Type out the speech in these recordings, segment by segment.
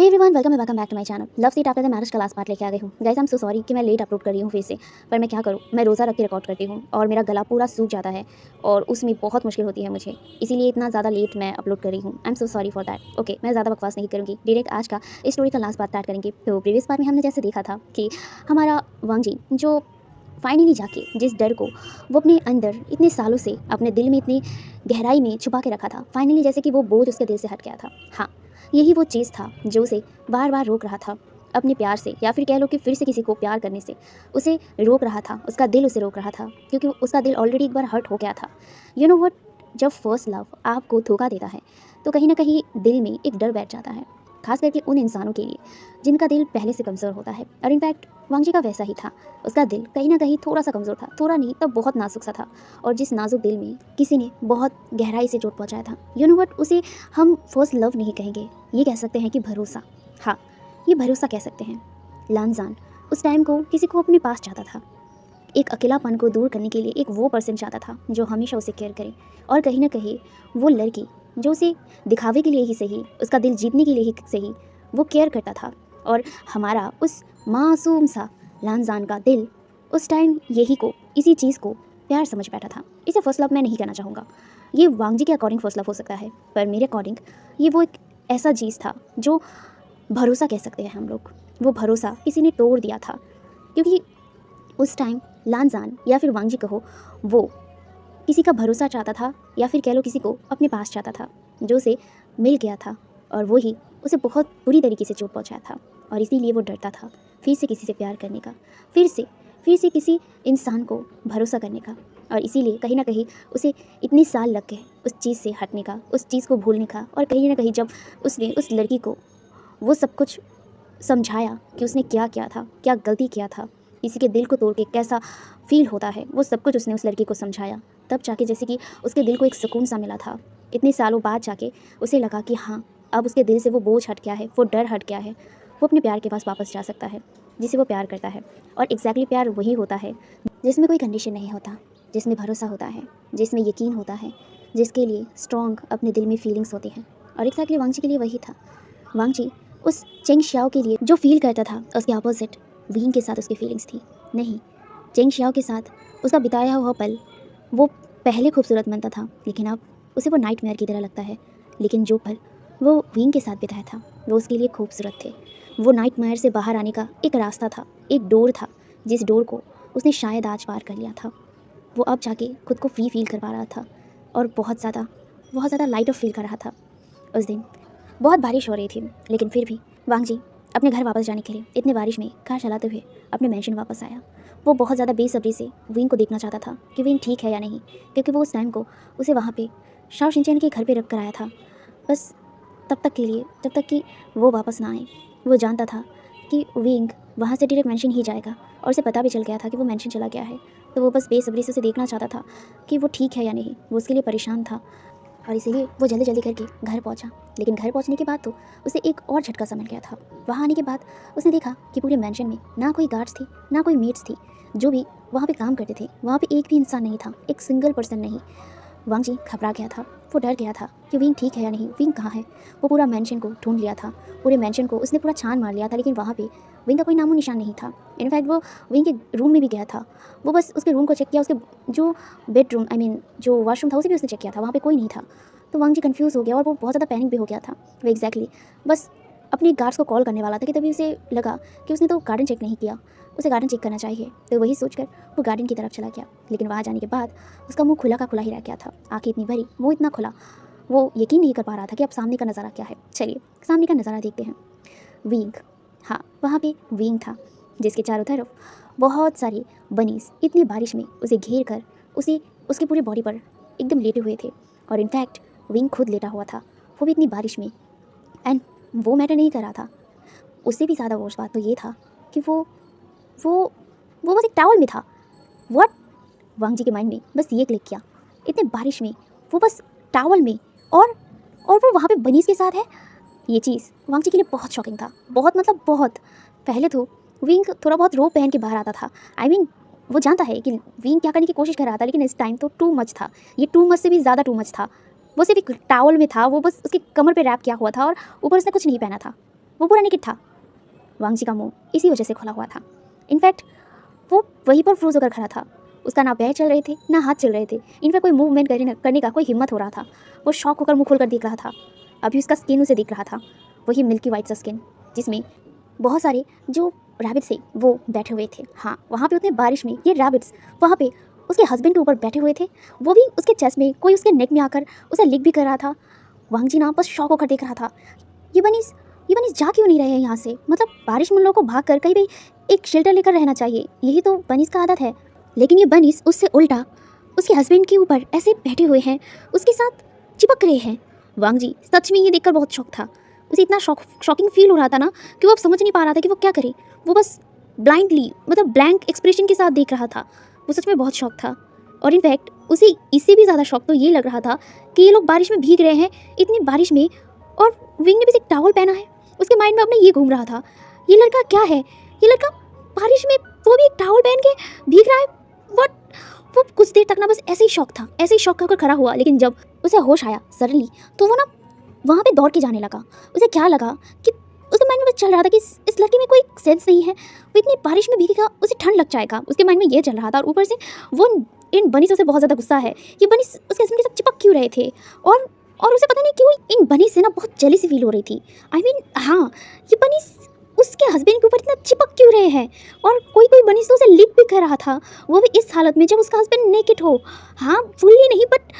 Hey everyone, welcome back to my channel. Love seat after the marriage का last part लेके आ गई हूँ। Guys I am so sorry कि मैं लेट अपलोड कर रही हूँ फिर से, पर मैं क्या करूँ, मैं रोज़ा रख के रिकॉर्ड करती हूँ और मेरा गला पूरा सूख जाता है और उसमें बहुत मुश्किल होती है मुझे, इसीलिए इतना ज़्यादा लेट मैं अपलोड कर रही हूँ। आई am so sorry for that. Okay, मैं ज़्यादा बकवास नहीं करूँगी, डायरेक्ट आज का इस स्टोरी का लास्ट पार्ट स्टार्ट करेंगे। तो प्रीवियस पार्ट में हमने जैसे देखा था कि हमारा वांग जी जो फाइनली जाके जिस डर को वो अपने अंदर इतने सालों से अपने दिल में इतनी गहराई में छुपा के रखा था, फाइनली जैसे कि वो बोझ उसके दिल से हट गया था। हाँ, यही वो चीज़ था जो उसे बार बार रोक रहा था अपने प्यार से, या फिर कह लो कि फिर से किसी को प्यार करने से उसे रोक रहा था। उसका दिल उसे रोक रहा था क्योंकि उसका दिल ऑलरेडी एक बार हर्ट हो गया था। यू नो व्हाट, जब फर्स्ट लव आपको धोखा देता है तो कहीं ना कहीं दिल में एक डर बैठ जाता है, खास करके उन इंसानों के लिए जिनका दिल पहले से कमज़ोर होता है। और इनफैक्ट वांग जी का वैसा ही था। उसका दिल कहीं ना कहीं थोड़ा सा कमज़ोर था, थोड़ा नहीं तो बहुत नाजुक सा था, और जिस नाजुक दिल में किसी ने बहुत गहराई से चोट पहुंचाया था। यू नो व्हाट, उसे हम फर्स्ट लव नहीं कहेंगे, ये कह सकते हैं कि भरोसा। हाँ, ये भरोसा कह सकते हैं। लानजान उस टाइम को किसी को अपने पास चाहता था, एक अकेलापन को दूर करने के लिए एक वो पर्सन चाहता था जो हमेशा उसे केयर करे। और कहीं ना कहीं वो लड़की जो उसे दिखावे के लिए ही सही, उसका दिल जीतने के लिए ही सही, वो केयर करता था। और हमारा उस मासूम सा लानजान का दिल उस टाइम यही को, इसी चीज़ को प्यार समझ बैठा था। इसे फर्स्ट लव मैं नहीं कहना चाहूँगा, ये वांग जी के अकॉर्डिंग फर्स्ट लव हो सकता है, पर मेरे अकॉर्डिंग ये वो एक ऐसा चीज़ था जो भरोसा कह सकते हैं हम लोग। वो भरोसा किसी ने तोड़ दिया था, क्योंकि उस टाइम लानजान या फिर वांग जी कहो, वो किसी का भरोसा चाहता था, या फिर कह लो किसी को अपने पास चाहता था जो उसे मिल गया था, और वो ही उसे बहुत बुरी तरीके से चोट पहुंचाया था। और इसीलिए वो डरता था फिर से किसी से प्यार करने का, फिर से किसी इंसान को भरोसा करने का। और इसीलिए कहीं ना कहीं उसे इतने साल लग गए उस चीज़ से हटने का, उस चीज़ को भूलने का। और कहीं ना कहीं जब उसने उस लड़की को वो सब कुछ समझाया कि उसने क्या किया था, क्या गलती किया था, किसी के दिल को तोड़ के कैसा फील होता है, वो सब कुछ उसने उस लड़की को समझाया, तब जाके जैसे कि उसके दिल को एक सुकून सा मिला था। इतने सालों बाद जाके उसे लगा कि हाँ, अब उसके दिल से वो बोझ हट गया है, वो डर हट गया है, वो अपने प्यार के पास वापस जा सकता है जिसे वो प्यार करता है। और एग्जैक्टली प्यार वही होता है जिसमें कोई कंडीशन नहीं होता, जिसमें भरोसा होता है, जिसमें यकीन होता है, जिसके लिए स्ट्रॉन्ग अपने दिल में फीलिंग्स होती हैं। और एग्जैक्टली वांग जी के लिए वही था। वांग जी उस चेंग शियाओ के लिए जो फील करता था, उसके अपोजिट विंग के साथ उसकी फीलिंग्स थी। नहीं, चेंग शियाओ के साथ उसका बिताया हुआ पल वो पहले खूबसूरत बनता था, लेकिन अब उसे वो नाइटमेयर की तरह लगता है। लेकिन जो पल वो विंग के साथ बिताया था वो उसके लिए खूबसूरत थे। वो नाइटमेयर से बाहर आने का एक रास्ता था, एक डोर था, जिस डोर को उसने शायद आज पार कर लिया था। वो अब जाके खुद को फ्री फील करवा रहा था, और बहुत ज़्यादा लाइट ऑफ फील कर रहा था। उस दिन बहुत बारिश हो रही थी, लेकिन फिर भी वांग जी अपने घर वापस जाने के लिए इतने बारिश में कार चलाते हुए अपने मेंशन वापस आया। वो बहुत ज़्यादा बेसब्री से विंग को देखना चाहता था कि विंग ठीक है या नहीं, क्योंकि वो उस टाइम को उसे वहाँ पे शाओ शिनचैन के घर पे रख कर आया था, बस तब तक के लिए जब तक कि वो वापस ना आए। वो जानता था कि विंग वहाँ से डायरेक्ट मेंशन ही जाएगा, और उसे पता भी चल गया था कि वो मेंशन चला गया है। तो वो बस बेसब्री से उसे देखना चाहता था कि वो ठीक है या नहीं। वो उसके लिए परेशान था, और इसीलिए वो जल्दी जल्दी करके घर पहुंचा। लेकिन घर पहुंचने के बाद तो उसे एक और झटका सा मिल गया था। वहाँ आने के बाद उसने देखा कि पूरे मेंशन में ना कोई गार्ड्स थी, ना कोई मेट्स थी, जो भी वहाँ पे काम करते थे वहाँ पे एक भी इंसान नहीं था, एक सिंगल पर्सन नहीं। वांग जी घबरा गया था, वो डर गया था कि विंग ठीक है या नहीं, विंग कहाँ है। वो पूरा मेंशन को ढूंढ लिया था, पूरे मेंशन को उसने पूरा छान मार लिया था, लेकिन वहाँ पे विंग का कोई नामो निशान नहीं था। इनफैक्ट वो विंग के रूम में भी गया था, वो बस उसके रूम को चेक किया, उसके जो बेडरूम जो वॉशरूम था उसे भी उसने चेक किया था, वहाँ पे कोई नहीं था। तो वांग जी कन्फ्यूज़ हो गया और वो बहुत ज़्यादा पैनिक भी हो गया था। वो एग्जैक्टली बस अपने गार्ड्स को कॉल करने वाला था कि तभी उसे लगा कि उसने तो गार्डन चेक नहीं किया, उसे गार्डन चेक करना चाहिए। तो वही सोचकर वो गार्डन की तरफ चला गया, लेकिन वहाँ जाने के बाद उसका मुंह खुला का खुला ही रह गया था, आँखें इतनी भरी, मुंह इतना खुला, वो यकीन नहीं कर पा रहा था कि अब सामने का नज़ारा क्या है। चलिए सामने का नज़ारा देखते हैं। विंग, हाँ वहाँ पे विंग था, जिसके चारों तरफ बहुत सारी बनीज इतनी बारिश में उसे घेर कर उसे उसके पूरी बॉडी पर एकदम लेटे हुए थे। और इनफैक्ट विंग खुद लेटा हुआ था, वो भी इतनी बारिश में। एंड वो मैटर नहीं कर रहा था, उससे भी ज़्यादा वर्स्ट बात तो ये था कि वो वो बस एक टावल में था। व्हाट, वांग जी के माइंड में बस ये क्लिक किया, इतने बारिश में वो बस टावल में, और वो वहाँ पे बनीज के साथ है। ये चीज़ वांग जी के लिए बहुत शॉकिंग था, बहुत मतलब बहुत। पहले तो विंग थोड़ा बहुत रोब पहन के बाहर आता था, वो जानता है कि विंग क्या करने की कोशिश कर रहा था, लेकिन इस टाइम तो टू मच था, ये टू मच से भी ज़्यादा टू मच था। वो सिर्फ एक टावल में था, वो बस उसकी कमर पे रैप किया हुआ था, और ऊपर उसने कुछ नहीं पहना था, वो पूरा नेकेड था। वांग जी का मुंह इसी वजह से खुला हुआ था। इनफैक्ट वो वहीं पर फ्रोज होकर खड़ा था। उसका ना पैर चल रहे थे ना हाथ चल रहे थे। इनफैक्ट कोई मूवमेंट करने का कोई हिम्मत हो रहा था। वो शॉक होकर मुंह खोलकर देख रहा था। अभी उसका स्किन उसे दिख रहा था, वही मिल्की वाइट सा स्किन जिसमें बहुत सारे जो रैबिट्स थे वो बैठे हुए थे। हाँ, वहाँ पे उतने बारिश में ये रैबिट्स वहाँ पे उसके हस्बैंड के ऊपर बैठे हुए थे, वो भी उसके चेस्ट में, कोई उसके नेक में आकर उसे लिक भी कर रहा था। वांग जी ना बस शॉक होकर देख रहा था। ये बनीस जा क्यों नहीं रहे हैं यहाँ से? मतलब बारिश में उन लोगों को भाग कर कहीं भी एक शेल्टर लेकर रहना चाहिए, यही तो बनीस का आदत है। लेकिन ये बनीस उससे उल्टा उसके हस्बैंड के ऊपर ऐसे बैठे हुए हैं, उसके साथ चिपक रहे हैं। वांग जी सच में ये देखकर बहुत शॉक था। उसे इतना शॉकिंग फील हो रहा था ना कि वो अब समझ नहीं पा रहा था कि वो क्या करे। वो बस ब्लाइंडली, मतलब ब्लैंक एक्सप्रेशन के साथ देख रहा था। वो सच में बहुत शॉक था। और इनफैक्ट उसे इससे भी ज़्यादा शॉक तो ये लग रहा था कि ये लोग बारिश में भीग रहे हैं, इतनी बारिश में, और विंग ने भी एक टॉवल पहना है। उसके माइंड में अपने ये घूम रहा था, ये लड़का क्या है? ये लड़का बारिश में वो भी एक टॉवल पहन के भीग रहा है। व्हाट? वो कुछ देर तक ना बस ऐसे ही शॉक था, ऐसे ही शॉक होकर खड़ा हुआ। लेकिन जब उसे होश आया सडनली, तो वो ना वहाँ पे दौड़ के जाने लगा। उसे क्या लगा कि उसके माइंड में बस चल रहा था कि इस लड़के में कोई सेंस नहीं है, वो इतनी बारिश में भीगेगा, उसे ठंड लग जाएगा। उसके माइंड में ये चल रहा था। और ऊपर से वो इन बनीसों से बहुत ज़्यादा गुस्सा है। ये बनीस उसके हस्बैंड के साथ चिपक क्यों रहे थे, और उसे पता नहीं क्यों इन बनीस से ना बहुत जेलसी फील हो रही थी। आई मीन हाँ, ये बनीस उसके हस्बैंड के ऊपर इतना चिपक क्यों रहे हैं? और कोई कोई बनीस तो उसे लिक भी कर रहा था, वो भी इस हालत में जब उसका हस्बैंड नेकेड हो। हाँ, फुल्ली नहीं, बट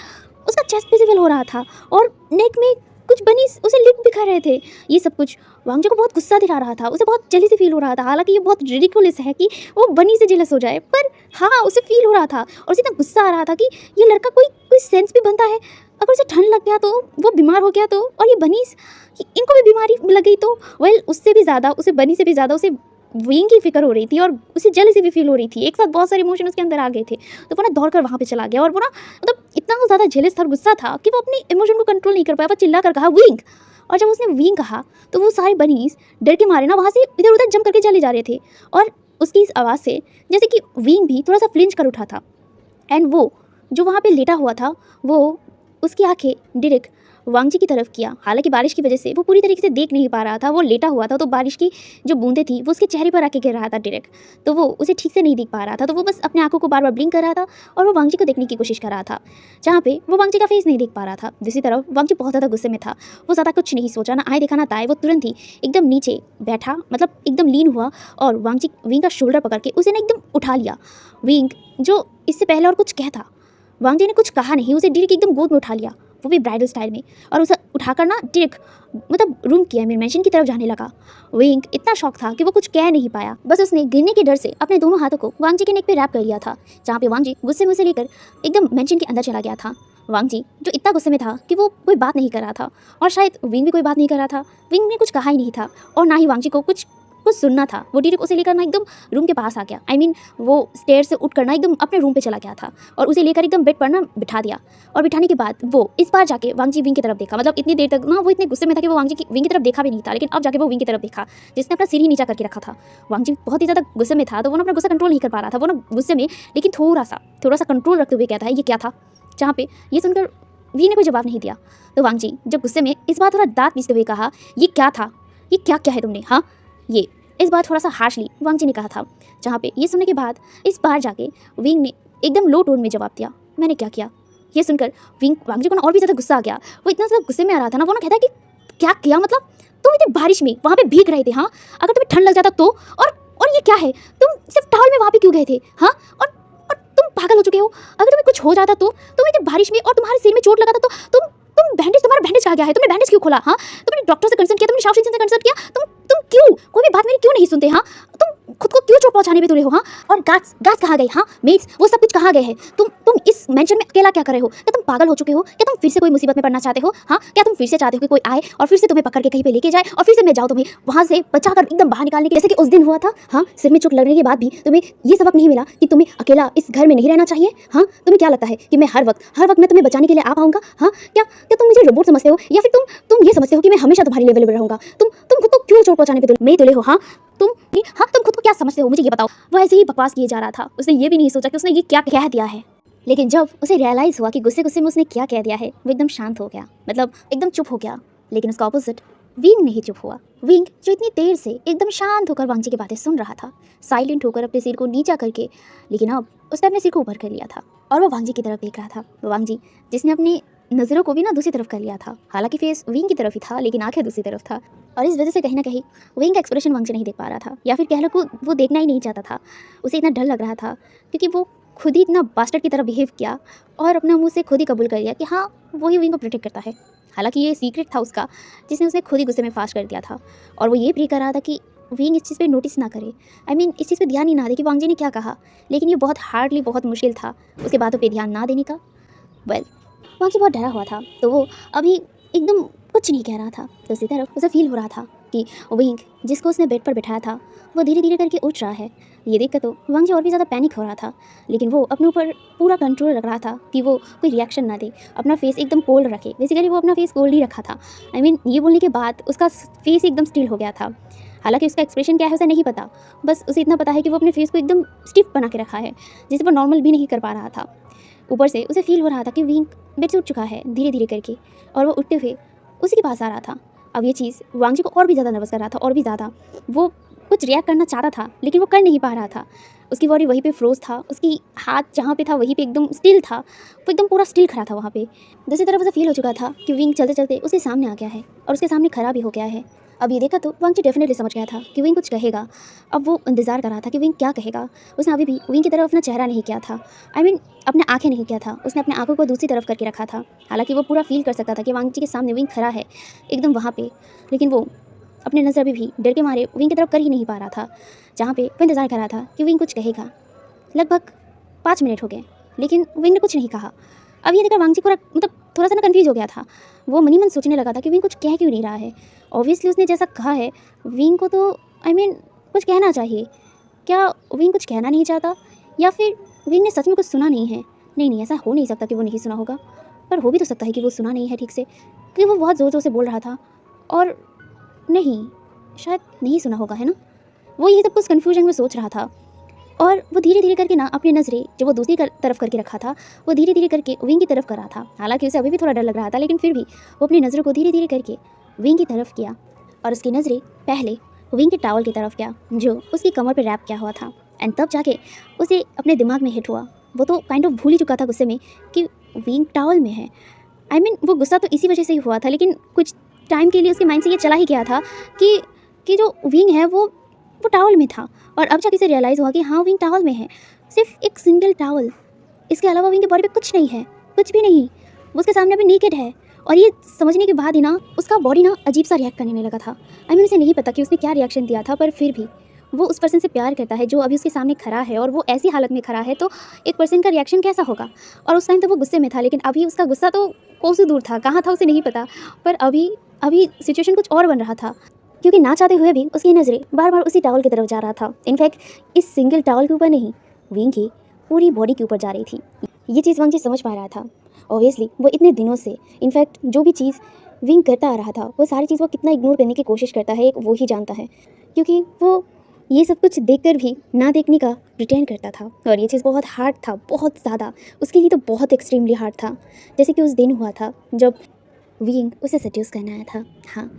उसका चेस्ट विजिबल हो रहा था और नेक में कुछ बनीस उसे लिक भी कर रहे थे। ये सब कुछ वांग जी को बहुत गुस्सा दिला रहा था, उसे बहुत जेलसी फील हो रहा था। हालांकि ये बहुत रिडिकुलस है कि वो बनी से जेलस हो जाए, पर हाँ, उसे फील हो रहा था और उसे इतना गुस्सा आ रहा था कि ये लड़का कोई सेंस भी बनता है। अगर उसे ठंड लग गया तो, वो बीमार हो गया तो, और ये बनीस इनको भी बीमारी लग गई तो, वेल उससे भी ज़्यादा, उसे बनी से भी ज़्यादा उसे विंग की फिक्र हो रही थी और उसे जेलसी भी फील हो रही थी। एक साथ बहुत सारे इमोशन उसके अंदर आ गए थे। तो वो ना दौड़ कर वहाँ पे चला गया और वो ना मतलब इतना ज़्यादा जेलस था और गुस्सा था कि वो अपनी इमोशन को कंट्रोल नहीं कर पाया। वो चिल्ला कर कहा विंग, और जब उसने विंग कहा तो वो सारे बनीस डर के मारे ना वहाँ से इधर उधर जंप करके चले जा रहे थे। और उसकी इस आवाज़ से जैसे कि विंग भी थोड़ा सा फ्लिंच कर उठा था। एंड वो जो वहाँ पे लेटा हुआ था, वो उसकी आंखें डायरेक्ट वांग जी की तरफ किया। हालांकि बारिश की वजह से वो पूरी तरीके से देख नहीं पा रहा था, वो लेटा हुआ था, तो बारिश की जो बूंदें थी वो उसके चेहरे पर आके गिर रहा था डायरेक्ट, तो वो उसे ठीक से नहीं देख पा रहा था। तो वो बस अपने आंखों को बार बार ब्लिंक कर रहा था और वो वांग जी को देखने की कोशिश कर रहा था, जहाँ पे वो वांग जी का फेस नहीं देख पा रहा था। दूसरी तरफ वांग जी बहुत ज़्यादा गुस्से में था। वो ज़्यादा कुछ नहीं सोचा, ना आए देखा ना ताए, वो तुरंत ही एकदम नीचे बैठा, मतलब एकदम लीन हुआ और वांग जी विंग का शोल्डर पकड़ के उसे ना एकदम उठा लिया। विंग जो इससे पहले और कुछ कहता, वांग जी ने कुछ कहा नहीं, उसे डायरेक्ट एकदम गोद में उठा लिया, वो भी ब्राइडल स्टाइल में, और उसे उठाकर ना डायरेक्ट मतलब रूम की मेंशन की तरफ जाने लगा। विंग इतना शॉक था कि वो कुछ कह नहीं पाया, बस उसने गिरने के डर से अपने दोनों हाथों को वांग जी के नेक पे रैप कर लिया था, जहाँ पे वांग जी गुस्से में उसे लेकर एकदम मेंशन के अंदर चला गया था। वांग जी जो इतना गुस्से में था कि वो कोई बात नहीं कर रहा था, और शायद विंग भी कोई बात नहीं कर रहा था। विंग ने कुछ कहा ही नहीं था और ना ही वांग जी को कुछ सुनना था। वो डायरेक्ट उसे लेकर ना एकदम रूम के पास आ गया। आई मीन वो स्टेयर से उठ कर ना एकदम अपने रूम पे चला गया था और उसे लेकर एकदम बेड पर ना बिठा दिया। और बिठाने के बाद वो इस बार जाके वांग जी विंग की तरफ देखा। मतलब इतनी देर तक ना वो इतने गुस्से में था कि वो वांग जी विंग की तरफ देखा भी नहीं था, लेकिन अब जाके वो विंग की तरफ देखा जिसने अपना सिर ही नीचा करके रखा था। वांग जी बहुत ही ज़्यादा गुस्से में था, तो वो ना अपना गुस्सा कंट्रोल नहीं कर पा रहा था। वो ना गुस्से में लेकिन थोड़ा सा कंट्रोल रखते हुए कहता है ये क्या था, जहाँ पे ये सुनकर विंग ने कोई जवाब नहीं दिया। तो वांग जी जब गुस्से में इस बार थोड़ा दांत पीसते हुए कहा ये क्या था, ये क्या क्या है तुमने, हाँ ये, इस बार थोड़ा सा हार्शली वांग जी ने कहा था, जहाँ पे ये सुनने के बाद इस बार जाके विंग ने एकदम लो टोन में जवाब दिया मैंने क्या किया। ये सुनकर वांग जी को ना और भी ज़्यादा गुस्सा आ गया। वो इतना ज़्यादा गुस्से में आ रहा था ना, वो ना कहता है कि क्या किया, मतलब तुम इतनी बारिश में वहाँ पे भीग रहे थे, हाँ अगर तुम्हें ठंड लग जाता तो, और ये क्या है, तुम सिर्फ टॉवल में वहाँ पे क्यों गए थे, हाँ और तुम पागल हो चुके हो, अगर तुम्हें कुछ हो जाता तो, तुम इतनी बारिश में और तुम्हारे सिर में चोट लगा था तो तुम्हारा बैंडेज कहाँ गया है, तुमने बैंडेज क्यों खोला, हाँ तुमने डॉक्टर से कंसल्ट किया, तुमने शाओ से कंसल्ट किया, तुम क्यों कोई भी बात मेरी क्यों नहीं सुनते, हाँ तुम खुद को क्यों चोट पहुंचाने पे तुले हो, हाँ और गार्ड्स कहाँ गए, हाँ मेड्स वो सब कुछ कहाँ गए हैं, तुम इस मेंशन में अकेला क्या कर रहे हो, क्या तुम पागल हो चुके हो, क्या तुम फिर से कोई मुसीबत में पड़ना चाहते हो, हाँ क्या तुम फिर से चाहते हो कि कोई आए और फिर से तुम्हें पकड़ के कहीं पे लेके जाए और फिर से मैं जाऊँ तुम्हें वहाँ से बचाकर एकदम बाहर निकालने के, जैसे कि उस दिन हुआ था, हाँ सिर में चोट लगने के बाद भी तुम्हें ये सबक नहीं मिला कि तुम्हें अकेला इस घर में नहीं रहना चाहिए, हाँ तुम्हें क्या लगता है कि मैं हर वक्त मैं तुम्हें बचाने के लिए आ पाऊंगा, हाँ क्या तुम मुझे रोबोट समझते हो या फिर तुम ये समझते हो कि मैं हमेशा तुम्हारी लेवल पर रहूंगा, तुम खुद को क्यों चोट पहुंचाने पे मैं तुले हो, हाँ तुम खुद को क्या समझते हो, मुझे ये बताओ। वो ऐसे ही बकवास किए जा रहा था, उसने ये भी नहीं सोचा कि उसने ये क्या कह दिया है। लेकिन जब उसे रियलाइज़ हुआ कि गुस्से में उसने क्या कह दिया है, वो एकदम शांत हो गया, मतलब एकदम चुप हो गया। लेकिन उसका ऑपोजिट विंग नहीं चुप हुआ। विंग जो इतनी देर से एकदम शांत होकर वांगजी की बातें सुन रहा था, साइलेंट होकर अपने सिर को नीचा करके, लेकिन अब उसने अपने सिर को ऊपर कर लिया था और वो वांगजी की तरफ देख रहा था। वांगजी जिसने अपनी नज़रों को भी ना दूसरी तरफ कर लिया था, हालांकि फेस विंग की तरफ ही था लेकिन आंखें दूसरी तरफ था, और इस वजह से कहीं ना कहीं विंग का एक्सप्रेशन वांगजी नहीं देख पा रहा था, या फिर कह लो को वो देखना ही नहीं चाहता था। उसे इतना डर लग रहा था क्योंकि वो खुद ही इतना बास्टर्ड की तरह बिहेव किया और अपना मुंह से खुद ही कबूल कर लिया कि हाँ वो ही विंग को प्रोटेक्ट करता है। हालांकि ये सीक्रेट था उसका, जिसने उसने खुद ही गुस्से में फास्ट कर दिया था, और वो ये प्रे कर रहा था कि विंग इस चीज़ पे नोटिस ना करे, इस चीज़ पे ध्यान ही ना दे कि वांगजी ने क्या कहा। लेकिन ये बहुत हार्डली, बहुत मुश्किल था उसके बातों पे ध्यान ना देने का। वेल, वांगजी बहुत डरा हुआ था, तो वो अभी एकदम कुछ नहीं कह रहा था। दूसरी तरफ उसे फील हो रहा था कि विंग जिसको उसने बेड पर बैठाया था वो धीरे धीरे करके उठ रहा है। ये देखकर तो वांगजी और भी ज़्यादा पैनिक हो रहा था, लेकिन वो अपने ऊपर पूरा कंट्रोल रख रहा था कि वो कोई रिएक्शन ना दे, अपना फेस एकदम कोल्ड रखे। बेसिकली वो अपना फेस कोल्ड ही रखा था। ये बोलने के बाद उसका फेस एकदम स्टिल हो गया था। हालांकि उसका एक्सप्रेशन क्या है उसे नहीं पता, बस उसे इतना पता है कि वो अपने फेस को एकदम स्टिफ बना के रखा है, जिसे वो नॉर्मल भी नहीं कर पा रहा था। ऊपर से उसे फील हो रहा था कि विंग बेड से उठ चुका है धीरे धीरे करके, और वो उठते हुए उसी के पास आ रहा था। अब ये चीज़ वांगजी को और भी ज़्यादा नर्वस कर रहा था, और भी ज़्यादा। वो कुछ रिएक्ट करना चाहता था लेकिन वो कर नहीं पा रहा था। उसकी बॉडी वहीं पे फ्रोज था, उसकी हाथ जहाँ पे था वहीं पे एकदम स्टिल था, वो एकदम पूरा स्टिल खड़ा था वहाँ पे। दूसरी तरफ उसे फील हो चुका था कि विंग चलते चलते उसके सामने आ गया है और उसके सामने खड़ा भी हो गया है। अब ये देखा तो वांगजी डेफिनेटली समझ गया था कि विंग कुछ कहेगा। अब वो इंतज़ार कर रहा था कि विंग क्या कहेगा। उसने अभी भी विंग की तरफ अपना चेहरा नहीं किया था, अपने आंखें नहीं किया था, उसने अपने आंखों को दूसरी तरफ करके रखा था। हालांकि वो पूरा फील कर सकता था कि वांगजी के सामने विंग खड़ा है एकदम वहाँ पे, लेकिन वो अपने नज़र अभी भी डर के मारे विंग की तरफ कर ही नहीं पा रहा था, जहाँ पे वो इंतज़ार कर रहा था कि विंग कुछ कहेगा। लगभग 5 मिनट हो गए लेकिन विंग ने कुछ नहीं कहा। अब ये देखकर वांगजी पूरा थोड़ा सा ना कन्फ्यूज हो गया था। वो मनी मन सोचने लगा था कि विंग कुछ कह क्यों नहीं रहा है। ऑब्वियसली उसने जैसा कहा है, विंग को तो कुछ कहना चाहिए। क्या विंग कुछ कहना नहीं चाहता, या फिर विंग ने सच में कुछ सुना नहीं है? नहीं, ऐसा हो नहीं सकता कि वो नहीं सुना होगा, पर हो भी तो सकता है कि वो सुना नहीं है ठीक से, क्योंकि वो बहुत ज़ोर ज़ोर से बोल रहा था, और नहीं, शायद नहीं सुना होगा, है ना? वो ये सब कुछ कन्फ्यूजन में सोच रहा था, और वो धीरे धीरे करके ना अपनी नज़रें जो वो दूसरी तरफ करके रखा था, वो धीरे धीरे करके विंग की तरफ कर रहा था। हालांकि उसे अभी भी थोड़ा डर लग रहा था, लेकिन फिर भी वो अपनी नज़रों को धीरे धीरे करके विंग की तरफ किया, और उसकी नज़रें पहले विंग के टावल की तरफ किया जो उसकी कमर पर रैप किया हुआ था। एंड तब जाके उसे अपने दिमाग में हिट हुआ। वो तो काइंड ऑफ भूल ही चुका था गुस्से में कि विंग टावल में है। वो गुस्सा तो इसी वजह से ही हुआ था, लेकिन कुछ टाइम के लिए उसके माइंड से ये चला ही गया था कि जो विंग है वो टावल में था, और अब जाके इसे रियलाइज़ हुआ कि हाँ विंग टावल में है, सिर्फ एक सिंगल टावल, इसके अलावा विंग के बॉडी पे कुछ नहीं है, कुछ भी नहीं। वो उसके सामने अभी नेकेड है, और ये समझने के बाद ही ना उसका बॉडी ना अजीब सा रिएक्ट करने लगा था। उसे नहीं पता कि उसने क्या रिएक्शन दिया था, पर फिर भी वो उस पर्सन से प्यार करता है जो अभी उसके सामने खड़ा है, और वो ऐसी हालत में खड़ा है, तो एक पर्सन का रिएक्शन कैसा होगा। और उस टाइम तो वो गुस्से में था, लेकिन अभी उसका गुस्सा तो कोसों दूर था, कहाँ था उसे नहीं पता, पर अभी सिचुएशन कुछ और बन रहा था, क्योंकि ना चाहते हुए भी उसकी नज़रें बार बार उसी टावल की तरफ जा रहा था। इनफैक्ट इस सिंगल टावल के ऊपर नहीं, विंग की पूरी बॉडी के ऊपर जा रही थी। ये चीज़ वांगजी समझ पा रहा था। ऑब्वियसली वो इतने दिनों से, इनफैक्ट जो भी चीज़ विंग करता आ रहा था, वो सारी चीज़ वो कितना इग्नोर करने की कोशिश करता है, एक वो ही जानता है, क्योंकि वो ये सब कुछ देखकर भी ना देखने का प्रिटेंड करता था। और ये चीज़ बहुत हार्ड था, बहुत ज़्यादा, उसके लिए तो बहुत एक्सट्रीमली हार्ड था। जैसे कि उस दिन हुआ था जब विंग उसे सड्यूस करने आया था। हाँ,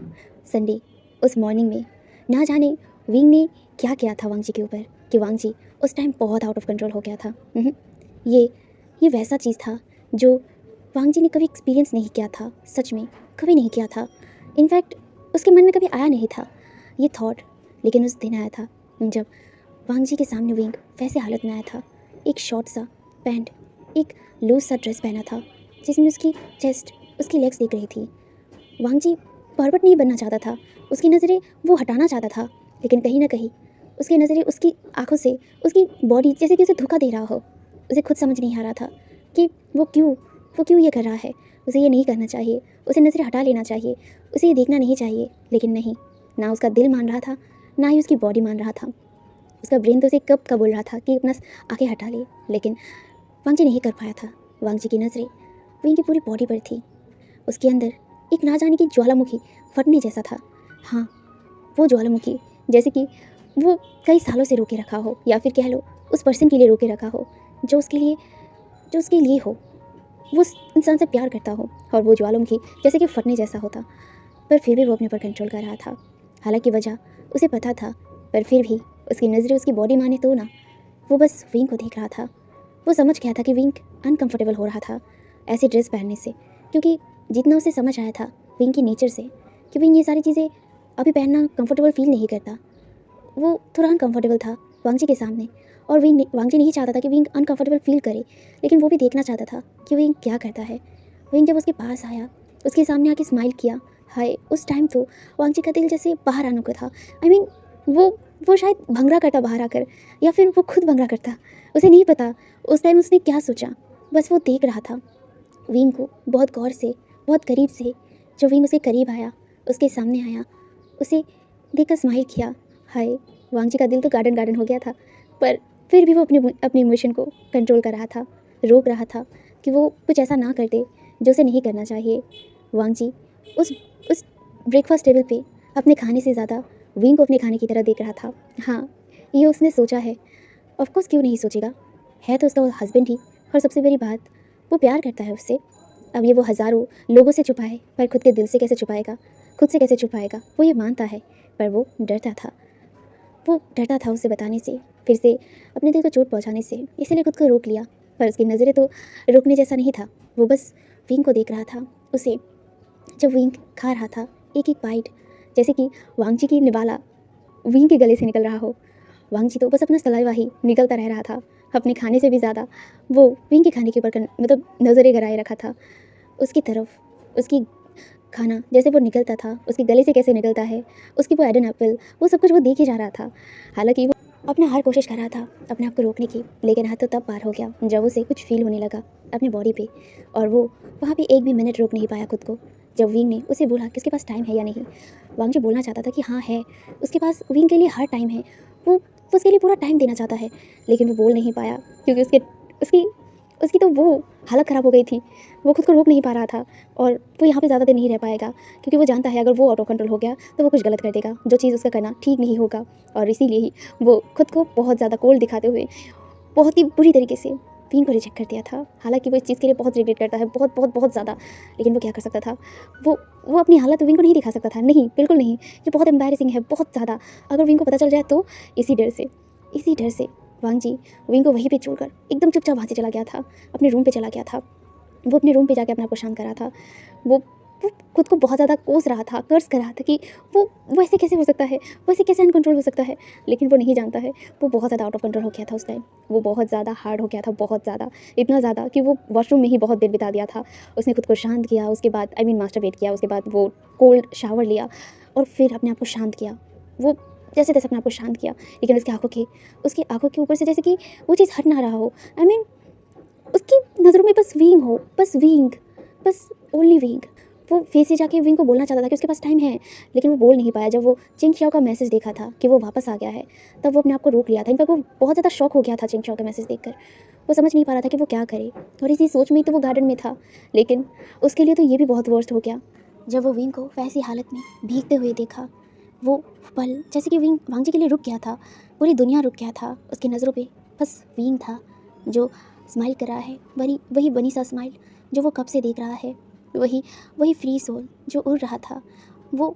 संडे, उस मॉर्निंग में ना जाने विंग ने क्या किया था वांगजी के ऊपर, कि वांगजी उस टाइम बहुत आउट ऑफ कंट्रोल हो गया था। ये वैसा चीज़ था जो वांगजी ने कभी एक्सपीरियंस नहीं किया था, सच में कभी नहीं किया था। इनफैक्ट उसके मन में कभी आया नहीं था ये थॉट, लेकिन उस दिन आया था जब वांगजी के सामने विंग वैसे हालत में आया था। एक शॉर्ट सा पैंट, एक लूज सा ड्रेस पहना था, जिसमें उसकी चेस्ट, उसकी लेग्स दिख रही थी। वांगजी परवर्ट नहीं बनना चाहता था, उसकी नज़रें वो हटाना चाहता था, लेकिन कहीं ना कहीं उसकी नज़रें उसकी आंखों से उसकी बॉडी जैसे कि उसे धोखा दे रहा हो। उसे खुद समझ नहीं आ रहा था कि वो क्यों ये कर रहा है। उसे ये नहीं करना चाहिए, उसे नज़रें हटा लेना चाहिए, उसे ये देखना नहीं चाहिए, लेकिन नहीं, ना उसका दिल मान रहा था, ना ही उसकी बॉडी मान रहा था। उसका ब्रेन तो उसे कब का बोल रहा था कि अपना आंखें हटा ले, लेकिन वांगजी नहीं कर पाया था। वांगजी की नज़रें विंग की पूरी बॉडी पर थी। उसके अंदर एक ना जाने की ज्वालामुखी फटने जैसा था। हाँ, वो ज्वालामुखी जैसे कि वो कई सालों से रोके रखा हो, या फिर कह लो उस पर्सन के लिए रोके रखा हो जो उसके लिए हो, वो उस इंसान से प्यार करता हो, और वो ज्वालामुखी जैसे कि फटने जैसा होता। पर फिर भी वो अपने ऊपर कंट्रोल कर रहा था। हालांकि वजह उसे पता था, पर फिर भी उसकी नज़रें उसकी बॉडी माने तो ना, वो बस विंग को देख रहा था। वो समझ गया था कि विंग अनकंफर्टेबल हो रहा था ऐसी ड्रेस पहनने से, क्योंकि जितना उसे समझ आया था विंग की नेचर से कि विंग ये सारी चीज़ें अभी पहनना कंफर्टेबल फील नहीं करता। वो थोड़ा अनकंफर्टेबल था वांगजी के सामने, और वांगजी नहीं चाहता था कि विंग अनकंफर्टेबल फील करे, लेकिन वो भी देखना चाहता था कि विंग क्या करता है। विंग जब उसके पास आया, उसके सामने आके स्माइल किया, हाय, उस टाइम तो वांगजी का दिल जैसे बाहर आने को था। आई मीन वो शायद भंगड़ा करता बाहर आकर, या फिर वो खुद भंगड़ा करता, उसे नहीं पता उस टाइम उसने क्या सोचा। बस वो देख रहा था विंग को बहुत गौर से, बहुत करीब से। जो विंग उसके करीब आया, उसके सामने आया, उसे देखकर स्माइल किया। हाय, वांगजी का दिल तो गार्डन गार्डन हो गया था, पर फिर भी वो अपने इमोशन को कंट्रोल कर रहा था, रोक रहा था कि वो कुछ ऐसा ना कर दे जो उसे नहीं करना चाहिए। वांगजी उस ब्रेकफास्ट टेबल पे अपने खाने से ज़्यादा विंग को अपने खाने की तरह देख रहा था। हाँ, ये उसने सोचा है, ऑफकोर्स क्यों नहीं सोचेगा, है तो उसका हस्बैंड ही, और सबसे बड़ी बात, वो प्यार करता है उससे। अब ये वो हज़ारों लोगों से छुपाए, पर खुद के दिल से कैसे छुपाएगा, खुद से कैसे छुपाएगा, वो ये मानता है, पर वो डरता था उसे बताने से, फिर से अपने दिल को चोट पहुंचाने से, इसीलिए खुद को रोक लिया। पर उसकी नज़रें तो रोकने जैसा नहीं था, वो बस विंग को देख रहा था। उसे जब विंग खा रहा था एक एक बाइट, जैसे कि वांगजी की निवाला विंग के गले से निकल रहा हो। वांगजी तो बस अपना सलाइवा ही निकलता रह रहा था, अपने खाने से भी ज़्यादा वो विंग के खाने के ऊपर मतलब नज़रें गड़ाए रखा था उसकी तरफ। उसकी खाना जैसे वो निकलता था, उसके गले से कैसे निकलता है, उसकी वो एडन एप्पल, वो सब कुछ वो देख ही जा रहा था। हालांकि वो अपना हर कोशिश कर रहा था अपने आप को रोकने की, लेकिन हाथ तो तब पार हो गया जब उसे कुछ फील होने लगा अपने बॉडी पे, और वो वहाँ पे एक भी मिनट रोक नहीं पाया खुद को। जब विंग ने उसे बोला कि उसके पास टाइम है या नहीं, वांगजी बोलना चाहता था कि हाँ है, उसके पास विंग के लिए हर टाइम है, वो उसके लिए पूरा टाइम देना चाहता है, लेकिन वो बोल नहीं पाया क्योंकि उसकी तो वो हालत ख़राब हो गई थी, वो खुद को रोक नहीं पा रहा था। और वो यहाँ पे ज़्यादा देर नहीं रह पाएगा, क्योंकि वो जानता है अगर वो आउट ऑफ कंट्रोल हो गया तो वो कुछ गलत कर देगा, जो चीज़ उसका करना ठीक नहीं होगा। और इसीलिए ही वो खुद को बहुत ज़्यादा कोल्ड दिखाते हुए बहुत ही बुरी तरीके से विंग को रिजेक्ट कर दिया था। हालांकि वो इस चीज़ के लिए बहुत रिग्रेट करता है, बहुत बहुत बहुत ज़्यादा, लेकिन वो क्या कर सकता था, वो अपनी हालत विंग को नहीं दिखा सकता था, नहीं, बिल्कुल नहीं। ये बहुत एम्बैरेसिंग है, बहुत ज़्यादा। अगर विंग को पता चल जाए तो इसी डर से वांगजी विंग को वहीं पे छोड़कर एकदम चुपचाप वहाँ से चला गया था, अपने रूम पे चला गया था। वो अपने रूम पे जाके अपने आप को शांत करा था। वो खुद को बहुत ज़्यादा कोस रहा था, कर्स कर रहा था कि वो ऐसे कैसे हो सकता है, वो ऐसे कैसे अनकंट्रोल हो सकता है, लेकिन वो नहीं जानता है वो बहुत ज़्यादा आउट ऑफ कंट्रोल हो गया था उस टाइम। वो बहुत ज़्यादा हार्ड हो गया था, बहुत ज़्यादा, इतना ज़्यादा कि वो वॉशरूम में ही बहुत देर बिता दिया था। उसने खुद को शांत किया, उसके बाद मास्टरबेट किया, उसके बाद वो कोल्ड शावर लिया और फिर अपने आप को शांत किया। वो जैसे तैसे अपने आप को शांत किया, लेकिन उसकी आंखों के ऊपर से जैसे कि वो चीज़ हट ना रहा हो। उसकी नज़रों में बस विंग हो, बस ओनली विंग। वो फेस से जाके विंग को बोलना चाहता था कि उसके पास टाइम है, लेकिन वो बोल नहीं पाया। जब वो चिंग शाओ का मैसेज देखा था कि वो वापस आ गया है, तब वो अपने आप को रोक लिया था। इनफैक्ट वो बहुत ज़्यादा शॉक हो गया था चिंग शाओ का मैसेज देखकर। वो समझ नहीं पा रहा था कि वो क्या करे, और इसी सोच में ही तो वो गार्डन में था। लेकिन उसके लिए तो ये भी बहुत वर्स्ट हो गया जब वो विंग को वैसी हालत में भीगते हुए देखा। वो पल जैसे कि विंग वांगजी के लिए रुक गया था, पूरी दुनिया रुक गया था उसकी नज़रों पे। बस विंग था जो स्माइल कर रहा है, वही बनी सा स्माइल जो वो कब से देख रहा है, वही फ्री सोल जो उड़ रहा था। वो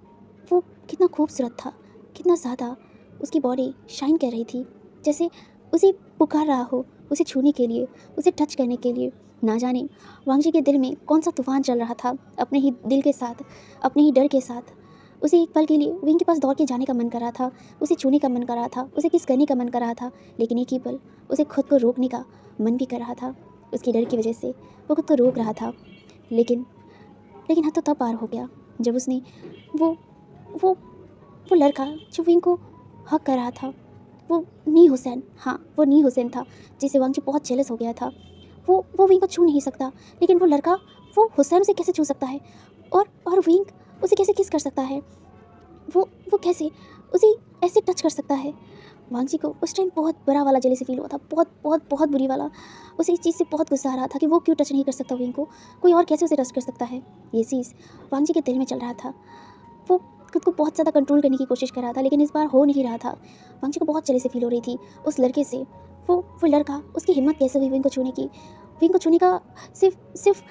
कितना खूबसूरत था, कितना ज़्यादा उसकी बॉडी शाइन कर रही थी, जैसे उसे पुकार रहा हो, उसे छूने के लिए, उसे टच करने के लिए। ना जाने वांगजी के दिल में कौन सा तूफान चल रहा था, अपने ही दिल के साथ, अपने ही डर के साथ। उसे एक पल के लिए विंग के पास दौड़ के जाने का मन कर रहा था, उसे छूने का मन कर रहा था, उसे किस करने का मन कर रहा था, लेकिन एक ही पल उसे खुद को रोकने का मन भी कर रहा था। उसकी डर की वजह से वो खुद को रोक रहा था, लेकिन हद तो तब पार हो गया जब उसने वो वो वो लड़का जो विंग को हक कर रहा था, वो नी हुसैन, हाँ वो नी हुसैन था, जिसे वांगजी बहुत जेलस हो गया था। वो विंग को छू नहीं सकता, लेकिन वो लड़का, वो हुसैन उसे कैसे छू सकता है, और विंग उसे कैसे किस कर सकता है, वो कैसे उसे ऐसे टच कर सकता है। वांगजी को उस टाइम बहुत बड़ा वाला जेलसी फील हुआ था, बहुत बहुत बहुत बुरी वाला। उसे इस चीज़ से बहुत गुस्सा आ रहा था कि वो क्यों टच नहीं कर सकता विंग को, कोई और कैसे उसे टच कर सकता है। ये चीज़ वांगजी के दिल में चल रहा था। वो खुद को बहुत ज़्यादा कंट्रोल करने की कोशिश कर रहा था, लेकिन इस बार हो नहीं रहा था। वांगजी को बहुत जेलसी फील हो रही थी उस लड़के से। वो लड़का, उसकी हिम्मत कैसे हुई विंग को छूने की। विंग को छूने का सिर्फ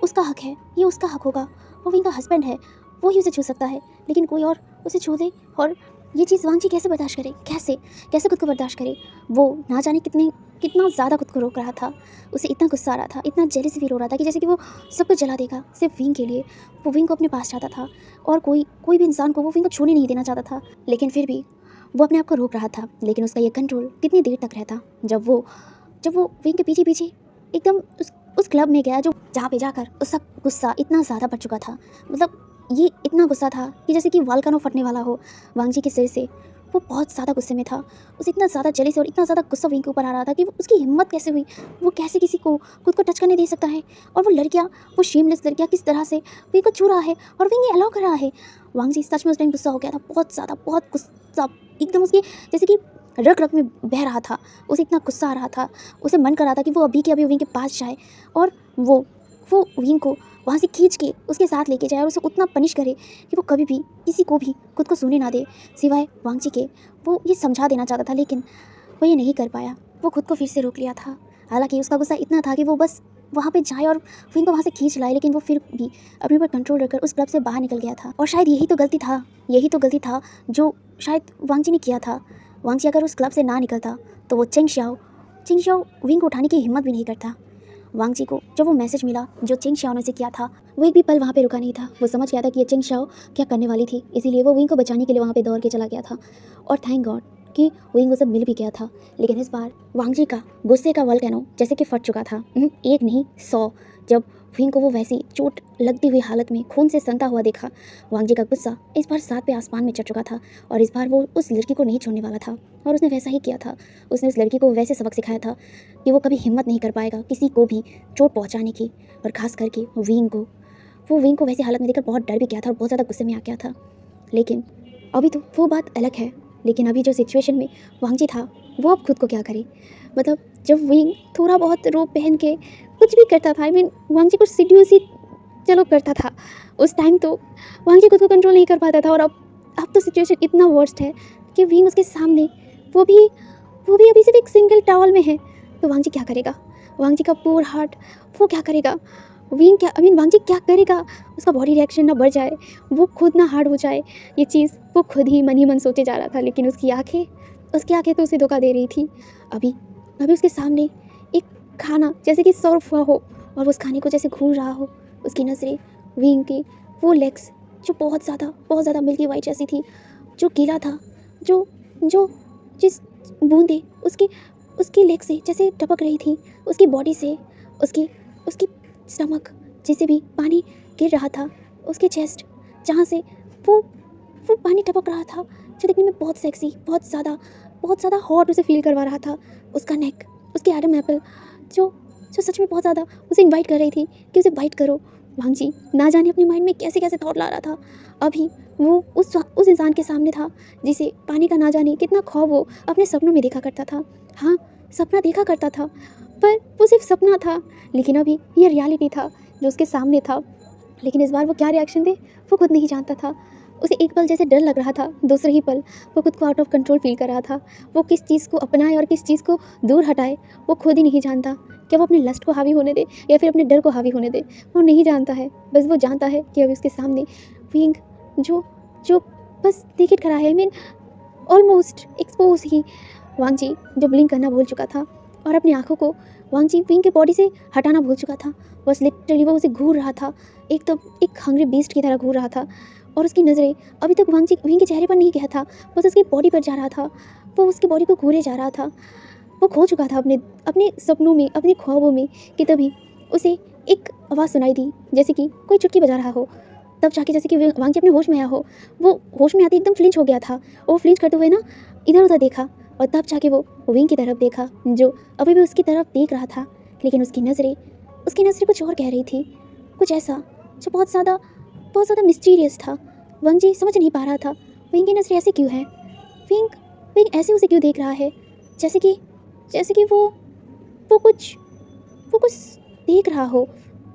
उसका हक है, ये उसका हक होगा। वो विंग का हस्बैंड है, वो ही उसे छू सकता है, लेकिन कोई और उसे छू दे और ये चीज़ वांग जी कैसे बर्दाश्त करे, कैसे कैसे खुद को बर्दाश्त करे। वो ना जाने कितना ज़्यादा खुद को रोक रहा था, उसे इतना गुस्सा आ रहा था, इतना जेलसी फील हो रहा था कि जैसे कि वो सब कुछ जला देगा सिर्फ विंग के लिए। वो विंग को अपने पास चाहता था और कोई भी इंसान को वो विंग को छूने नहीं देना चाहता था, लेकिन फिर भी वो अपने आप को रोक रहा था। लेकिन उसका ये कंट्रोल कितनी देर तक रहता, जब वो विंग के पीछे पीछे एकदम उस क्लब में गया जो जहाँ पे जाकर उसका गुस्सा इतना ज़्यादा बढ़ चुका था। मतलब ये इतना गुस्सा था कि जैसे कि वॉल्केनो फटने वाला हो वांग जी के सिर से। वो बहुत ज़्यादा गुस्से में था, उसे इतना ज़्यादा जेलसी और इतना ज़्यादा गुस्सा विंग के ऊपर आ रहा था कि उसकी हिम्मत कैसे हुई, वो कैसे किसी को खुद को टच करने दे सकता है। और वो लड़कियाँ, वो शेमलेस लड़कियाँ किस तरह से विंग को छू रहा है और विंग ये अलाउ कर रहा है। वांग जी सच में उस टाइम गुस्सा हो गया था, बहुत ज़्यादा, बहुत गुस्सा, एकदम उसकी जैसे कि रग रग में बह रहा था। उसे इतना गुस्सा आ रहा था, उसे मन कर रहा था कि वो अभी के अभी विंग के पास जाए और वो विंग को वहाँ से खींच के उसके साथ लेके जाए और उसे उतना पनिश करे कि वो कभी भी किसी को भी खुद को सूने ना दे सिवाय वांग जी के। वो ये समझा देना चाहता था, लेकिन वो ये नहीं कर पाया। वो खुद को फिर से रोक लिया था। हालांकि उसका गुस्सा इतना था कि वो बस वहाँ पे जाए और विंग को वहाँ से खींच लाए, लेकिन वो फिर भी अपने ऊपर कंट्रोल रखकर उस क्लब से बाहर निकल गया था। और शायद यही तो गलती था जो शायद वांग जी ने किया था। वांग जी अगर उस क्लब से ना निकलता तो वो चेंग शाओ विंग को उठाने की हिम्मत भी नहीं करता। वांग जी को जब वो मैसेज मिला जो चेंग शाओ ने उसे किया था, वो एक भी पल वहाँ पे रुका नहीं था। वो समझ गया था कि ये चेंग शाओ क्या करने वाली थी, इसीलिए वो विंग को बचाने के लिए वहाँ पे दौड़ के चला गया था। और थैंक गॉड कि विंग उसे मिल भी गया था। लेकिन इस बार वांग जी का गुस्से का वोल्केनो जैसे कि फट चुका था, एक नहीं 100। जब विंग को वो वैसी चोट लगती हुई हालत में खून से सनता हुआ देखा, वांग जी का गुस्सा इस बार 7 पे आसमान में चढ़ चुका था। और इस बार वो उस लड़की को नहीं छोड़ने वाला था, और उसने वैसा ही किया था। उसने उस लड़की को वैसे सबक सिखाया था कि वो कभी हिम्मत नहीं कर पाएगा किसी को भी चोट पहुंचाने की, और ख़ास करके विंग को। वो विंग को वैसी हालत में देखकर बहुत डर भी गया था और बहुत ज़्यादा गुस्से में आ गया था। लेकिन अभी तो वो बात अलग है। लेकिन अभी जो सिचुएशन में वांग जी था, वो अब खुद को क्या करे। मतलब जब विंग थोड़ा बहुत रोब पहन के कुछ भी करता था, वांग जी कुछ सीड्यूस ही चलो करता था उस टाइम, तो वांग जी खुद को कंट्रोल नहीं कर पाता था। और अब तो सिचुएशन इतना वर्स्ट है कि विंग उसके सामने, वो भी अभी सिर्फ एक सिंगल टॉवल में है, तो वांग जी क्या करेगा। वांग जी का पूर हार्ट, वो क्या करेगा। वांग जी क्या करेगा। उसका बॉडी रिएक्शन ना बढ़ जाए, वो खुद ना हार्ड हो जाए। ये चीज़ वो खुद ही मन ही मन सोचे जा रहा था। लेकिन उसकी आंखें तो उसे धोखा दे रही थी। अभी उसके सामने एक खाना जैसे कि सर्व हुआ हो और वो उस खाने को जैसे घूर रहा हो। उसकी नज़रें विंग की वो लेग्स जो बहुत ज़्यादा मिल्की वाइट जैसी थी, जो गीला था, जो जिस बूंदे उसकी लेग से जैसे टपक रही थी, उसकी बॉडी से उसकी स्टमक जैसे भी पानी गिर रहा था, उसके चेस्ट जहाँ से वो पानी टपक रहा था, जो देखने में बहुत सेक्सी, बहुत ज़्यादा हॉट उसे फील करवा रहा था। उसका नेक, उसकी एडम एप्पल जो सच में बहुत ज़्यादा उसे इनवाइट कर रही थी कि उसे बाइट करो। वांग जी ना जाने अपने माइंड में कैसे थॉट ला रहा था। अभी वो उस इंसान के सामने था जिसे पानी का ना जाने कितना खौफ वो अपने सपनों में देखा करता था। हाँ, सपना देखा करता था, पर वो सिर्फ सपना था। लेकिन अभी ये रियलिटी था जो उसके सामने था। लेकिन इस बार वो क्या रिएक्शन दे वो खुद नहीं जानता था। उसे एक पल जैसे डर लग रहा था, दूसरे ही पल वो खुद को आउट ऑफ कंट्रोल फील कर रहा था। वो किस चीज़ को अपनाए और किस चीज़ को दूर हटाए वो खुद ही नहीं जानता। क्या वो अपने लस्ट को हावी होने दे या फिर अपने डर को हावी होने दे, वो नहीं जानता है। बस वो जानता है कि अभी उसके सामने विंग जो बस नेकेड खड़ा है, ऑलमोस्ट एक्सपोज ही। वांग जी जो ब्लिंक करना भूल चुका था और अपनी आंखों को वांग जी विंग के बॉडी से हटाना भूल चुका था। बस लिटरली वो उसे घूर रहा था, एकदम एक हंग्री बीस्ट की तरह घूर रहा था। और उसकी नज़रें अभी तक विंग के चेहरे पर नहीं गया था, बस उसकी बॉडी पर जा रहा था। वो उसकी बॉडी को घूरे जा रहा था। वो खो चुका था अपने सपनों में, अपने ख्वाबों में, कि तभी उसे एक आवाज़ सुनाई दी जैसे कि कोई चुटकी बजा रहा हो। तब जाके जैसे कि वांग जी अपने होश में आया हो। वो होश में आते एकदम फ्लिंच हो गया था। वो फ्लिंच करते हुए ना इधर उधर देखा, और तब जाके वो विंग की तरफ देखा जो अभी भी उसकी तरफ देख रहा था। लेकिन उसकी नज़रें कुछ और कह रही थी, कुछ ऐसा जो बहुत ज़्यादा मिस्टीरियस था। वांग जी समझ नहीं पा रहा था विंग की नज़रें ऐसे क्यों हैं। विंग ऐसे उसे क्यों देख रहा है, जैसे कि वो कुछ देख रहा हो।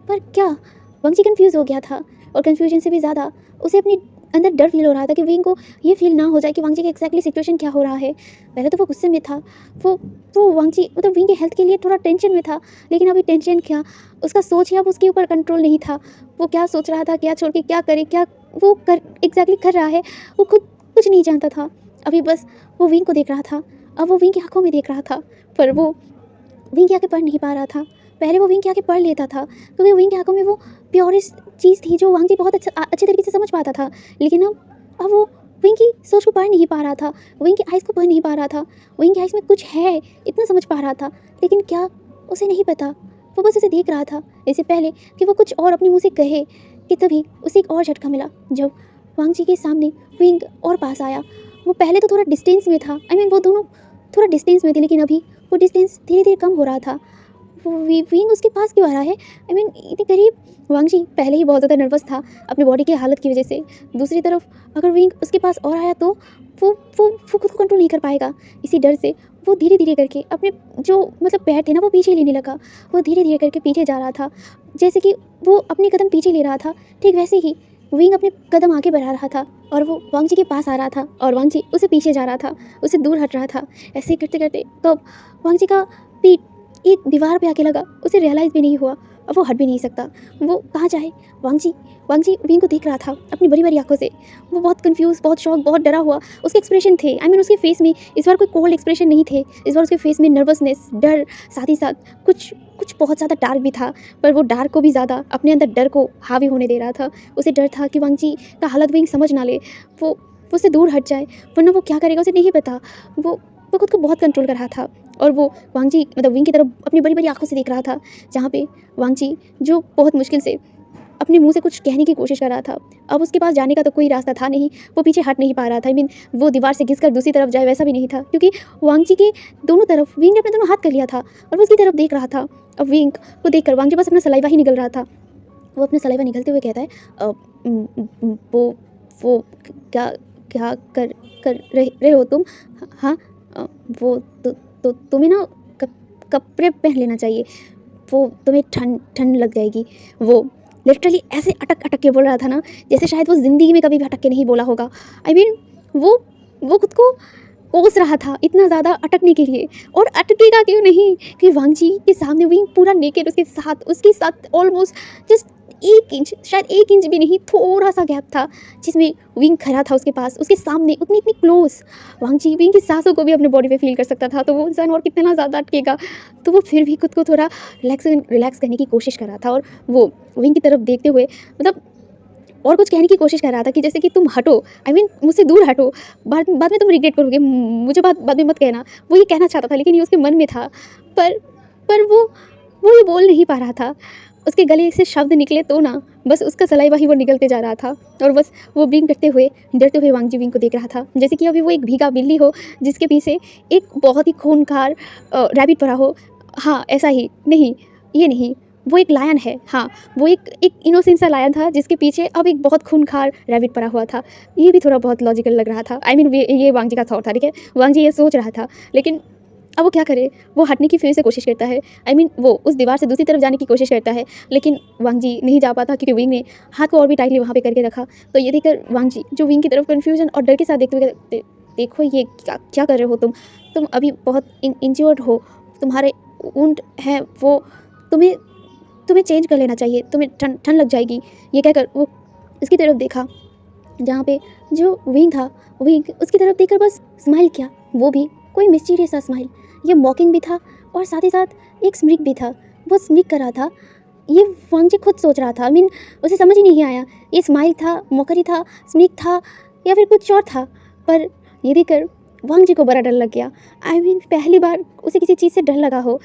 पर क्या। वांग जी कंफ्यूज हो गया था, और कंफ्यूजन से भी ज़्यादा उसे अपने अंदर डर फील हो रहा था कि विंग को ये फील ना हो जाए कि वांग जी की एक्जैक्टली सिचुएशन क्या हो रहा है। पहले तो वो गुस्से में था, वो वांग जी मतलब विंग के हेल्थ के लिए थोड़ा टेंशन में था। लेकिन अभी टेंशन क्या, उसका सोच ही अब उसके ऊपर कंट्रोल नहीं था। वो क्या सोच रहा था, क्या छोड़ के क्या करे, क्या वो कर एग्जैक्टली कर रहा है वो खुद कुछ नहीं जानता था। अभी बस वो विंग को देख रहा था, अब वो विंग की आंखों में देख रहा था, पर वो विंग की आंखें पढ़ नहीं पा रहा था। पहले वो विंग की आंखें पढ़ लेता था क्योंकि विंग की आंखों में वो प्योरेस्ट चीज़ थी जो वांग जी बहुत अच्छे तरीके से समझ पाता था। लेकिन अब वो विंग की सोच को पढ़ नहीं पा रहा था, विंग की आइज़ को पढ़ नहीं पा रहा था। विंग की आइज़ में कुछ है इतना समझ पा रहा था, लेकिन क्या उसे नहीं पता। वो बस उसे देख रहा था इससे पहले कि वो कुछ और अपने मुँह से कहे कि तभी उसे एक और झटका मिला जब वांग जी के सामने विंग और पास आया। वो पहले तो थोड़ा डिस्टेंस में था, वो दोनों थोड़ा डिस्टेंस में थे, लेकिन अभी वो डिस्टेंस धीरे धीरे कम हो रहा था। वो विंग उसके पास क्यों आ रहा है, इतने करीब। वांग जी पहले ही बहुत ज़्यादा नर्वस था अपनी बॉडी की हालत की वजह से। दूसरी तरफ अगर विंग उसके पास और आया तो वो खुद को कंट्रोल नहीं कर पाएगा। इसी डर से वो धीरे धीरे करके अपने जो पैर थे ना वो पीछे लेने लगा। वो धीरे धीरे करके पीछे जा रहा था, जैसे कि वो अपने कदम पीछे ले रहा था, ठीक वैसे ही विंग अपने कदम आगे बढ़ा रहा था और वो वांग जी के पास आ रहा था और वांग जी उसे पीछे जा रहा था, उसे दूर हट रहा था। ऐसे करते करते कब वांग जी का पीठ एक दीवार पे आके लगा, उसे रियलाइज़ भी नहीं हुआ। अब वो हट भी नहीं सकता, वो कहाँ जाए। वांग जी विंग को देख रहा था अपनी बड़ी बड़ी आंखों से। वो बहुत कंफ्यूज, बहुत शॉक, बहुत डरा हुआ उसके एक्सप्रेशन थे। उसके फेस में इस बार कोई कोल्ड एक्सप्रेशन नहीं थे, इस बार उसके फेस में नर्वसनेस, डर, साथ ही साथ कुछ कुछ बहुत ज़्यादा डार्क भी था। पर वो डार्क को भी ज़्यादा अपने अंदर डर को हावी होने दे रहा था। उसे डर था कि वांग जी का हालत विंग समझ ना ले, वो उससे दूर हट जाए, वरना वो क्या करेगा उसे नहीं पता। वो खुद को बहुत कंट्रोल कर रहा था और वो वांग जी विंग की तरफ अपनी बड़ी बड़ी आंखों से देख रहा था, जहाँ पे वांग जी जो बहुत मुश्किल से अपने मुंह से कुछ कहने की कोशिश कर रहा था। अब उसके पास जाने का तो कोई रास्ता था नहीं, वो पीछे हट नहीं पा रहा था। वो दीवार से घिसकर दूसरी तरफ जाए वैसा भी नहीं था, क्योंकि वांग जी के दोनों तरफ विंग ने अपने दोनों हाथ कर लिया था और वो उसकी तरफ देख रहा था। अब विंग को देखकर वांग जी पास अपना सलाइवा ही निकल रहा था। वो अपना सलाइवा निकलते हुए कहता है, वो क्या क्या कर रहे हो तुम? हाँ, वो तो तुम्हें ना कपड़े पहन लेना चाहिए, वो तुम्हें ठंड लग जाएगी। वो लिटरली ऐसे अटक के बोल रहा था ना, जैसे शायद वो ज़िंदगी में कभी भी अटक के नहीं बोला होगा। वो खुद को कोस रहा था इतना ज़्यादा अटकने के लिए, और अटकेगा क्यों नहीं कि वांग जी के सामने विंग पूरा नेकेड उसके साथ ऑलमोस्ट जस्ट 1 इंच, शायद 1 इंच भी नहीं, थोड़ा सा गैप था जिसमें विंग खड़ा था उसके पास, उसके सामने इतनी क्लोज। वांग जी विंग की सांसों को भी अपने बॉडी पे फील कर सकता था, तो वो इंसान और कितना ज़्यादा अटकेगा। तो वो फिर भी खुद को थोड़ा रिलैक्स करने की कोशिश कर रहा था और वो विंग की तरफ देखते हुए और कुछ कहने की कोशिश कर रहा था कि जैसे कि तुम हटो, मुझसे दूर हटो, बाद में तुम रिग्रेट करोगे, मुझे बाद में मत कहना। वो ये कहना चाहता था, लेकिन ये उसके मन में था, पर वो ये बोल नहीं पा रहा था। उसके गले से शब्द निकले तो ना, बस उसका सलाइवा ही वो निकलते जा रहा था और बस वो ब्लिंक करते हुए डरते हुए वांग जी विंग को देख रहा था, जैसे कि अभी वो एक भीगा बिल्ली हो जिसके पीछे एक बहुत ही खूंखार रैबिट पड़ा हो। हाँ, ऐसा ही नहीं, ये नहीं, वो एक लायन है। हाँ, वो एक इनोसेंट सा लायन था जिसके पीछे अब एक बहुत खूंखार रैबिट पड़ा हुआ था। ये भी थोड़ा बहुत लॉजिकल लग रहा था। ये वांग जी का थॉट था, ठीक है, वांग जी ये सोच रहा था, लेकिन अब वो क्या करे। वो हटने की फिर से कोशिश करता है, वो उस दीवार से दूसरी तरफ जाने की कोशिश करता है, लेकिन वांग जी नहीं जा पाता क्योंकि विंग ने हाथ को और भी टाइटली वहाँ पे करके रखा। तो ये देखकर वांग जी जो विंग की तरफ कन्फ्यूजन और डर के साथ देखते हुए, देखो ये क्या कर रहे हो तुम अभी बहुत इंज्योर्ड हो, तुम्हारे वुंड है, वो तुम्हें चेंज कर लेना चाहिए, तुम्हें ठंड लग जाएगी। ये कहकर वो उसकी तरफ देखा जहाँ पे जो विंग था। विंग उसकी तरफ देखकर बस स्माइल किया, वो भी कोई मिस्टीरियस सा स्माइल। ये मॉकिंग भी था और साथ ही साथ एक स्मिक भी था। वो स्मिक कर रहा था, ये वांग जी खुद सोच रहा था। उसे समझ ही नहीं आया ये स्माइल था, मॉकरी था, स्मिक था या फिर कुछ और था। पर ये देखकर वांग जी को बड़ा डर लग गया। पहली बार उसे किसी चीज़ से डर लगा हो।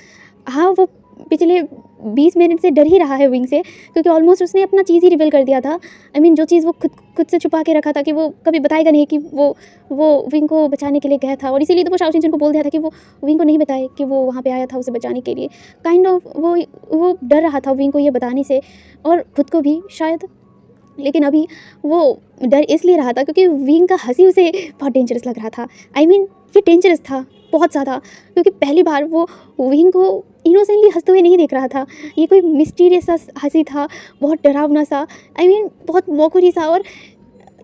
हाँ, वो पिछले 20 मिनट से डर ही रहा है विंग से, क्योंकि ऑलमोस्ट उसने अपना चीज़ ही रिवील कर दिया था। जो चीज़ वो खुद से छुपा के रखा था कि वो कभी बताएगा नहीं कि वो विंग को बचाने के लिए गया था, और इसीलिए तो वो शाओ शिनचेन को बोल दिया था कि वो विंग को नहीं बताए कि वो वहाँ पे आया था उसे बचाने के लिए। काइंड ऑफ वो डर रहा था विंग को ये बताने से और खुद को भी शायद। लेकिन अभी वो डर इसलिए रहा था क्योंकि विंग का हंसी उसे बहुत डेंजरस लग रहा था। ये डेंजरस था बहुत ज़्यादा, क्योंकि पहली बार वो विंग को इनोसेंटली हंसते हुए नहीं देख रहा था। ये कोई मिस्टीरियस सा हंसी था, बहुत डरावना सा, बहुत मौकुरी सा, और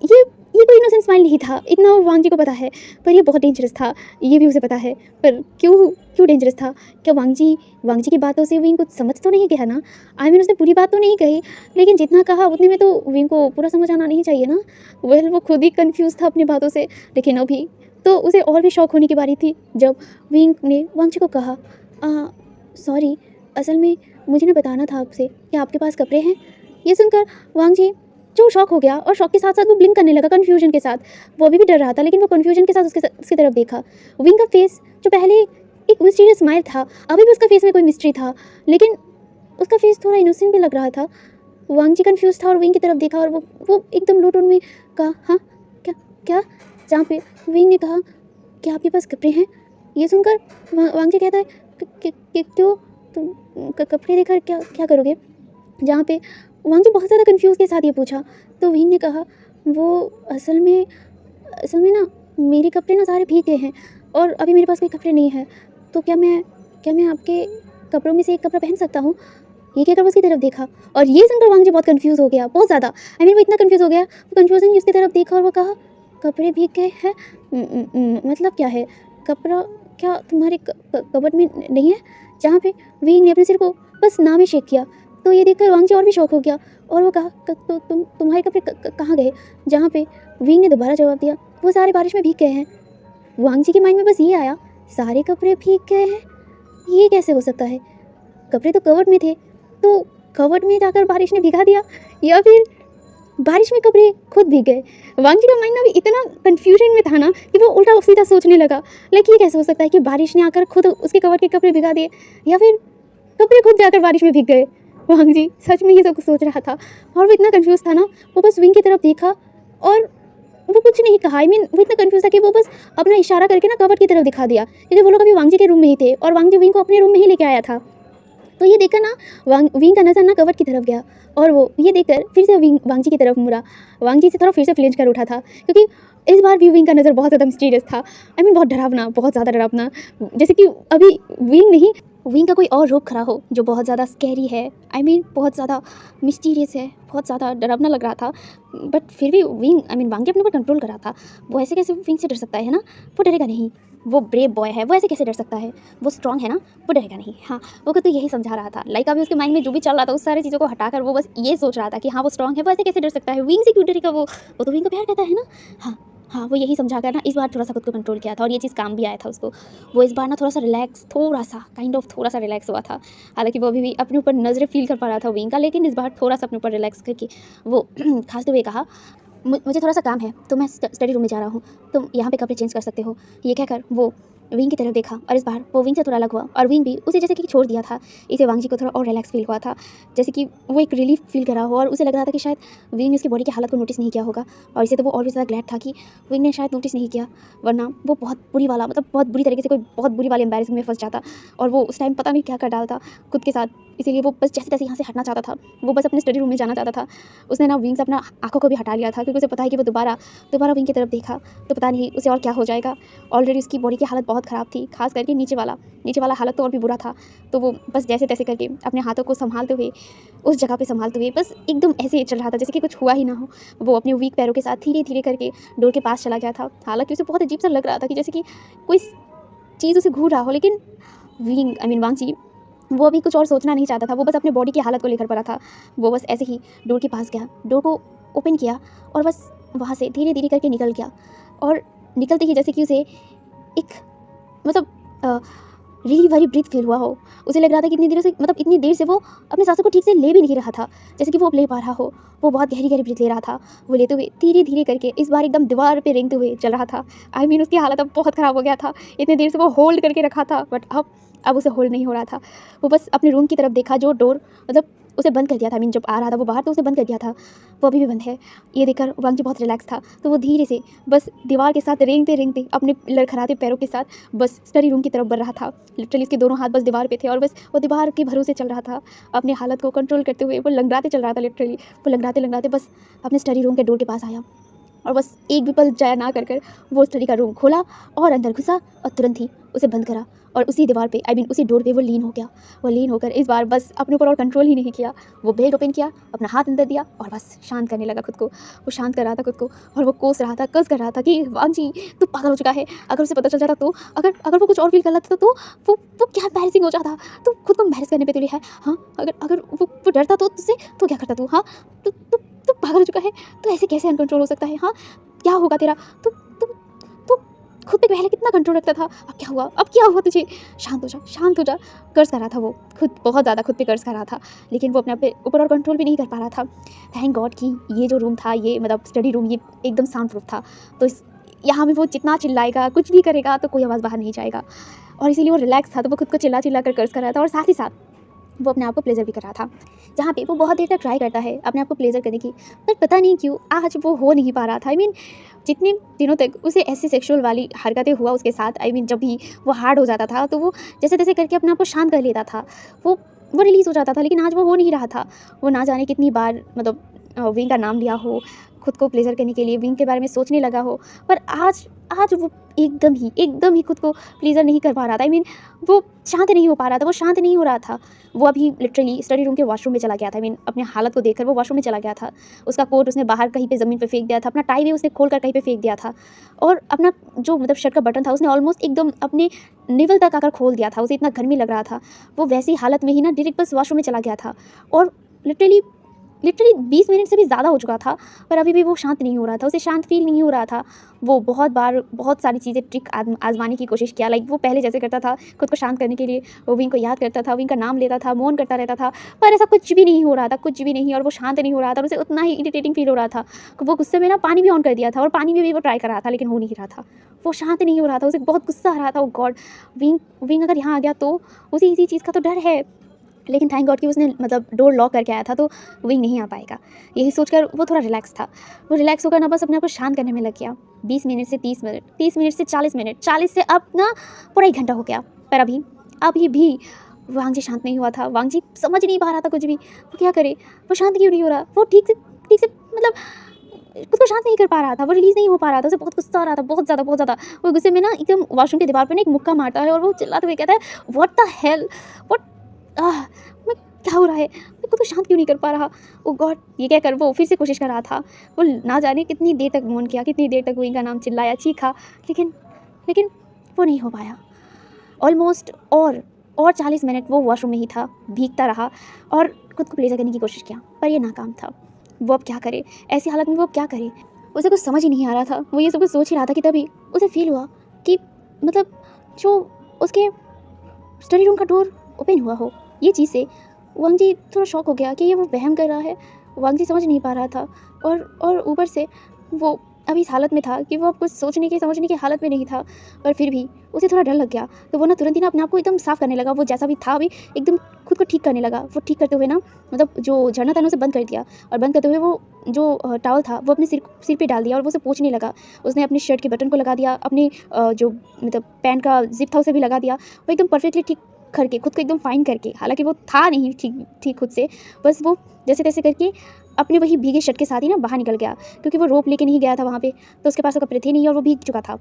ये ये कोई इनोसेंट स्माइल नहीं था, इतना वांग जी को पता है, पर ये बहुत डेंजरस था, ये भी उसे पता है। पर क्यों क्यों डेंजरस था? क्या वांग जी की बातों से विंग कुछ समझ तो नहीं गया ना? आई मीन उसने पूरी बात तो नहीं कही, लेकिन जितना कहा उतने में तो विंग को पूरा समझ आना नहीं चाहिए ना? वेल वो खुद ही कंफ्यूज था अपनी बातों से। लेकिन अभी तो उसे और भी शौक होने की बारी थी जब विंग ने वांग जी को कहा, सॉरी, असल में मुझे ना बताना था आपसे कि आपके पास कपड़े हैं। ये सुनकर वांग जी जो शॉक हो गया, और शॉक के साथ साथ वो ब्लिंक करने लगा कन्फ्यूजन के साथ। वो अभी भी डर रहा था, लेकिन वो कन्फ्यूजन के साथ उसकी तरफ देखा। विंग का फेस जो पहले एक मिस्टीरियस स्माइल था, अभी भी उसका फेस में कोई मिस्ट्री था, लेकिन उसका फेस थोड़ा इनोसेंट भी लग रहा था। वांग जी कन्फ्यूज था और विंग की तरफ देखा, और वो एकदम लो टोन में कहा, हाँ क्या क्या? जहाँ पे विंग ने कहा कि आपके पास कपड़े हैं। ये सुनकर वांग जी कहता है, क्यों तुम कपड़े देखकर क्या क्या करोगे? जहाँ पे वांग जी बहुत ज़्यादा कंफ्यूज के साथ ये पूछा, तो विंग ने कहा, वो असल में ना मेरे कपड़े ना सारे भीग गए हैं, और अभी मेरे पास कोई कपड़े नहीं है, तो क्या मैं आपके कपड़ों में से एक कपड़ा पहन सकता हूँ? ये कहकर वो उसकी तरफ देखा, और ये सुनकर वांग जी बहुत कंफ्यूज हो गया, बहुत ज़्यादा। आई मीन वो इतना कंफ्यूज हो गया, वो कंफ्यूजन उसकी तरफ देखा और वो कहा, कपड़े भीग गए हैं? मतलब क्या है? कपड़ा क्या तुम्हारे कबर्ड में नहीं है? जहाँ पे विंग ने अपने सिर को बस ना में शेक किया, तो ये देखकर वांग जी और भी शौक हो गया, और वो कहा, तो तुम्हारे कपड़े कहाँ गए? जहाँ पे विंग ने दोबारा जवाब दिया, वो सारे बारिश में भीग गए हैं। वांग जी के माइंड में बस ये आया, सारे कपड़े भीग गए हैं, ये कैसे हो सकता है? कपड़े तो कवर्ड में थे, तो कवर्ड में जाकर बारिश ने भिगा दिया, या फिर बारिश में कपड़े खुद भीग गए? वांग जी का माइंड अभी इतना कन्फ्यूजन में था ना कि वो उल्टा सीधा सोचने लगा, लाइक ये कैसे हो सकता है कि बारिश ने आकर खुद उसके कवर के कपड़े भिगा दिए, या फिर कपड़े खुद जाकर बारिश में भीग गए? वांग जी सच में ये सब कुछ सोच रहा था, और वो इतना कंफ्यूज था ना, वो बस विंग की तरफ देखा और वो कुछ नहीं कहा। आई मीन वो इतना कंफ्यूज था कि वो बस अपना इशारा करके ना कवर की तरफ दिखा दिया, क्योंकि वो लोग अभी वांग जी के रूम में ही थे, और वांग जी विंग को अपने रूम में ही लेके आया था। तो ये देखकर ना विंग का नज़र ना कवर की तरफ गया, और वो ये देखकर फिर से वांग जी की तरफ मुड़ा। वांग जी से थोड़ा फिर से फ्लिंच कर उठा था, क्योंकि इस बार भी विंग का नज़र बहुत ज़्यादा मिस्टीरियस था। आई मीन बहुत डरावना, बहुत ज़्यादा डरावना, जैसे कि अभी विंग नहीं, विंग का कोई और रूप खड़ा हो जो बहुत ज़्यादा स्कैरी है। आई मीन बहुत ज़्यादा मिस्टीरियस है, बहुत ज़्यादा डरावना लग रहा था। बट फिर भी वांग जी अपने ऊपर कंट्रोल कर रहा था। वो ऐसे कैसे विंग से डर सकता है ना? वो डरेगा नहीं, वो ब्रेव बॉय है, वो ऐसे कैसे डर सकता है? वो स्ट्रांग है ना, वो डरेगा नहीं। हाँ, वो खुद तो यही समझा रहा था। लाइक अभी उसके माइंड में जो भी चल रहा था उस सारी चीज़ों को हटाकर वो बस ये सोच रहा था कि हाँ वो स्ट्रांग है, वो ऐसे कैसे डर सकता है? विंग से क्यों डरेगा? वो तो विंग को प्यार करता है ना। हाँ हाँ, वो यही समझा कर ना इस बार थोड़ा सा खुद को कंट्रोल किया था, और ये चीज़ काम भी आया था उसको। वो इस बार ना थोड़ा सा रिलैक्स, थोड़ा सा रिलैक्स हुआ था। हालांकि वो अभी भी अपने ऊपर नज़रें फील कर पा रहा था विंग का, लेकिन इस बार थोड़ा सा अपने ऊपर रिलैक्स करके वो खासते हुए कहा, मुझे थोड़ा सा काम है, तो मैं स्टडी रूम में जा रहा हूँ, तुम यहाँ पे कपड़े चेंज कर सकते हो। ये कहकर वो विंग की तरफ देखा, और इस बार वो विंग से थोड़ा अलग हुआ, और विंग भी उसे जैसे कि छोड़ दिया था। इसे वांग जी को थोड़ा और रिलैक्स फील हुआ था, जैसे कि वो एक रिलीफ फील कर रहा हो, और उसे लग रहा था कि शायद विंग ने उसकी बॉडी की हालत को नोटिस नहीं किया होगा, और इसे तो वो और भी ज़्यादा ग्लैड था कि विंग ने शायद नोटिस नहीं किया, वरना वो बहुत बुरी वाला, मतलब बहुत बुरी तरीके से कोई बहुत बुरी वाली एम्बैरेसमेंट में फंस जाता, और वो उस टाइम पता नहीं क्या कर डालता खुद के साथ। इसीलिए वो बस जैसे तैसे यहाँ से हटना चाहता था, वो बस अपने स्टडी रूम में जाना चाहता था। उसने ना विंग से अपना आँखों को भी हटा लिया था, क्योंकि उसे पता है कि वो दोबारा विंग की तरफ देखा तो पता नहीं उसे और क्या हो जाएगा। ऑलरेडी उसकी बॉडी की हालत बहुत ख़राब थी, खास करके नीचे वाला हालत तो और भी बुरा था। तो वो बस जैसे तैसे करके अपने हाथों को संभालते हुए, उस जगह पे संभालते हुए बस एकदम ऐसे चल रहा था जैसे कि कुछ हुआ ही ना हो। वो अपने वीक पैरों के साथ धीरे धीरे करके डोर के पास चला गया था। हालांकि उसे बहुत अजीब सा लग रहा था कि जैसे कि कोई चीज़ उसे घूर रहा हो, लेकिन वांग जी वो अभी कुछ और सोचना नहीं चाहता था। वो बस अपने बॉडी की हालत को लेकर पड़ा था। वो बस ऐसे ही डोर के पास गया, डोर को ओपन किया, और बस वहाँ से धीरे धीरे करके निकल गया। और निकलते ही जैसे कि उसे एक मतलब रिली भरी ब्रीथ फील हुआ हो। उसे लग रहा था कि इतनी देर से वो अपने सांसों को ठीक से ले भी नहीं रहा था, जैसे कि वो अब ले पा रहा हो। वो बहुत गहरी गहरी ब्रीथ ले रहा था। वो लेते हुए धीरे धीरे करके इस बार एकदम दीवार पे रेंगते हुए चल रहा था। आई मीन उसकी हालत अब बहुत ख़राब हो गया था। इतनी देर से वो होल्ड करके रखा था, बट अब उसे होल्ड नहीं हो रहा था। वो बस अपने रूम की तरफ देखा, जो डोर मतलब उसे बंद कर दिया था। जब आ रहा था वो बाहर, तो उसे बंद कर दिया था, वो अभी भी बंद है। ये देखकर वांग जी बहुत रिलैक्स था, तो वो धीरे से बस दीवार के साथ रेंगते रेंगते अपने लड़खड़ाते पैरों के साथ बस स्टडी रूम की तरफ बढ़ रहा था। लिटरली उसके दोनों हाथ बस दीवार पे थे, और बस वो दीवार के भरोसे चल रहा था। अपनी हालत को कंट्रोल करते हुए वो लंगड़ाते चल रहा था। लिटरली वो लंगड़ाते लंगड़ाते बस अपने स्टडी रूम के डोर के पास आया। और बस एक भी पल जाया ना कर वो स्टडी का रूम खोला और अंदर घुसा और तुरंत ही उसे बंद करा और उसी दीवार पे उसी डोर पे वो लीन हो गया। वो लीन होकर इस बार बस अपने ऊपर और कंट्रोल ही नहीं किया। वो बेड ओपन किया, अपना हाथ अंदर दिया और बस शांत करने लगा खुद को। वो शांत कर रहा था खुद को और वो कोस रहा था, कस कर रहा था कि वांगजी तू पागल हो चुका है। अगर उसे पता चल जाता तो, अगर अगर वो कुछ और फील कर लेता तो वो क्या एम्बैरेसिंग हो जाता। तो खुद को एम्बैरेस करने पे तुली है। हाँ, अगर अगर वो डरता तो तुझसे तो क्या करता तू? हाँ, तू पागल हो चुका है। तो ऐसे कैसे अनकंट्रोल हो सकता है? हाँ, क्या होगा तेरा? तू तू तू खुद पे पहले कितना कंट्रोल रखता था, अब क्या हुआ? अब क्या हुआ तुझे? शांत हो जा, शांत हो जा। कर्ज कर रहा था वो, खुद बहुत ज़्यादा खुद पे कर्ज कर रहा था, लेकिन वो अपने आप पे ऊपर और कंट्रोल भी नहीं कर पा रहा था। थैंक गॉड कि ये जो रूम था, ये मतलब स्टडी रूम, ये एकदम साउंड प्रूफ था। तो यहाँ में वो जितना चिल्लाएगा, कुछ भी करेगा तो कोई आवाज़ बाहर नहीं जाएगा। और इसीलिए वो रिलैक्स था, तो वो खुद को चिल्ला चिल्ला कर कर्ज कर रहा था और साथ ही साथ वो अपने आप को प्लेजर भी कर रहा था। जहाँ पे वो बहुत देर तक ट्राई करता है अपने आप को प्लेजर करने की, बट पता नहीं क्यों आज वो हो नहीं पा रहा था। जितने दिनों तक उसे ऐसी सेक्सुअल वाली हरकतें हुआ उसके साथ, जब भी वो हार्ड हो जाता था तो वो जैसे तैसे करके अपने आप को शांत कर लेता था, वो रिलीज़ हो जाता था। लेकिन आज वो हो नहीं रहा था। वो ना जाने कितनी बार विंग का नाम लिया हो खुद को प्लेजर करने के लिए, विंग के बारे में सोचने लगा हो, पर आज वो एकदम ही खुद को प्लेजर नहीं कर पा रहा था। वो शांत नहीं हो पा रहा था, वो शांत नहीं हो रहा था। वो अभी लिटरली स्टडी रूम के वॉशरूम में चला गया था। अपने हालत को देखकर वो वॉशरूम में चला गया था। उसका कोट उसने बाहर कहीं पे ज़मीन पे फेंक दिया था, अपना टाई भी उसने खोल कर कहीं पे फेंक दिया था, और अपना जो शर्ट का बटन था उसने ऑलमोस्ट एकदम अपने निवल तक आकर खोल दिया था। उसे इतना गर्मी लग रहा था। वो वैसी हालत में ही ना डायरेक्ट बस वॉशरूम में चला गया था, और लिटरली 20 मिनट से भी ज़्यादा हो चुका था, पर अभी भी वो शांत नहीं हो रहा था। उसे शांत फील नहीं हो रहा था। वो बहुत बार बहुत सारी चीज़ें ट्रिक आजमाने की कोशिश किया। वो पहले जैसे करता था खुद को शांत करने के लिए, वो विंग को याद करता था, विंग का नाम लेता था, मौन करता रहता था, पर ऐसा कुछ भी नहीं हो रहा था, कुछ भी नहीं। और वो शांत नहीं हो रहा था और उसे उतना ही इरिटेटिंग फील हो रहा था। वो गुस्से में ना पानी भी ऑन कर दिया था और पानी में भी वो ट्राई कर रहा था, लेकिन हो नहीं रहा था। वो शांत नहीं हो रहा था, उसे बहुत गुस्सा आ रहा था। ओ गॉड, विंग अगर यहाँ आ गया तो उसे इसी चीज़ का तो डर है। लेकिन थैंक गॉड कि उसने डोर लॉक करके आया था, तो विंग नहीं आ पाएगा। यही सोचकर वो थोड़ा रिलैक्स था। वो रिलैक्स होकर ना बस अपने आप को शांत करने में लग गया। 20 मिनट से 30 मिनट, 30 मिनट से 40 मिनट, 40 से अब ना पूरा 1 घंटा हो गया, पर अभी भी वांगजी शांत नहीं हुआ था। वांगजी समझ नहीं पा रहा था कुछ भी, वो क्या करे, वो शांत क्यों नहीं हो रहा। वो ठीक से खुद को शांत नहीं कर पा रहा था, वो रिलीज़ नहीं हो पा रहा था। उसे बहुत गुस्सा आ रहा था, बहुत ज़्यादा। वो गुस्से में ना एकदम वॉशरूम की दीवार पर ना एक मुक्का मारता है और वो चिल्लाते हुए कहता है, व्हाट द हेल, मैं क्या हो रहा है, मैं खुद को शांत क्यों नहीं कर पा रहा। ओ गॉड, ये क्या कर, वो फिर से कोशिश कर रहा था। वो ना जाने कितनी देर तक मौन किया, कितनी देर तक वो इनका नाम चिल्लाया, चीखा, लेकिन वो नहीं हो पाया। ऑलमोस्ट और 40 मिनट वो वॉशरूम में ही था, भीगता रहा और खुद को प्लेजर करने की कोशिश किया, पर ये नाकाम था। वो अब क्या करे, ऐसी हालत में वो अब क्या करे, उसे कुछ समझ ही नहीं आ रहा था। वो ये सब कुछ सोच ही रहा था कि तभी उसे फील हुआ कि जो उसके स्टडी रूम का डोर ओपन हुआ हो। ये चीज़ से वांगजी थोड़ा शॉक हो गया कि ये वो वहम कर रहा है। वांगजी समझ नहीं पा रहा था, और ऊपर से वो अभी इस हालत में था कि वो अब कुछ सोचने की समझने की हालत में नहीं था, पर फिर भी उसे थोड़ा डर लग गया। तो वो ना तुरंत ही ना अपने आप को एकदम साफ़ करने लगा। वो जैसा भी था अभी एकदम खुद को ठीक करने लगा। वो ठीक करते हुए ना जो झरना था ना उसे बंद कर दिया, और बंद करते हुए वो जो टॉवल था वो अपने सिर पे डाल दिया और वो उसे पोंछने लगा। उसने अपनी शर्ट के बटन को लगा दिया, अपने जो पैंट का जिप था उसे भी लगा दिया। वो एकदम परफेक्टली ठीक करके, खुद को एकदम फाइन करके, हालांकि वो था नहीं ठीक खुद से, बस वो जैसे तैसे करके अपने वही भीगे शर्ट के साथ ही ना बाहर निकल गया, क्योंकि वो रोप लेके नहीं गया था वहाँ पे, तो उसके पास कपड़े थे नहीं और वो भीग चुका था।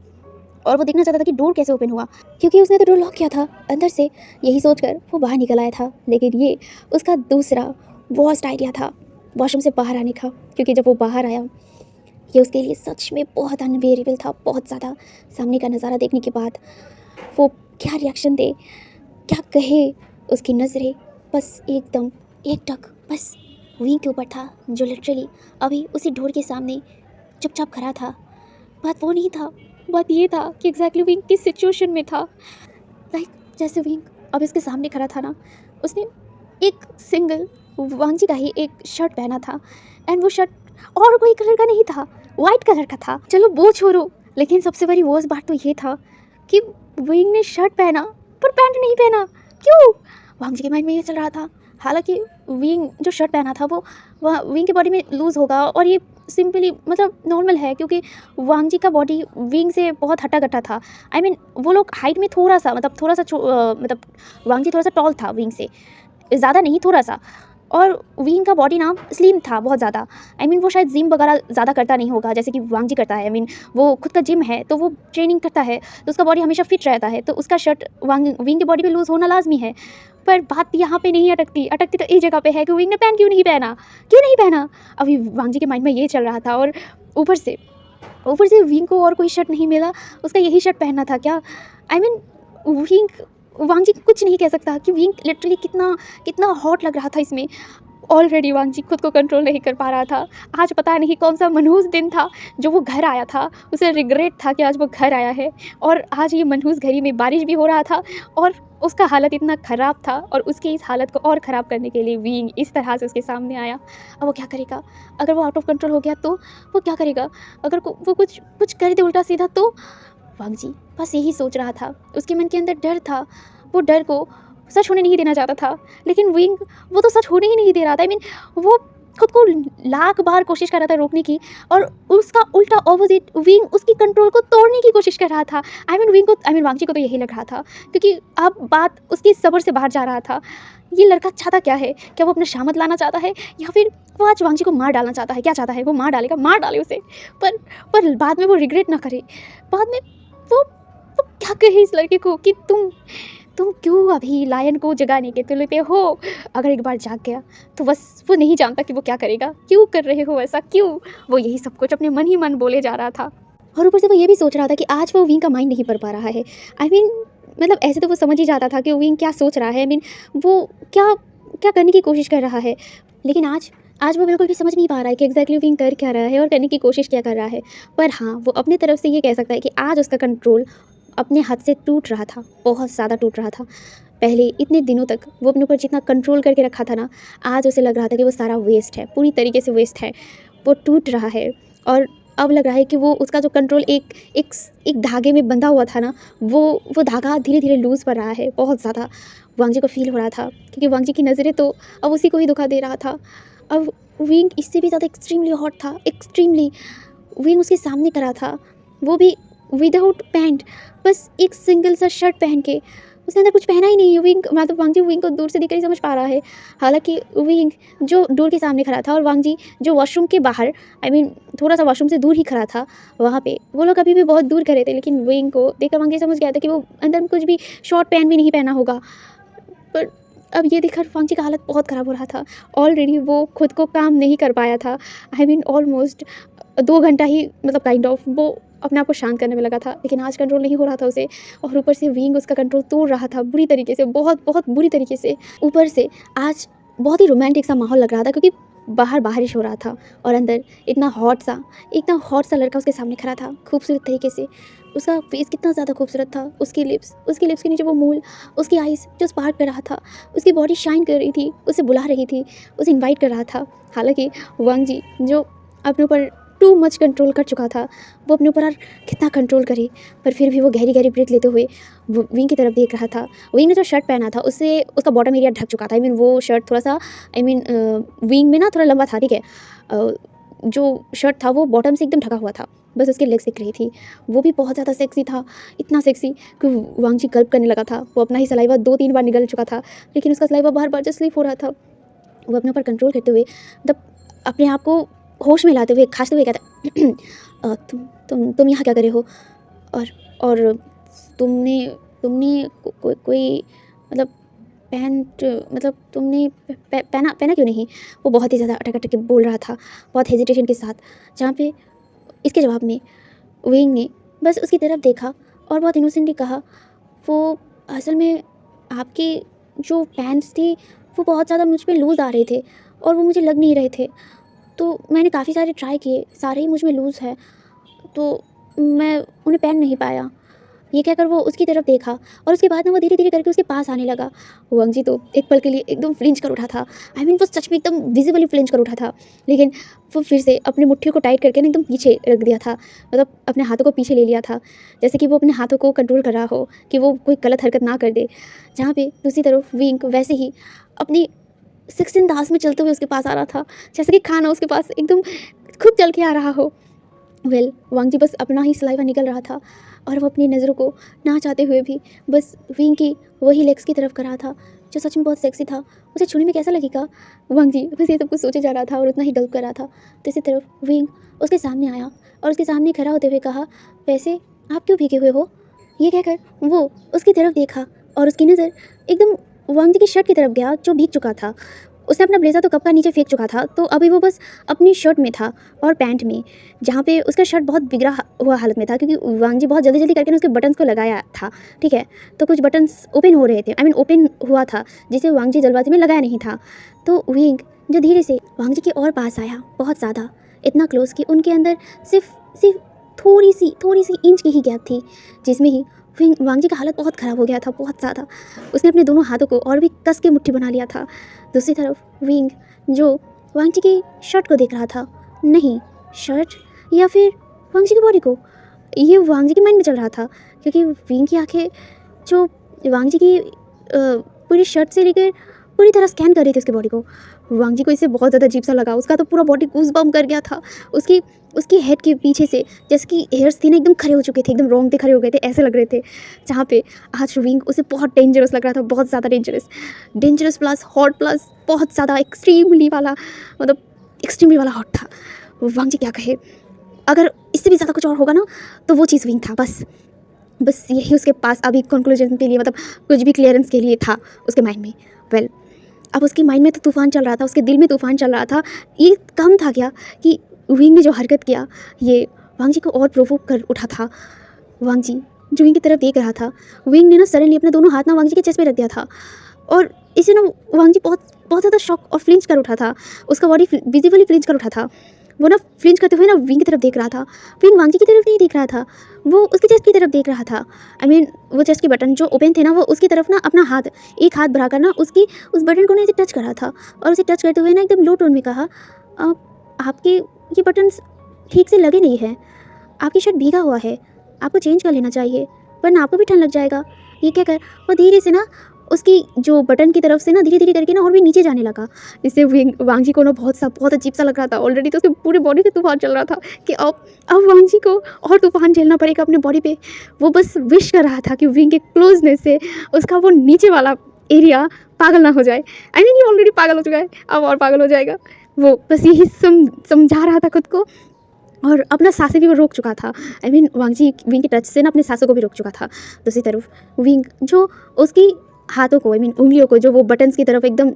और वो देखना चाहता था कि डोर कैसे ओपन हुआ, क्योंकि उसने तो डोर लॉक किया था अंदर से। यही सोचकर वो बाहर निकल आया था। लेकिन ये उसका दूसरा वर्स्ट आइडिया था वॉशरूम से बाहर आने का, क्योंकि जब वो बाहर आया ये उसके लिए सच में बहुत अनबेरेबल था, बहुत ज़्यादा। सामने का नज़ारा देखने के बाद वो क्या रिएक्शन दे, क्या कहे। उसकी नज़रें बस एकदम एकटक बस विंग के ऊपर था, जो लिटरली अभी उसी डोर के सामने चुपचाप खड़ा था। बात वो नहीं था, बात ये था कि एग्जैक्टली विंग किस सिचुएशन में था। जैसे विंग अब इसके सामने खड़ा था ना, उसने एक सिंगल वांगजी का ही एक शर्ट पहना था, एंड वो शर्ट और कोई कलर का नहीं था, वाइट कलर का था। चलो वो छोड़ो, लेकिन सबसे बड़ी वर्स्ट बात तो ये था कि विंग ने शर्ट पहना पर पैंट नहीं पहना। क्यों? वांगजी के माइंड में ये चल रहा था। हालांकि विंग जो शर्ट पहना था वो विंग की बॉडी में लूज़ होगा, और ये सिंपली नॉर्मल है, क्योंकि वांगजी का बॉडी विंग से बहुत हटा कटा था। वो लोग हाइट में थोड़ा सा वांगजी थोड़ा सा टॉल था विंग से, ज़्यादा नहीं, थोड़ा सा। और विंग का बॉडी ना स्लिम था बहुत ज़्यादा। आई मीन वो शायद जिम वगैरह ज़्यादा करता नहीं होगा जैसे कि वांग जी करता है। आई मीन वो खुद का जिम है तो वो ट्रेनिंग करता है तो उसका बॉडी हमेशा फिट रहता है, तो उसका शर्ट विंग की बॉडी पे लूज़ होना लाजमी है। पर बात यहाँ पे नहीं अटकती तो एक जगह पे है कि विंग ने पैंट क्यों नहीं पहना। अभी वांग जी के माइंड में ये चल रहा था। और ऊपर से विंग को और कोई शर्ट नहीं मिला, उसका यही शर्ट पहनना था क्या। आई मीन विंग वांग जी कुछ नहीं कह सकता कि विंग लिटरली कितना कितना हॉट लग रहा था इसमें। ऑलरेडी वांग जी खुद को कंट्रोल नहीं कर पा रहा था। आज पता नहीं कौन सा मनहूस दिन था जो वो घर आया था, उसे रिग्रेट था कि आज वो घर आया है। और आज ये मनहूस घड़ी में बारिश भी हो रहा था और उसका हालत इतना ख़राब था और उसकी इस हालत को और ख़राब करने के लिए विंग इस तरह से उसके सामने आया। अब वो क्या करेगा? अगर वो आउट ऑफ कंट्रोल हो गया तो वो क्या करेगा? अगर वो कुछ कर दे उल्टा सीधा तो? वांग जी बस यही सोच रहा था। उसके मन के अंदर डर था, वो डर को सच होने नहीं देना चाहता था। लेकिन विंग वो तो सच होने ही नहीं दे रहा था। आई मीन वो खुद को लाख बार कोशिश कर रहा था रोकने की और उसका उल्टा ऑपोजिट विंग उसकी कंट्रोल को तोड़ने की कोशिश कर रहा था। आई मीन वांग जी को तो यही लग रहा था क्योंकि अब बात उसकी सब्र से बाहर जा रहा था। ये लड़का चाहता क्या है? क्या वो अपना शामत लाना चाहता है या फिर वो आज वांग जी को मार डालना चाहता है? क्या चाहता है? वो मार डालेगा, मार डाले उसे, पर बाद में वो रिग्रेट ना करे। बाद में वो क्या कहे इस लड़के को कि तुम क्यों अभी लायन को जगाने के तुले पे हो? अगर एक बार जाग गया तो बस वो नहीं जानता कि वो क्या करेगा। क्यों कर रहे हो ऐसा, क्यों? वो यही सब कुछ अपने मन ही मन बोले जा रहा था। और ऊपर से वो ये भी सोच रहा था कि आज वो विंग का माइंड नहीं पढ़ पा रहा है। आई मीन मतलब ऐसे तो वो समझ ही जाता था कि विंग क्या सोच रहा है। आई मीन वो क्या क्या करने की कोशिश कर रहा है। लेकिन आज वो बिल्कुल भी समझ नहीं पा रहा है कि एग्जैक्टली विंग कर क्या रहा है और करने की कोशिश क्या कर रहा है। पर हाँ, वो अपनी तरफ से ये कह सकता है कि आज उसका कंट्रोल अपने हाथ से टूट रहा था, बहुत ज़्यादा टूट रहा था। पहले इतने दिनों तक वो अपने ऊपर जितना कंट्रोल करके रखा था ना, आज उसे लग रहा था कि वो सारा वेस्ट है, पूरी तरीके से वेस्ट है, वो टूट रहा है। और अब लग रहा है कि वो उसका जो कंट्रोल एक धागे में बंधा हुआ था ना, वो धागा धीरे धीरे लूज़ पड़ रहा है बहुत ज़्यादा। वांग जी को फील हो रहा था क्योंकि वांग जी की नज़रें तो अब उसी को ही धोखा दे रहा था। अब विंग इससे भी ज़्यादा एक्सट्रीमली हॉट था, एक्सट्रीमली। विंग उसके सामने करा था, वो भी विदाउट पैंट, बस एक सिंगल सा शर्ट पहन के। उसने अंदर कुछ पहना ही नहीं है। विंग मतलब वांग जी विंग को दूर से देखकर ही समझ पा रहा है। हालांकि विंग जो डोर के सामने खड़ा था और वांग जी जो वॉशरूम के बाहर, आई मीन थोड़ा सा वॉशरूम से दूर ही खड़ा था, वहाँ पे वो लोग अभी भी बहुत दूर खड़े थे। लेकिन विंग को देखकर वांग जी समझ गया था कि वो अंदर कुछ भी शॉर्ट पैंट भी नहीं पहना होगा। पर अब ये देखकर वांग जी का हालत बहुत ख़राब हो रहा था। ऑलरेडी वो खुद को काम नहीं कर पाया था। आई मीन ऑलमोस्ट 2 घंटा ही मतलब काइंड ऑफ वो अपने आप को शांत करने में लगा था, लेकिन आज कंट्रोल नहीं हो रहा था उसे। और ऊपर से विंग उसका कंट्रोल तोड़ रहा था बुरी तरीके से, बहुत बहुत बुरी तरीके से। ऊपर से आज बहुत ही रोमांटिक सा माहौल लग रहा था क्योंकि बाहर बारिश हो रहा था और अंदर इतना हॉट सा लड़का उसके सामने खड़ा था खूबसूरत तरीके से। उसका फेस कितना ज़्यादा खूबसूरत था, उसकी लिप्स के नीचे वो मूल, उसकी आइज़ जो स्पार्क कर रहा था, उसकी बॉडी शाइन कर रही थी, उसे बुला रही थी, उसे इन्वाइट कर रहा था। हालांकि वांग जी जो अपने ऊपर टू मच कंट्रोल कर चुका था, वो अपने ऊपर कितना कंट्रोल करे, पर फिर भी वो गहरी गहरी ब्रीथ लेते हुए वो विंग की तरफ देख रहा था। विंग ने जो शर्ट पहना था उससे उसका बॉटम एरिया ढक चुका था। आई मीन वो शर्ट थोड़ा सा विंग में ना थोड़ा लंबा था, ठीक है। जो शर्ट था वो बॉटम से एकदम ढका हुआ था, बस उसकी लेग्स दिख रही थी। वो भी बहुत ज़्यादा सेक्सी था, इतना सेक्सी कि वांग जी गल्प करने लगा था। वो अपना ही सलाइवा 2-3 बार निगल चुका था, लेकिन उसका सलाइवा बार बार जो स्लिप हो रहा था। वो अपने ऊपर कंट्रोल करते हुए मतलब अपने आप को होश में लाते हुए खांसते हुए कहता तुम यहाँ क्या कर रहे हो? और तुमने कोई मतलब पैंट मतलब तुमने पहना क्यों नहीं? वो बहुत ही ज़्यादा अटक के बोल रहा था, बहुत हेजिटेशन के साथ। जहाँ पे इसके जवाब में विंग ने बस उसकी तरफ देखा और बहुत इनोसेंटली कहा, वो असल में आपके जो पैंट्स थे वो बहुत ज़्यादा मुझ पे लूज़ आ रहे थे और वो मुझे लग नहीं रहे थे, तो मैंने काफ़ी सारे ट्राई किए, सारे ही मुझ में लूज़ है, तो मैं उन्हें पहन नहीं पाया। ये कहकर वो उसकी तरफ देखा और उसके बाद ना वो धीरे धीरे करके उसके पास आने लगा। वांग जी तो एक पल के लिए एकदम फ्लिंच कर उठा था। आई मीन वो सच में एकदम विजिबली फ्लिंच कर उठा था, लेकिन वो फिर से अपनी मुट्ठियों को टाइट करके ना एकदम पीछे रख दिया था, मतलब अपने हाथों को पीछे ले लिया था, जैसे कि वो अपने हाथों को कंट्रोल कर रहा हो कि वो कोई गलत हरकत ना कर दे। जहाँ पे दूसरी तरफ विंग वैसे ही अपनी 16 दास में चलते हुए उसके पास आ रहा था, जैसे कि खाना उसके पास एकदम खुद चल के आ रहा हो। वांग जी बस अपना ही सलाइवा निकल रहा था और वो अपनी नज़रों को ना चाहते हुए भी बस विंग की वही लेग्स की तरफ कर रहा था जो सच में बहुत सेक्सी था, उसे छूने में कैसा लगेगा। वांग जी बस ये सब कुछ सोचे जा रहा था और उतना ही गल्प कर रहा था। तो इसी तरफ विंग उसके सामने आया और उसके सामने खड़ा होते हुए कहा, वैसे आप क्यों भीगे हुए हो। ये कहकर वो उसकी तरफ देखा और उसकी नज़र एकदम वांग जी की शर्ट की तरफ गया जो भीग चुका था। उसने अपना ब्लेज़र तो कब का नीचे फेंक चुका था, तो अभी वो बस अपनी शर्ट में था और पैंट में, जहाँ पे उसका शर्ट बहुत बिगड़ा हुआ हालत में था, क्योंकि वांग जी बहुत जल्दी जल्दी करके उसके बटन्स को लगाया था। ठीक है, तो कुछ बटन्स ओपन हो रहे थे, आई मीन ओपन हुआ था, जिसे वांग जी जल्दबाजी में लगाया नहीं था। तो विंग जो धीरे से वांग जी के और पास आया, बहुत ज़्यादा, इतना क्लोज कि उनके अंदर सिर्फ थोड़ी सी इंच की ही गैप थी, जिसमें ही वांग जी का हालत बहुत ख़राब हो गया था, बहुत ज़्यादा। उसने अपने दोनों हाथों को और भी कस के मुट्ठी बना लिया था। दूसरी तरफ विंग जो वांग जी की शर्ट को देख रहा था, नहीं शर्ट या फिर वांग जी की बॉडी को, ये वांग जी के माइंड में चल रहा था, क्योंकि विंग की आंखें जो वांग जी की पूरी शर्ट से लेकर पूरी तरह स्कैन कर रही थी उसकी बॉडी को। वांग जी को इससे बहुत ज़्यादा अजीब सा लगा, उसका तो पूरा बॉडी गूज़ बम्प कर गया था। उसकी हेड के पीछे से जैसे कि हेयर्स थी ना, एकदम खड़े हो चुके थे, एकदम रोंगटे खड़े हो गए थे, ऐसे लग रहे थे, जहाँ पे आज विंग उसे बहुत डेंजरस लग रहा था, बहुत ज़्यादा डेंजरस प्लस हॉट प्लस बहुत ज़्यादा एक्सट्रीमली वाला, मतलब एक्सट्रीमली वाला हॉट था। वांग जी क्या कहे, अगर इससे भी ज़्यादा कुछ और होगा ना तो वो चीज़ विंग था, बस यही उसके पास अभी कंक्लूजन के लिए, मतलब कुछ भी क्लियरेंस के लिए था उसके माइंड में। वेल, अब उसके माइंड में तो तूफ़ान चल रहा था, उसके दिल में तूफ़ान चल रहा था। ये कम था क्या कि विंग ने जो हरकत किया, ये वांग जी को और प्रोवोक कर उठा था। वांग जी जो विंग की तरफ देख रहा था, विंग ने ना सडनली अपने दोनों हाथ ना वांग जी के चेस्ट पे रख दिया था, और इसे ना वांग जी बहुत ज़्यादा शॉक और फ्लिंच कर उठा था, उसका बॉडी विजिबली फ्लिंच कर उठा था। वो ना फ्लिंच करते हुए ना विंग की तरफ देख रहा था। विंग वांग जी की तरफ नहीं देख रहा था, वो उसके चेस्ट की तरफ देख रहा था। आई मीन वो चेस्ट के बटन जो ओपन थे ना, वो उसकी तरफ ना अपना हाथ, एक हाथ बढ़ाकर ना उस बटन को ना इसे टच कर रहा था, और उसे टच करते हुए ना एकदम लो टोन में कहा, आपके ये बटन्स ठीक से लगे नहीं हैं, आपकी शर्ट भीगा हुआ है, आपको चेंज कर लेना चाहिए, वरना आपको भी ठंड लग जाएगा। ये कहकर वो धीरे से ना उसकी जो बटन की तरफ से ना धीरे धीरे करके ना और भी नीचे जाने लगा, जिससे वांग जी को ना बहुत अजीब सा लग रहा था। ऑलरेडी तो उसके पूरे बॉडी पे तूफान चल रहा था कि अब वांग जी को और तूफान झेलना पड़ेगा अपने बॉडी पे। वो बस विश कर रहा था कि विंग के क्लोजनेस से उसका वो नीचे वाला एरिया पागल ना हो जाए। आई मीन ये ऑलरेडी पागल हो चुका है, अब और पागल हो जाएगा। वो बस यही समझा रहा था खुद को, और अपना सांसें भी वो रोक चुका था। I mean Wang Ji Wing के टच से ना अपनी सांसों को भी रोक चुका था। दूसरी तरफ विंग जो उसकी हाथों को, आई मीन उंगलियों को, जो वो बटन्स की तरफ एकदम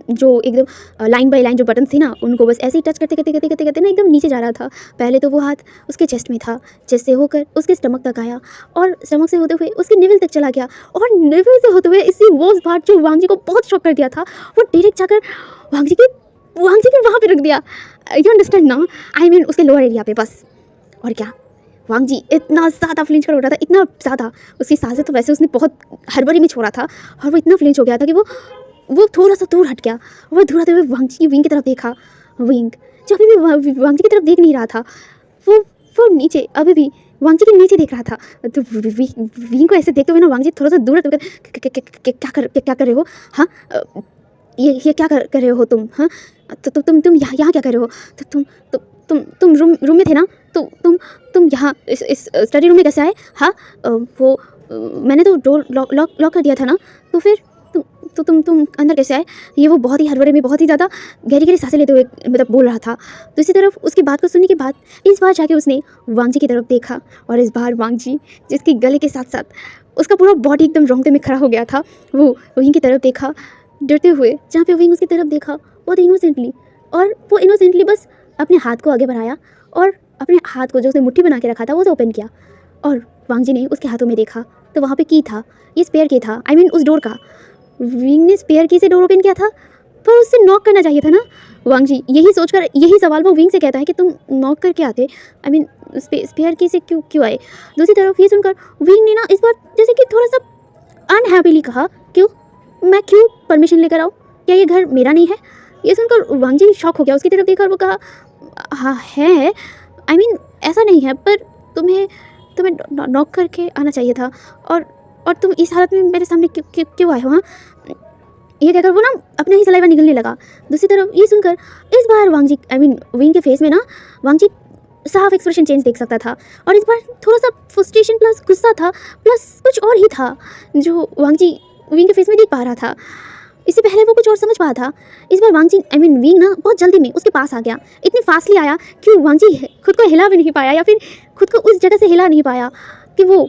लाइन बाय लाइन जो बटन्स थी ना, उनको बस ऐसे ही टच करते ना एकदम नीचे जा रहा था। पहले तो वो हाथ उसके चेस्ट में था, चेस्ट से होकर उसके स्टमक तक आया, और स्टमक से होते हुए उसके निवल तक चला गया, और निवल से होते हुए इसी वो पार्ट जो वांग जी को बहुत शॉक कर दिया था, वो डायरेक्ट जाकर वांग जी के वहाँ पे रख दिया। यू अंडरस्टैंड ना, आई मीन उसके लोअर एरिया पे बस। और क्या, वांग जी इतना ज़्यादा फ्लिंच कर उठा था, इतना ज़्यादा, उसकी सांसें तो वैसे उसने बहुत हड़बड़ी में छोड़ा था, और वो इतना फ्लिंच हो गया था कि वो थोड़ा सा दूर हट गया। वो दूर आते हुए वांग जी की विंग की तरफ देखा। विंग जो अभी भी वांग जी की तरफ देख नहीं रहा था, वो नीचे अभी भी वांग जी के नीचे देख रहा था। तो विंग को ऐसे देखते हुए ना वांग जी थोड़ा सा दूर हट क्या कर रहे हो, हाँ ये क्या कर रहे हो तुम, हाँ तो तुम यहाँ क्या कर रहे हो, तो तुम रूम में थे ना, तो तुम यहाँ इस स्टडी रूम में कैसे आए, हाँ वो मैंने तो डोर लॉक कर दिया था ना, तो फिर तुम अंदर कैसे आए। ये वो बहुत ही हड़बड़ी में बहुत ही ज़्यादा गहरी सांसें लेते हुए मतलब बोल रहा था। दूसरी तरफ उसकी बात को सुनने के बाद इस बार जाके उसने वांग जी की तरफ देखा, और इस बार वांग जी जिसके गले के साथ साथ उसका पूरा बॉडी एकदम रोंगटे में खड़ा हो गया था, वो विंग की तरफ देखा डरते हुए, जहाँ पे विंग उसकी तरफ देखा बहुत इनोसेंटली, और वो इनोसेंटली बस अपने हाथ को आगे बढ़ाया, और अपने हाथ को जो उसने मुट्ठी बना के रखा था वो ओपन किया, और वांग जी ने उसके हाथों में देखा तो वहाँ पे की था, ये स्पेयर की था, आई मीन उस डोर का। विंग ने स्पेयर की से डोर ओपन किया था, पर उससे नॉक करना चाहिए था ना। वांग जी यही सोचकर, यही सवाल वो विंग से कहता है कि तुम नॉक करके आते, आई मीन स्पेयर की से क्यों आए। दूसरी तरफ ये सुनकर विंग ने ना इस बार जैसे कि थोड़ा सा अनहैप्पीली कहा, मैं क्यों परमिशन लेकर आऊँ, क्या ये घर मेरा नहीं है। ये सुनकर वांग जी शॉक हो गया, उसकी तरफ देखकर वो कहा, हाँ है, आई मीन ऐसा नहीं है, पर तुम्हें नॉक करके आना चाहिए था, और तुम इस हालत में मेरे सामने क्यों आए हो, हाँ। ये कहकर वो ना अपने ही सलाइवा निकलने लगा। दूसरी तरफ ये सुनकर इस बार वांग जी, आई मीन विंग के फेस में ना वांग जी साफ एक्सप्रेशन चेंज देख सकता था, और इस बार थोड़ा सा फ्रस्ट्रेशन प्लस गुस्सा था, प्लस कुछ और ही था जो वांग जी विंग के फेस में देख पा रहा था। इससे पहले वो कुछ और समझ पाया था। इस बार वांगजी विंग ना बहुत जल्दी में उसके पास आ गया, इतनी फास्टली आया कि वांगजी खुद को हिला भी नहीं पाया या फिर खुद को उस जगह से हिला नहीं पाया कि वो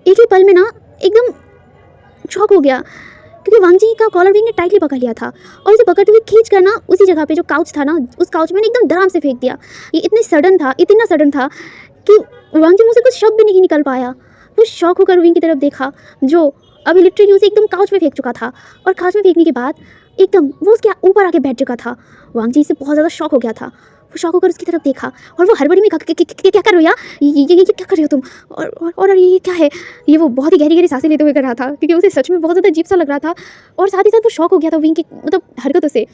एक ही पल में ना एकदम शॉक हो गया, क्योंकि वांगजी का कॉलर विंग ने टाइटली पकड़ लिया था और उसे पकड़ते हुए खींच कर ना उसी जगह पे जो काउच था ना, उस काउच में एकदम धड़ाम से फेंक दिया। ये इतना सडन था कि वांगजी मुंह से कुछ शब्द भी नहीं निकल पाया। वो शॉक होकर विंग की तरफ देखा, जो अभी लिटरली उसे एकदम काउच में फेंक चुका था, और काउच में फेंकने के बाद एकदम वो उसके ऊपर आके बैठ चुका था। वांगजी इससे बहुत ज़्यादा शॉक हो गया था। वो शॉक होकर उसकी तरफ देखा और वो हड़बड़ी में क्या कर रहे हो यार, ये क्या कर रहे हो तुम, और ये क्या है। ये वो बहुत ही गहरी गहरी सांसें लेते हुए कर रहा था, क्योंकि उसे सच में बहुत ज़्यादा अजीब सा लग रहा था, और साथ ही साथ वो शॉक हो गया था विंग की मतलब हरकतों से।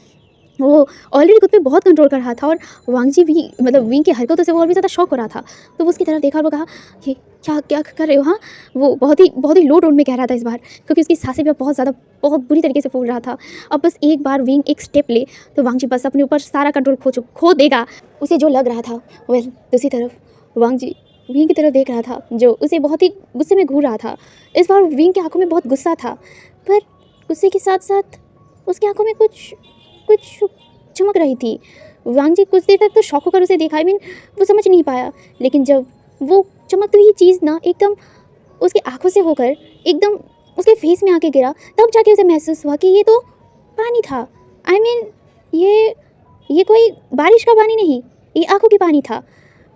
वो ऑलरेडी खुद पे बहुत कंट्रोल कर रहा था, और वांगजी भी मतलब विंग की हरकतों से वो और भी ज़्यादा शॉक हो रहा था। तो वो उसकी तरफ देखा और वो कहा, ये क्या क्या कर रहे हो। हाँ, वो बहुत ही लो टोन में कह रहा था इस बार, क्योंकि उसकी सांसें भी बहुत बुरी तरीके से फूल रहा था। अब बस एक बार विंग एक स्टेप ले तो वांगजी बस अपने ऊपर सारा कंट्रोल खो देगा, उसे जो लग रहा था। वेल, दूसरी तरफ वांगजी विंग की तरफ देख रहा था, जो उसे बहुत ही गुस्से में घूर रहा था। इस बार विंग की आंखों में बहुत गुस्सा था, पर गुस्से के साथ साथ उसकी आंखों में कुछ चमक रही थी। वांगजी कुछ देर तक तो शॉक होकर उसे देखा, वो समझ नहीं पाया, लेकिन जब वो चमकती हुई चीज़ ना एकदम उसकी आंखों से होकर एकदम उसके फेस में आके गिरा, तब जाके उसे महसूस हुआ कि ये तो पानी था। ये कोई बारिश का पानी नहीं, ये आंखों की पानी था,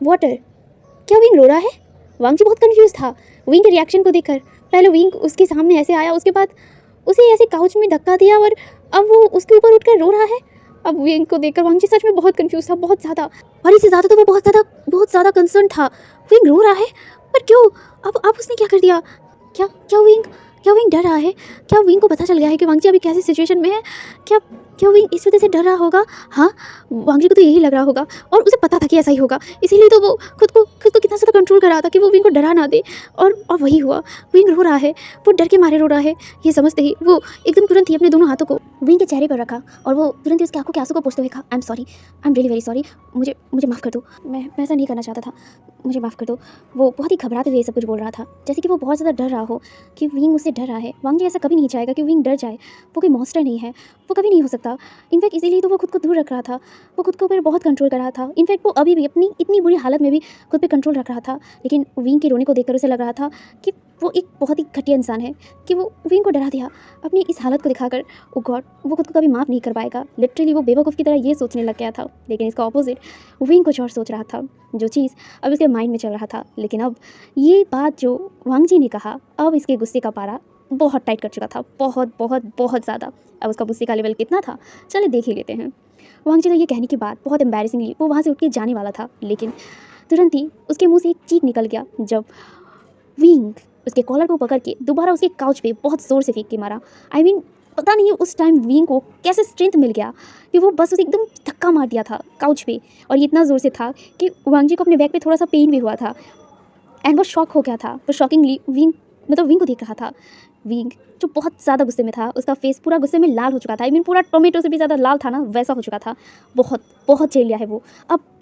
वाटर। क्या विंग रो रहा है? वांगजी बहुत कंफ्यूज था विंग के रिएक्शन को देखकर। पहले विंग उसके सामने ऐसे आया, उसके बाद उसे ऐसे काउच में धक्का दिया, और अब वो उसके ऊपर उठकर रो रहा है। अब विंग को देखकर वांगजी सच में बहुत कंफ्यूज था, बहुत ज़्यादा, और इससे ज़्यादा तो वो बहुत ज़्यादा कंसर्न था। विंग रो रहा है, पर क्यों? अब उसने क्या कर दिया? क्या विंग डर रहा है? क्या विंग को पता चल गया है कि वांगजी अभी कैसी सिचुएशन में है? क्या विंग इस वजह से डर रहा होगा? हाँ, वांगजी को तो यही लग रहा होगा, और उसे पता था कि ऐसा ही होगा, इसीलिए तो वो खुद को कितना ज़्यादा कंट्रोल कर रहा था कि वो विंग को डरा ना दे, और वही हुआ। विंग रो रहा है, वो डर के मारे रो रहा है। ये समझते ही वो एकदम तुरंत ही अपने दोनों हाथों को विंग के चेहरे पर रखा, और वो तुरंत ही उसकी आंखों के आंसू को पोंछते हुए कहा, I am really very sorry, मुझे माफ़ कर दो, मैं ऐसा नहीं करना चाहता था, मुझे माफ़ कर दो। वो बहुत ही घबराते हुए ये सब कुछ बोल रहा था, जैसे कि वो बहुत ज़्यादा डर रहा हो कि विंग उससे डर रहा है। वांगजी ऐसा कभी नहीं चाहेगा कि विंग डर जाए, वो कोई मॉन्स्टर नहीं है, वो कभी नहीं हो सकता। इनफैक्ट इसीलिए तो वो खुद को दूर रख रहा था, वो खुद के ऊपर बहुत कंट्रोल कर रहा था। इनफैक्ट वो अभी भी अपनी इतनी बुरी हालत में भी खुद पे कंट्रोल रख रहा था, लेकिन विंग के रोने को देखकर उसे लग रहा था कि वो एक बहुत ही घटिया इंसान है, कि वो विंग को डरा दिया अपनी इस हालत को दिखाकर। ओ गॉड, वो खुद को कभी माफ़ नहीं कर पाएगा। लिटरली वो बेवकूफ़ की तरह ये सोचने लग गया था, लेकिन इसका ऑपोजिट विंग कुछ और सोच रहा था, जो चीज़ अब उसके माइंड में चल रहा था। लेकिन अब ये बात जो वांगजी ने कहा, अब इसके गुस्से का पारा बहुत टाइट कर चुका था, बहुत ज़्यादा। अब उसका गुस्से का लेवल कितना था, चले देख ही लेते हैं। वांगजी को ये कहने के बाद बहुत एम्बैरेसिंगली वो वहाँ से उठ के जाने वाला था, लेकिन तुरंत ही उसके मुंह से एक चीख निकल गया, जब विंग उसके कॉलर को पकड़ के दोबारा उसके काउच पे बहुत ज़ोर से फेंक के मारा। पता नहीं उस टाइम विंग को कैसे स्ट्रेंथ मिल गया कि वो बस उसे एकदम धक्का मार दिया था काउच पे, और ये इतना ज़ोर से था कि वांगजी को अपने बैक पे थोड़ा सा पेन भी हुआ था, एंड वो शॉक हो गया था। वो शॉकिंगली विंग को देख रहा था। विंग जो बहुत ज़्यादा गुस्से में था, उसका फेस पूरा गुस्से में लाल हो चुका था। पूरा टोमेटो से भी ज़्यादा लाल था ना, वैसा हो चुका था। बहुत झेल लिया है वो।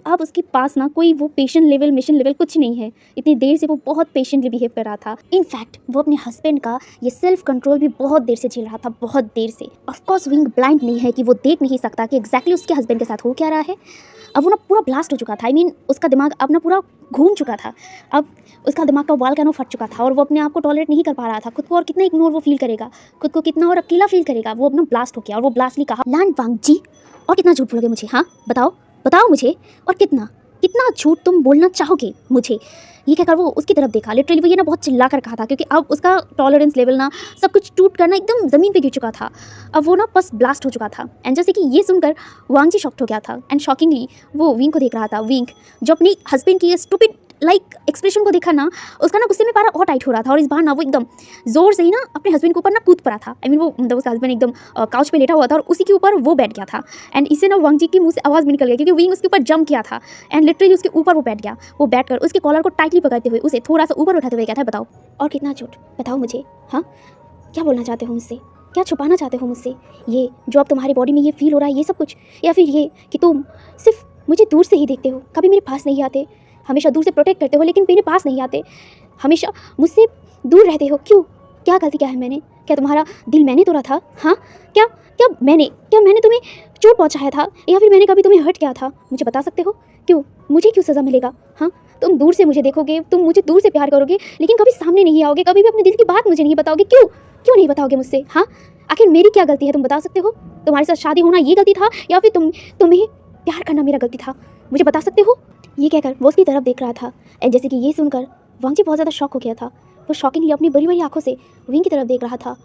अब उसके पास ना कोई वो पेशेंट लेवल मिशन लेवल कुछ नहीं है। इतनी देर से वो बहुत पेशेंटली बिहेव कर रहा था। इनफैक्ट वो अपने हस्बैंड का ये सेल्फ कंट्रोल भी बहुत देर से झेल रहा था, बहुत देर से। ऑफकोर्स विंग ब्लाइंड नहीं है कि वो देख नहीं सकता कि एग्जैक्टली उसके हस्बैंड के साथ हो क्या रहा है। अब वो ना पूरा ब्लास्ट हो चुका था। उसका दिमाग अब ना पूरा घूम चुका था। अब उसका दिमाग का वॉल्केनो फट चुका था, और वो अपने आप को टॉलरेट नहीं कर पा रहा था खुद को, और कितना इग्नोर वो फील करेगा, खुद को कितना और अकेला फील करेगा। वो अपना ब्लास्ट हो गया, और वो ब्लास्टली कहा, लैंड वांगजी, और कितना झूठ बोलोगे मुझे? हाँ, बताओ मुझे, और कितना झूठ तुम बोलना चाहोगे मुझे? ये कहकर वो उसकी तरफ देखा। लिटरली वो ये ना बहुत चिल्ला कर कहा था, क्योंकि अब उसका टॉलरेंस लेवल ना सब कुछ टूट कर ना एकदम ज़मीन पे गिर चुका था। अब वो ना बस ब्लास्ट हो चुका था। एंड जैसे कि ये सुनकर वांगजी शॉक्ड हो गया था, एंड शॉकिंगली वो विंग को देख रहा था। विंग जो अपनी हस्बैंड की ये स्टूपिड एक्सप्रेशन को देखा ना, उसका ना गुस्से में पारा और टाइट हो रहा था, और इस बार ना वो एकदम जोर से ही ना अपने हस्बैंड के ऊपर ना कूद पड़ा था। वो मतलब उसका हस्बैंड एकदम काउच पे लेटा हुआ था, और उसी के ऊपर वो बैठ गया था। एंड इससे ना वांगजी की मुंह से आवाज़ भी निकल गया, क्योंकि विंग उसके ऊपर जंप किया था, एंड लिटरली उसके ऊपर वो बैठ गया। वो बैठकर उसके कॉलर को टाइटली पकड़ते हुए उसे थोड़ा सा ऊपर उठाते हुए कहता है, बताओ और कितना झूठ, बताओ मुझे। हाँ, क्या बोलना चाहते हो मुझसे? क्या छुपाना चाहते हो मुझसे? ये जो अब तुम्हारी बॉडी में ये फील हो रहा है, ये सब कुछ, या फिर ये कि तुम सिर्फ मुझे दूर से ही देखते हो, कभी मेरे पास नहीं आते, हमेशा दूर से प्रोटेक्ट करते हो, लेकिन मेरे पास नहीं आते, हमेशा मुझसे दूर रहते हो? क्यों? क्या गलती किया है मैंने? क्या तुम्हारा दिल मैंने तोड़ा था? हाँ, क्या क्या मैंने तुम्हें चोट पहुंचाया था या फिर मैंने कभी तुम्हें हर्ट किया था? मुझे बता सकते हो? क्यों मुझे क्यों सज़ा मिलेगा? हाँ, तुम दूर से मुझे देखोगे, तुम मुझे दूर से प्यार करोगे, लेकिन कभी सामने नहीं आओगे, कभी भी अपने दिल की बात मुझे नहीं बताओगे। क्यों क्यों नहीं बताओगे मुझसे? हाँ, आखिर मेरी क्या गलती है, तुम बता सकते हो? तुम्हारे साथ शादी होना ये गलती था या फिर तुम्हें प्यार करना मेरा गलती था? मुझे बता सकते हो? ये कहकर वो उसकी तरफ देख रहा था एंड जैसे कि ये सुनकर वांगजी बहुत ज़्यादा शॉक हो गया था। वो शॉकिंगली अपनी बड़ी बड़ी आंखों से विंग की तरफ देख रहा था,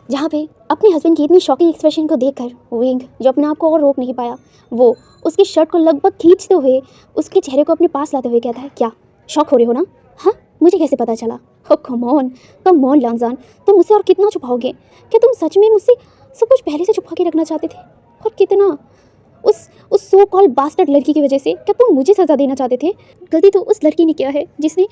जहाँ पे अपने हस्बैंड की इतनी शॉकिंग एक्सप्रेशन को देखकर विंग जो अपने आप को और रोक नहीं पाया, वो उसकी शर्ट को लगभग खींचते हुए उसके चेहरे को अपने पास लाते हुए कहता है, क्या शॉक हो रहे हो ना? हाँ, मुझे कैसे पता चला? ओ कम ऑन लांजान, तुम मुझसे और कितना छुपाओगे? क्या तुम सच में मुझसे सब कुछ पहले से छुपा के रखना चाहते थे? और कितना? उस सो कॉल बास्टर्ड लड़की की वजह से क्या तुम मुझे सज़ा देना चाहते थे? गलती तो उस लड़की ने किया है जिसने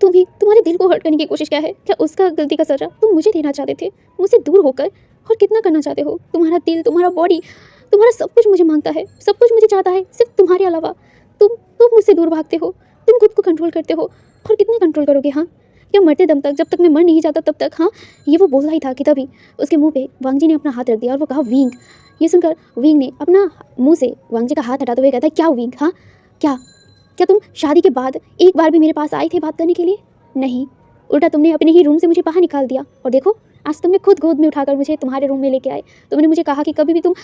तुम्हारे दिल को हर्ट करने की कोशिश किया है। क्या उसका गलती का सज़ा तुम मुझे देना चाहते थे, मुझसे दूर होकर? और कितना करना चाहते हो? तुम्हारा दिल, तुम्हारा बॉडी, तुम्हारा सब कुछ मुझे मांगता है, सब कुछ मुझे चाहता है, सिर्फ तुम्हारे अलावा। तुम मुझसे दूर भागते हो, तुम खुद को कंट्रोल करते हो, और कितना कंट्रोल करोगे? हाँ, क्या मरते दम तक, जब तक मैं मर नहीं जाता तब तक? हाँ, ये वो बोल रहा ही था कि तभी उसके मुंह पे वांगजी ने अपना हाथ रख दिया और वो कहा, विंग। ये सुनकर विंग ने अपना मुंह से वांगजी का हाथ हटाते हुए कहता है, क्या विंग? हाँ, क्या क्या तुम शादी के बाद एक बार भी मेरे पास आए थे बात करने के लिए? नहीं, उल्टा तुमने अपने ही रूम से मुझे बाहर निकाल दिया। और देखो, आज तुमने खुद गोद में उठाकर मुझे तुम्हारे रूम में लेके आए। तुमने मुझे कहा कि कभी भी तुम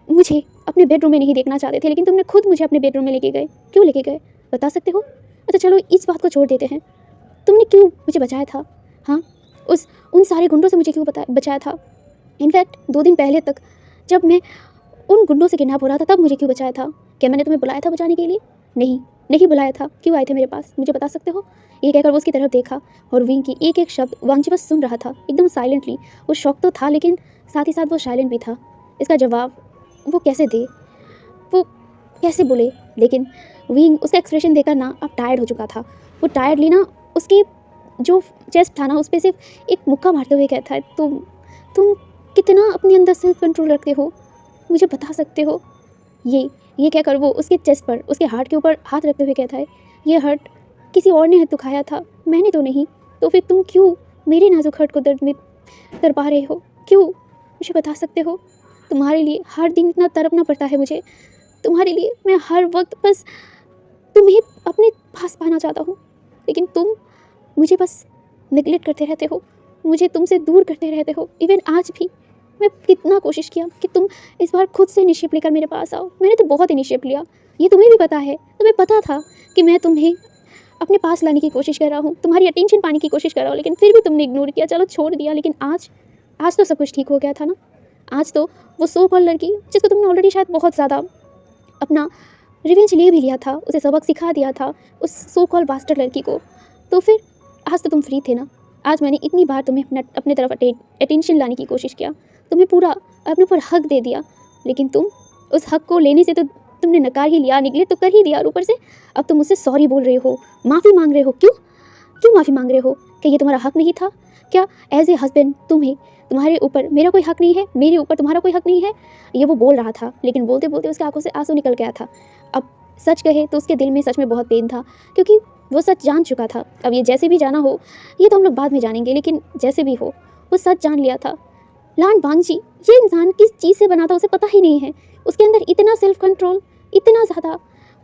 मुझे अपने बेडरूम में नहीं देखना चाहते थे, लेकिन तुमने खुद मुझे अपने बेडरूम में लेके गए। क्यों लेके गए, बता सकते हो? अच्छा चलो, इस बात को छोड़ देते हैं, तुमने क्यों मुझे बचाया था? हाँ, उन सारे गुंडों से मुझे क्यों बचाया था? इनफैक्ट 2 दिन पहले तक जब मैं उन गुंडों से किडनैप हो रहा था तब मुझे क्यों बचाया था? क्या मैंने तुम्हें बुलाया था बचाने के लिए? नहीं बुलाया था। क्यों आए थे मेरे पास, मुझे बता सकते हो? ये कहकर वो उसकी तरफ देखा और विंग की एक एक शब्द वांगजी बस सुन रहा था एकदम साइलेंटली। वो शॉक तो था, लेकिन साथ ही साथ वो साइलेंट भी था। इसका जवाब वो कैसे दे, वो कैसे बोले? लेकिन विंग उसका एक्सप्रेशन देखकर ना अब टायर्ड हो चुका था। वो टायर्डली ना उसकी जो चेस्ट था ना उस पर सिर्फ एक मुक्का मारते हुए कहता है, तुम कितना अपने अंदर सेल्फ कंट्रोल रखते हो, मुझे बता सकते हो? ये कहकर वो उसके चेस्ट पर, उसके हार्ट के ऊपर हाथ रखते हुए कहता है, ये हर्ट किसी और ने दुखाया था, मैंने तो नहीं। तो फिर तुम क्यों मेरे नाजुक हर्ट को दर्द में कर पा रहे हो? क्यों, मुझे बता सकते हो? तुम्हारे लिए हर दिन इतना तड़पना पड़ता है मुझे, तुम्हारे लिए मैं हर वक्त बस तुम्हें अपने पास पाना चाहता हूँ, लेकिन तुम मुझे बस निगलेक्ट करते रहते हो, मुझे तुमसे दूर करते रहते हो। इवन आज भी मैं कितना कोशिश किया कि तुम इस बार खुद से इनिशिएटिव लेकर मेरे पास आओ। मैंने तो बहुत इनिशिएटिव लिया, ये तुम्हें भी पता है। तुम्हें पता था कि मैं तुम्हें अपने पास लाने की कोशिश कर रहा हूँ, तुम्हारी अटेंशन पाने की कोशिश कर रहा हूँ, लेकिन फिर भी तुमने इग्नोर किया, चलो छोड़ दिया। लेकिन आज तो सब कुछ ठीक हो गया था ना? आज तो वो सो कॉल लड़की जिसको तुमने ऑलरेडी शायद बहुत ज़्यादा अपना रिवेंज ले भी लिया था, उसे सबक सिखा दिया था, उस सो कॉल बास्टर्ड लड़की को, तो फिर आज तो तुम फ्री थे ना? आज मैंने इतनी बार तुम्हें अपने तरफ अटेंशन लाने की कोशिश किया, तुम्हें पूरा अपने ऊपर हक दे दिया, लेकिन तुम उस हक को लेने से तो तुमने नकार ही लिया, निगलेक्ट तो कर ही दिया। और ऊपर से अब तुम मुझसे सॉरी बोल रहे हो, माफ़ी मांग रहे हो। क्यों माफ़ी मांग रहे हो? क्या ये तुम्हारा हक नहीं था? क्या एज ए हस्बैंड तुम्हारे ऊपर मेरा कोई हक नहीं है, मेरे ऊपर तुम्हारा कोई हक नहीं है? ये वो बोल रहा था, लेकिन बोलते बोलते उसकी आंखों से आंसू निकल गया था। अब सच कहे तो उसके दिल में सच में बहुत पेन था, क्योंकि वो सच जान चुका था। अब ये जैसे भी जाना हो, ये तो हम लोग बाद में जानेंगे, लेकिन जैसे भी हो वो सच जान लिया था। लान वांगजी ये इंसान किस चीज़ से बना था उसे पता ही नहीं है। उसके अंदर इतना सेल्फ कंट्रोल, इतना ज़्यादा,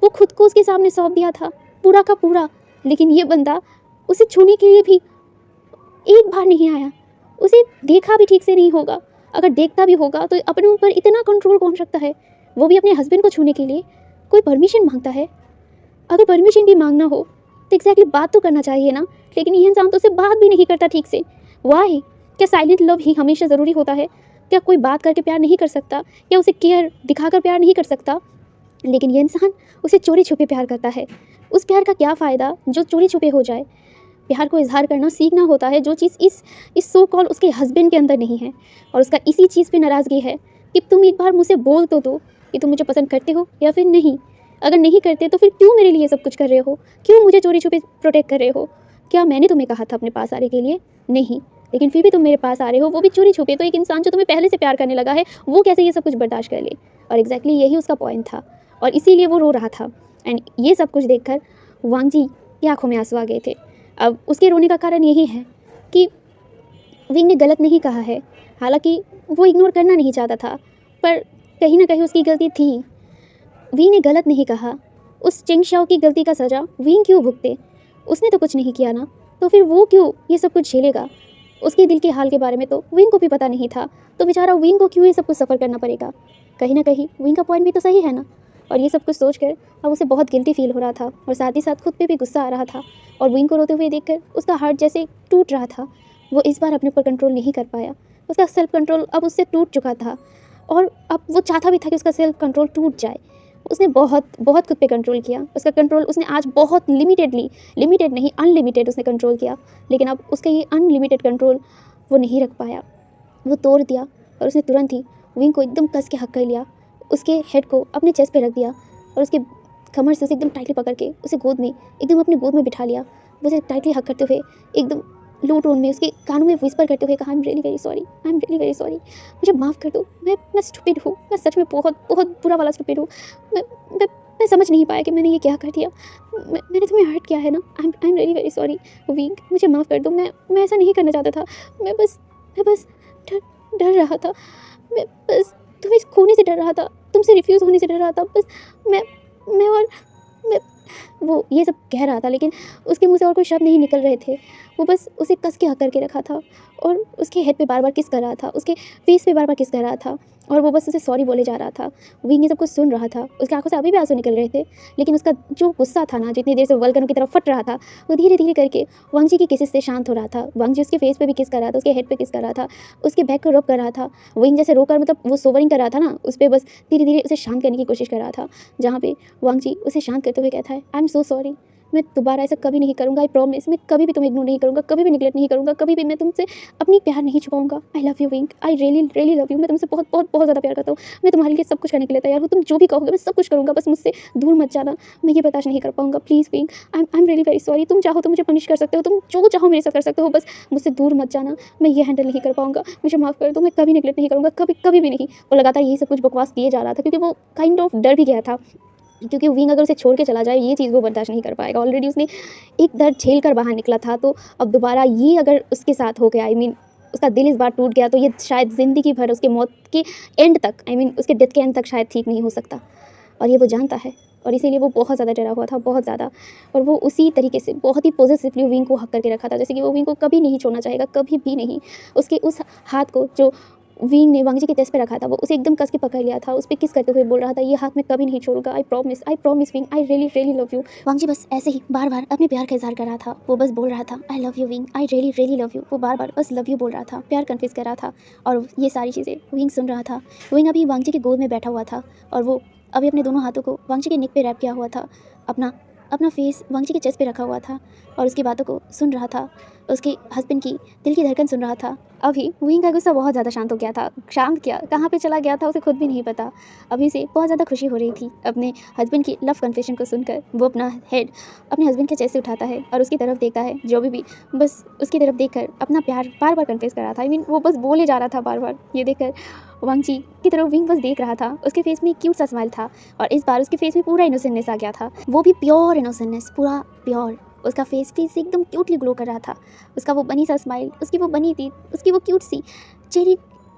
वो खुद को उसके सामने सौंप दिया था पूरा का पूरा, लेकिन ये बंदा उसे छूने के लिए भी एक बार नहीं आया। उसे देखा भी ठीक से नहीं होगा, अगर देखता भी होगा तो अपने ऊपर इतना कंट्रोल कौन रखता है? वो भी अपने हस्बैंड को छूने के लिए कोई परमिशन मांगता है? अगर परमिशन भी मांगना हो तो एग्जैक्टली बात तो करना चाहिए ना, लेकिन ये इंसान तो उससे बात भी नहीं करता ठीक से। वाई? क्या साइलेंट लव ही हमेशा ज़रूरी होता है? क्या कोई बात करके प्यार नहीं कर सकता, या उसे केयर दिखाकर प्यार नहीं कर सकता? लेकिन ये इंसान उसे चोरी छुपे प्यार करता है। उस प्यार का क्या फ़ायदा जो चोरी छुपे हो जाए? प्यार को इजहार करना सीखना होता है, जो चीज़ इस सो कॉल उसके हस्बैंड के अंदर नहीं है। और उसका इसी चीज़ पे नाराज़गी है कि तुम एक बार मुझसे बोल तो दो कि तुम मुझे पसंद करते हो या फिर नहीं। अगर नहीं करते तो फिर क्यों मेरे लिए सब कुछ कर रहे हो? क्यों मुझे चोरी छुपे प्रोटेक्ट कर रहे हो? क्या मैंने तुम्हें कहा था अपने पास आने के लिए? नहीं, लेकिन फिर भी तुम मेरे पास आ रहे हो, वो भी चोरी छुपे। तो एक इंसान जो तुम्हें पहले से प्यार करने लगा है, वो कैसे ये सब कुछ बर्दाश्त कर ले? और एग्जैक्टली यही उसका पॉइंट था, और इसीलिए वो रो रहा था। एंड ये सब कुछ देखकर वांगजी की आंखों में आंसू आ गए थे। अब उसके रोने का कारण यही है कि विंग ने गलत नहीं कहा है हालांकि वो इग्नोर करना नहीं चाहता था, पर कहीं ना कहीं उसकी गलती थी। विंग ने गलत नहीं कहा। उस चिंगशाओ की गलती का सज़ा विंग क्यों भुगते? उसने तो कुछ नहीं किया ना, तो फिर वो क्यों ये सब कुछ झेलेगा? उसके दिल के हाल के बारे में तो विंग को भी पता नहीं था, तो बेचारा विंग को क्यों ये सब कुछ सफ़र करना पड़ेगा? कहीं ना कहीं विंग का पॉइंट भी तो सही है ना। और ये सब कुछ सोचकर अब उसे बहुत गिल्टी फील हो रहा था और साथ ही साथ खुद पे भी गुस्सा आ रहा था। और विंग को रोते हुए देखकर उसका हार्ट जैसे टूट रहा था। वो इस बार अपने ऊपर कंट्रोल नहीं कर पाया। उसका सेल्फ कंट्रोल अब उससे टूट चुका था और अब वो चाहता भी था कि उसका सेल्फ कंट्रोल टूट जाए। उसने बहुत बहुत खुद पे कंट्रोल किया। उसका कंट्रोल उसने आज बहुत लिमिटेड नहीं अनलिमिटेड उसने कंट्रोल किया, लेकिन अब उसका ये अनलिमिटेड कंट्रोल वो नहीं रख पाया। वो तोड़ दिया और उसने तुरंत ही विंग को एकदम कस के हक कर लिया। उसके हेड को अपने चेस्ट पे रख दिया और उसके कमर से उसे एकदम टाइटली पकड़ के उसे गोद में एकदम अपने गोद में बिठा लिया। वो उसे टाइटली हक करते हुए एकदम लो टोन में उसके कानों में विस्पर करते हुए कहा, I am really very sorry, I am really very sorry, मुझे माफ़ कर दो। मैं स्टूपिड हूँ, मैं सच में बहुत बहुत बुरा वाला स्टूपिड हूँ। मैं मैं मैं समझ नहीं पाया कि मैंने ये क्या कर दिया। मैंने तुम्हें हर्ट किया है ना। I am really very sorry wing, मुझे माफ़ कर दो। मैं ऐसा नहीं करना चाहता था। मैं बस डर डर रहा था। मैं बस तुम्हें खोने से डर रहा था, तुमसे रिफ्यूज़ होने से डर रहा था। बस मैं मैं और मैं वो ये सब कह रहा था, लेकिन उसके मुंह से और कोई शब्द नहीं निकल रहे थे। वो बस उसे कस के हक करके रखा था और उसके हेड पे बार बार किस कर रहा था, उसके फेस पे बार बार किस कर रहा था और वो बस उसे सॉरी बोले जा रहा था। विंग ये सब कुछ सुन रहा था। उसकी आंखों से अभी भी आंसू निकल रहे थे, लेकिन उसका जो गुस्सा था ना, जितनी देर से वल्गनों की तरफ फट रहा था, वो धीरे धीरे करके वांग जी की किसेस से शांत हो रहा था। वांग जी उसके फेस पे भी किस कर रहा था, उसके हेड पे किस कर रहा था, उसके बैक को रब कर रहा था। विंग जैसे रोकर मतलब वो सोवरिंग कर रहा था ना, उस पर बस धीरे धीरे उसे शांत करने की कोशिश कर रहा था। जहाँ पे वांग जी उसे शांत करते हुए कहता है, आई एम सो सॉरी, मैं दोबारा ऐसा कभी नहीं करूँगा, आई प्रॉमिस। मैं कभी भी तुम्हें इग्नोर नहीं करूँगा, कभी भी निगलेक्ट नहीं करूँगा, कभी भी मैं तुमसे अपनी प्यार नहीं छुपाऊंगा। I love you Wing, I really really love you. मैं तुमसे बहुत बहुत बहुत ज़्यादा प्यार करता हूँ। मैं तुम्हारे लिए सब कुछ करने के लिए तैयार हूँ। तुम जो भी कहोगे मैं सब कुछ करूँगा, बस मुझसे दूर मत जाना। मैं ये बर्दाश्त नहीं कर पाऊँगा, please wing. I am really very sorry. तुम चाहो तो मुझे पनिश कर सकते हो, तुम जो चाहो मेरे साथ कर सकते हो, बस मुझसे दूर मत जाना। मैं ये हैंडल नहीं कर पाऊँगा, मुझे माफ़ कर दो। मैं कभी निगलेक्ट नहीं करूँगा, कभी कभी भी नहीं। वो लगातार यही सब कुछ बकवास किए जा रहा था, क्योंकि वो काइंड ऑफ डर भी गया था, क्योंकि विंग अगर उसे छोड़ के चला जाए ये चीज़ वो बर्दाश्त नहीं कर पाएगा। ऑलरेडी उसने एक दर्द झेल कर बाहर निकला था, तो अब दोबारा ये अगर उसके साथ हो गया, आई मीन उसका दिल इस बार टूट गया, तो ये शायद ज़िंदगी भर उसके मौत के एंड तक, आई मीन उसके डेथ के एंड तक शायद ठीक नहीं हो सकता। और ये वो जानता है और इसीलिए वो बहुत ज़्यादा डरा हुआ था, बहुत ज़्यादा। और वो उसी तरीके से बहुत ही पॉजिटिवली विंग को हक करके रखा था, जैसे कि वो विंग को कभी नहीं छोड़ना चाहेगा, कभी भी नहीं। उसके उस हाथ को जो विंग ने वांग जी के चेस्ट पे रखा था, वो उसे एकदम कस के पकड़ लिया था, उस पर किस करते हुए बोल रहा था, ये हाथ मैं कभी नहीं छोड़ूंगा, I promise Wing, I really really love you. Wang ji बस ऐसे ही बार बार अपने प्यार का इजहार कर रहा था। वो बस बोल रहा था, आई love you Wing, I really really love you. वो बार बार बस लव यू बोल रहा था, प्यार कन्फेस कर रहा था और ये सारी चीज़ें विंग सुन रहा था। विंग अभी वांग जी के गोद में बैठा हुआ था और वो अभी अपने दोनों हाथों को वांग जी के नेक पे रैप किया हुआ था, अपना अपना फेस वांग जी के चेस्ट पे रखा हुआ था और उसकी बातों को सुन रहा था, उसके हस्बैंड की दिल की धड़कन सुन रहा था। अभी विंग का गुस्सा बहुत ज़्यादा शांत हो गया था। शांत क्या, कहाँ पे चला गया था उसे खुद भी नहीं पता। अभी से बहुत ज़्यादा खुशी हो रही थी अपने हस्बैंड की लव कन्फेशन को सुनकर। वो अपना हेड अपने हस्बैंड के चेस्ट से उठाता है और उसकी तरफ देखता है, जो भी बस उसकी तरफ देखकर अपना प्यार बार बार कन्फेस कर रहा था। आई मीन वो बस बोले जा रहा था बार बार। ये देखकर वांग जी की तरफ विंग बस देख रहा था। उसके फेस में एक क्यूट सा स्माइल था और इस बार उसके फेस में पूरा इनोसेंटनेस आ गया था, वो भी प्योर इनोसेंटनेस, पूरा प्योर। उसका फेस एकदम क्यूटली ग्लो कर रहा था। उसका वो बनी सा स्माइल, उसकी वो बनी थी, उसकी वो क्यूट सी चेरी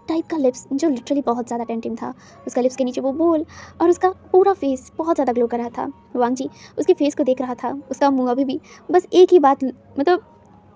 टाइप का लिप्स जो लिटरली बहुत ज़्यादा टेम्पटिंग था। उसका लिप्स के नीचे वो बोल और उसका पूरा फेस बहुत ज़्यादा ग्लो कर रहा था। वांग जी उसके फेस को देख रहा था। उसका मुँह अभी भी बस एक ही बात मतलब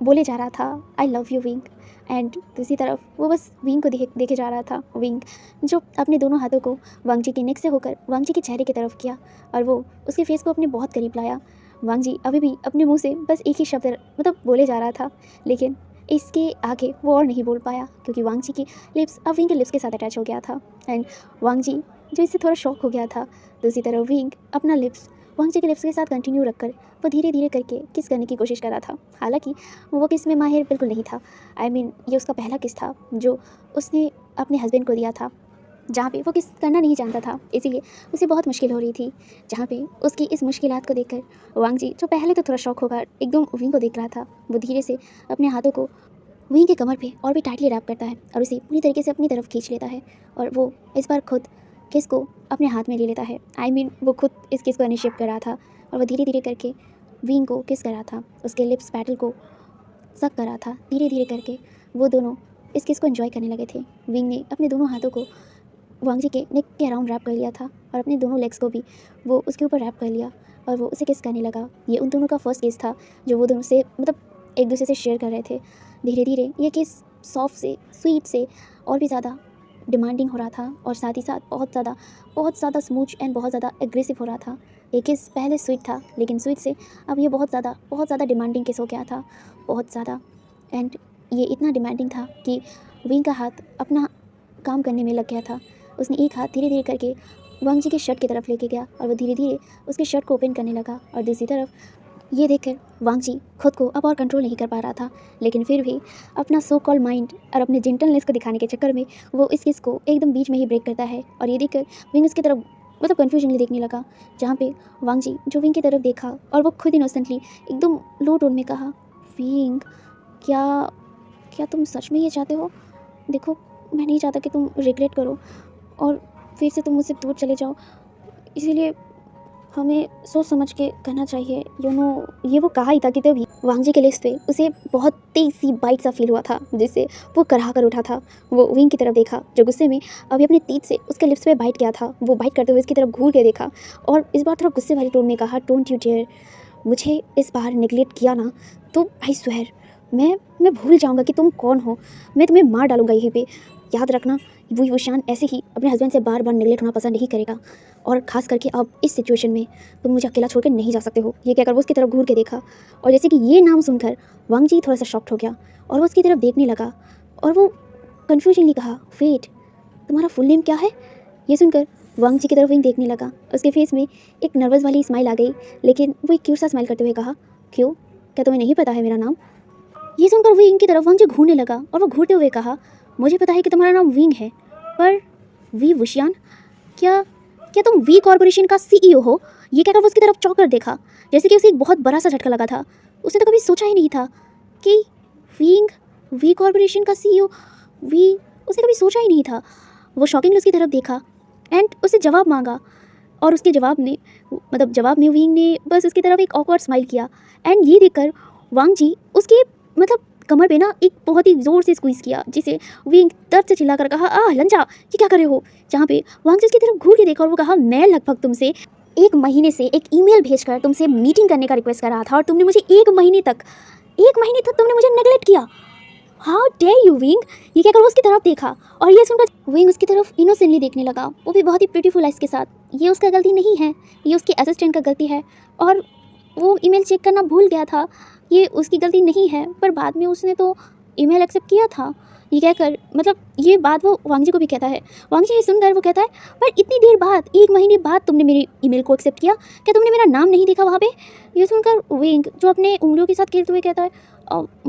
बोले जा रहा था, आई लव यू विंग। एंड दूसरी तरफ वो बस विंग को देखे जा रहा था। विंग जो अपने दोनों हाथों को वांग जी के नेक से होकर वांग जी के चेहरे की तरफ किया और वो उसके फेस को अपने बहुत करीब लाया। वांग जी अभी भी अपने मुंह से बस एक ही शब्द मतलब बोले जा रहा था, लेकिन इसके आगे वो और नहीं बोल पाया, क्योंकि वांग जी की लिप्स अब विंग के लिप्स के साथ अटैच हो गया था। एंड वांग जी जो इससे थोड़ा शॉक हो गया था। दूसरी तरफ विंग अपना लिप्स वांग जी के लिप्स के साथ कंटिन्यू रखकर वो धीरे धीरे करके किस करने की कोशिश कर रहा था। हालांकि वो किस में माहिर बिल्कुल नहीं था। आई मीन ये उसका पहला किस था जो उसने अपने हस्बैंड को दिया था, जहाँ पे वो किस करना नहीं जानता था, इसीलिए उसे बहुत मुश्किल हो रही थी। जहाँ पे उसकी इस मुश्किलात को देखकर वांग जी जो पहले तो थोड़ा शौक होगा एकदम विंग को देख रहा था, वो धीरे से अपने हाथों को विंग के कमर पे और भी टाइटली रैप करता है और उसे पूरी तरीके से अपनी तरफ खींच लेता है और वो इस बार खुद किस को अपने हाथ में ले लेता है। आई मीन वो खुद इस किस को इनिशिएट कर रहा था और वो धीरे धीरे करके विंग को किस कर रहा था, उसके लिप्स पैटल को सक कर रहा था। धीरे धीरे करके वो दोनों इस किस को एंजॉय करने लगे थे। विंग ने अपने दोनों हाथों को वांग जी के नेक के अराउंड रैप कर लिया था और अपने दोनों लेग्स को भी वो उसके ऊपर रैप कर लिया और वो उसे किस करने लगा। ये उन दोनों का फर्स्ट किस था जो वो दोनों से मतलब एक दूसरे से शेयर कर रहे थे। धीरे धीरे ये किस सॉफ्ट से, स्वीट से और भी ज़्यादा डिमांडिंग हो रहा था और साथ ही साथ बहुत ज़्यादा स्मूथ एंड बहुत ज़्यादा एग्रेसिव हो रहा था। ये किस पहले स्वीट था लेकिन स्वीट से अब ये बहुत ज़्यादा डिमांडिंग किस हो गया था, बहुत ज़्यादा। एंड ये इतना डिमांडिंग था कि विंग का हाथ अपना काम करने में लग गया था। उसने एक हाथ धीरे धीरे करके वांग जी के शर्ट की तरफ लेके गया और वो धीरे धीरे उसके शर्ट को ओपन करने लगा और दूसरी तरफ ये देखकर वांग जी खुद को अब और कंट्रोल नहीं कर पा रहा था, लेकिन फिर भी अपना सो कॉल माइंड और अपने जेंटलनेस को दिखाने के चक्कर में वो इस किस को एकदम बीच में ही ब्रेक करता है। और ये देखकर विंग उसकी तरफ कन्फ्यूजनली देखने लगा, जहाँ पे वांग जी जो विंग की तरफ देखा और वो खुद इनोसेंटली एकदम लो टोन में कहा, विंग क्या तुम सच में ये चाहते हो? देखो, मैं नहीं चाहता कि तुम रिग्रेट करो और फिर से तुम मुझसे दूर चले जाओ, इसीलिए हमें सोच समझ के करना चाहिए। ये वो कहा ही था कि तभी वांग जी के लिप्स पे उसे बहुत तेज सी बाइट सा फील हुआ था, जिससे वो कराह कर उठा था। वो विंग की तरफ देखा जो गुस्से में अभी अपने तीत से उसके लिप्स पे बाइट किया था। वो बाइट करते हुए उसकी तरफ घूर के देखा और इस बार थोड़ा गुस्से वाली टोन में कहा, डोंट यू डेयर, मुझे इस बार नेगलेक्ट किया ना तो आई स्वेयर मैं भूल जाऊंगा कि तुम कौन हो, मैं तुम्हें मार डालूंगा यहीं पे। याद रखना, वो युशान ऐसे ही अपने हस्बैंड से बार बार नेगलेक्ट होना पसंद नहीं करेगा और ख़ास करके अब इस सिचुएशन में तुम मुझे अकेला छोड़ के नहीं जा सकते हो। ये कहकर वो उसकी तरफ घूर के देखा और जैसे कि ये नाम सुनकर वांग जी थोड़ा सा शॉक्ड हो गया और वो उसकी तरफ देखने लगा और वो कन्फ्यूजनली कहा, वेट, तुम्हारा फुल नेम क्या है? ये सुनकर वांग जी की तरफ विंग देखने लगा। उसके फेस में एक नर्वस वाली स्माइल आ गई, लेकिन वो एक क्यूट सा स्माइल करते हुए कहा, क्यों, क्या तुम्हें नहीं पता है मेरा नाम? ये सुनकर विंग की तरफ वांग जी घूरने लगा और वो घूरते हुए कहा, मुझे पता है कि तुम्हारा नाम विंग है, पर वी वुशियान, क्या तुम वी कॉर्पोरेशन का सीईओ हो? ये कहकर वो उसकी तरफ चौंक कर देखा, जैसे कि उसे एक बहुत बड़ा सा झटका लगा था। उसने तो कभी सोचा ही नहीं था कि विंग वी कॉर्पोरेशन का सीईओ, उसे कभी सोचा ही नहीं था। वो शॉकिंगली उसकी तरफ देखा एंड उससे जवाब मांगा और उसके जवाब में विंग ने बस उसकी तरफ एक ऑकवर्ड स्माइल किया। एंड ये देखकर वांग जी उसके कमर पे ना एक बहुत ही ज़ोर से स्क्वीज़ किया, जिसे विंग दर्द से चिल्लाकर कहा, लंजा, ये क्या कर रहे हो? जहाँ पे वांग जी उसकी तरफ घूर के देखा और वो कहा, मैं लगभग तुमसे 1 महीने से एक ईमेल भेजकर तुमसे मीटिंग करने का रिक्वेस्ट कर रहा था और तुमने मुझे 1 महीने तक तुमने मुझे नेगलेक्ट किया। How dare you Wing? ये कहकर वो उसकी तरफ देखा और ये सुनकर विंग उसकी तरफ इनोसेंटली देखने लगा, वो भी बहुत ही ब्यूटीफुल आइज़ के साथ। ये उसका गलती नहीं है, ये उसके असिस्टेंट का गलती है और वो ईमेल चेक करना भूल गया था, ये उसकी गलती नहीं है, पर बाद में उसने तो ईमेल एक्सेप्ट किया था। ये कहकर ये बात वो वांग जी को भी कहता है। वांग जी ये सुनकर वो कहता है, पर इतनी देर बाद, 1 महीने बाद तुमने मेरी ईमेल को एक्सेप्ट किया, क्या तुमने मेरा नाम नहीं देखा वहाँ पे? ये सुनकर विंग जो अपने उंगलियों के साथ खेलते हुए कहता है,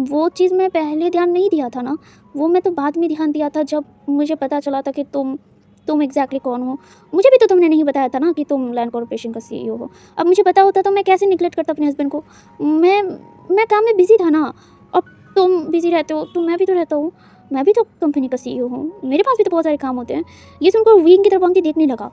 वो चीज़ मैं पहले ध्यान नहीं दिया था ना, वो मैं तो बाद में ध्यान दिया था जब मुझे पता चला था कि तुम एग्जैक्टली कौन हो। मुझे भी तो तुमने नहीं बताया था ना कि तुम लैंड कॉर्पोरेशन का सीईओ हो। अब मुझे पता होता तो मैं कैसे निगलेक्ट करता अपने हस्बैंड को। मैं काम में बिजी था ना, अब तुम बिजी रहते हो तो मैं भी तो रहता हूँ, मैं भी तो कंपनी का सीईओ हूँ, मेरे पास भी तो बहुत सारे काम होते हैं। ये सुनकर विंग की तरफ वांग जी देखने लगा,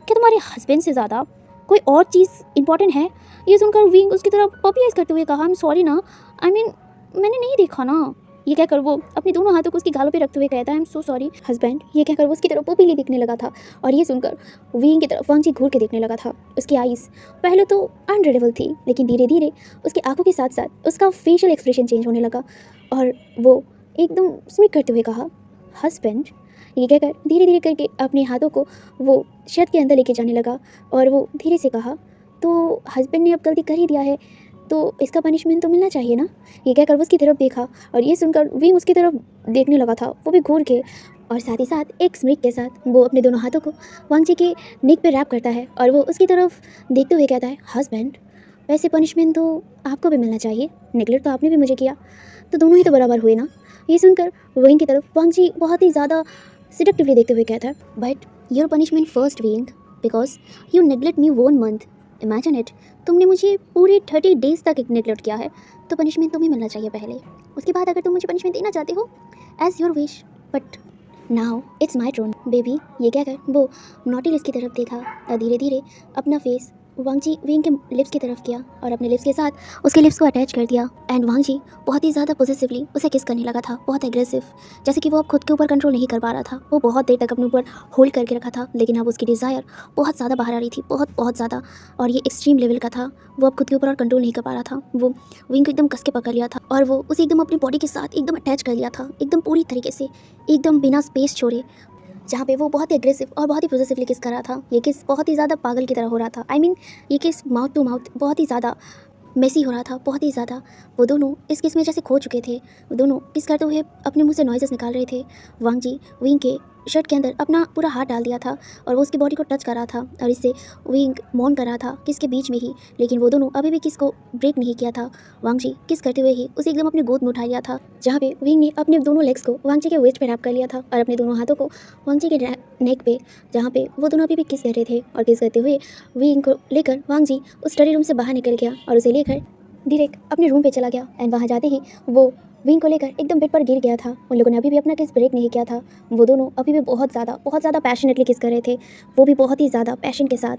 क्या तुम्हारे हस्बैंड से ज़्यादा कोई और चीज़ इंपॉर्टेंट है? ये सुनकर विंग उसकी तरफ पपी ऐसे करते हुए कहा, आई एम सॉरी ना, मैंने नहीं देखा ना। ये कहकर वो अपने दोनों हाथों को उसकी गालों पे रखते हुए कहता है, आई एम सो सॉरी हस्बैंड। ये कहकर वो उसकी तरफ पपीली देखने लगा था और ये सुनकर विंग की तरफ वांग जी घूर के देखने लगा था। उसकी आईज़ पहले तो अनरीडेबल थी, लेकिन धीरे धीरे उसकी आंखों के साथ साथ उसका फेशियल एक्सप्रेशन चेंज होने लगा और वो एकदम स्मिक करते हुए कहा, हस्बैंड। ये कहकर धीरे धीरे करके अपने हाथों को वो शर्ट के अंदर लेके जाने लगा और वो धीरे से कहा, तो हस्बैंड ने अब गलती कर ही दिया है तो इसका पनिशमेंट तो मिलना चाहिए ना। ये कहकर वो उसकी तरफ देखा और ये सुनकर विंग उसकी तरफ देखने लगा था, वो भी घूर के, और साथ ही साथ एक स्मिक के साथ वो अपने दोनों हाथों को वांग जी के नेक पे रैप करता है और वो उसकी तरफ देखते हुए कहता है, हस्बैंड, वैसे पनिशमेंट तो आपको भी मिलना चाहिए, नेगलेक्ट तो आपने भी मुझे किया, तो दोनों ही तो बराबर हुए ना। ये सुनकर विंग की तरफ वांग जी बहुत ही ज़्यादा सिडक्टिवली देखते हुए कहता है, but your punishment first wing, because you neglect me 1 month, imagine it, तुमने मुझे पूरे 30 डेज़ तक नेगलेक्ट किया है, तो पनिशमेंट तुम्हें मिलना चाहिए पहले, उसके बाद अगर तुम मुझे पनिशमेंट देना चाहते हो as your wish, but now it's my turn baby. ये कहकर वो नॉटी लिस्ट की तरफ देखा और धीरे धीरे अपना फेस वांग जी विंग के लिप्स की तरफ किया और अपने लिप्स के साथ उसके लिप्स को अटैच कर दिया। एंड वांग जी बहुत ही ज़्यादा पॉसेसिवली उसे किस करने लगा था, बहुत एग्रेसिव, जैसे कि वो अब खुद के ऊपर कंट्रोल नहीं कर पा रहा था। वो बहुत देर तक अपने ऊपर होल्ड करके रखा था, लेकिन अब उसकी डिज़ायर बहुत ज़्यादा बाहर आ रही थी, बहुत बहुत ज़्यादा, और ये एक्सट्रीम लेवल का था। वो अब खुद के ऊपर और कंट्रोल नहीं कर पा रहा था। वो विंग को एकदम कस के पकड़ लिया था और वो उसे एकदम अपनी बॉडी के साथ एकदम अटैच कर लिया था, एकदम पूरी तरीके से, एकदम बिना स्पेस छोड़े, जहाँ पे वो बहुत ही एग्रेसिव और बहुत ही पॉसेसिवली किस कर रहा था। ये किस बहुत ही ज़्यादा पागल की तरह हो रहा था। ये किस माउथ टू माउथ बहुत ही ज़्यादा मेसी हो रहा था, बहुत ही ज़्यादा। वो दोनों इस किस में जैसे खो चुके थे। वो दोनों किस करते हुए अपने मुंह से नॉइजेस निकाल रहे थे। वांग जी विंग के शर्ट के अंदर अपना पूरा हाथ डाल दिया था और वो उसकी बॉडी को टच कर रहा था और इससे विंग मौन कर रहा था किस के बीच में ही। लेकिन वो दोनों अभी भी किस को ब्रेक नहीं किया था। वांग जी किस करते हुए ही उसे एकदम अपनी गोद में उठा लिया था, जहाँ पे विंग ने अपने दोनों लेग्स को वांग जी के वेस्ट पे रैप कर लिया था और अपने दोनों हाथों को वांग जी के नेक पे, जहाँ पे वो दोनों अभी भी किस कर रहे थे। और किस करते हुए विंग को लेकर वांग जी उस स्टडी रूम से बाहर निकल गया और उसे लेकर डायरेक्ट अपने रूम पे चला गया। एंड वहाँ जाते ही वो विंग को लेकर एकदम बेड पर गिर गया था। उन लोगों ने अभी भी अपना किस ब्रेक नहीं किया था। वो दोनों अभी भी बहुत ज़्यादा पैशनेटली किस कर रहे थे, वो भी बहुत ही ज़्यादा पैशन के साथ।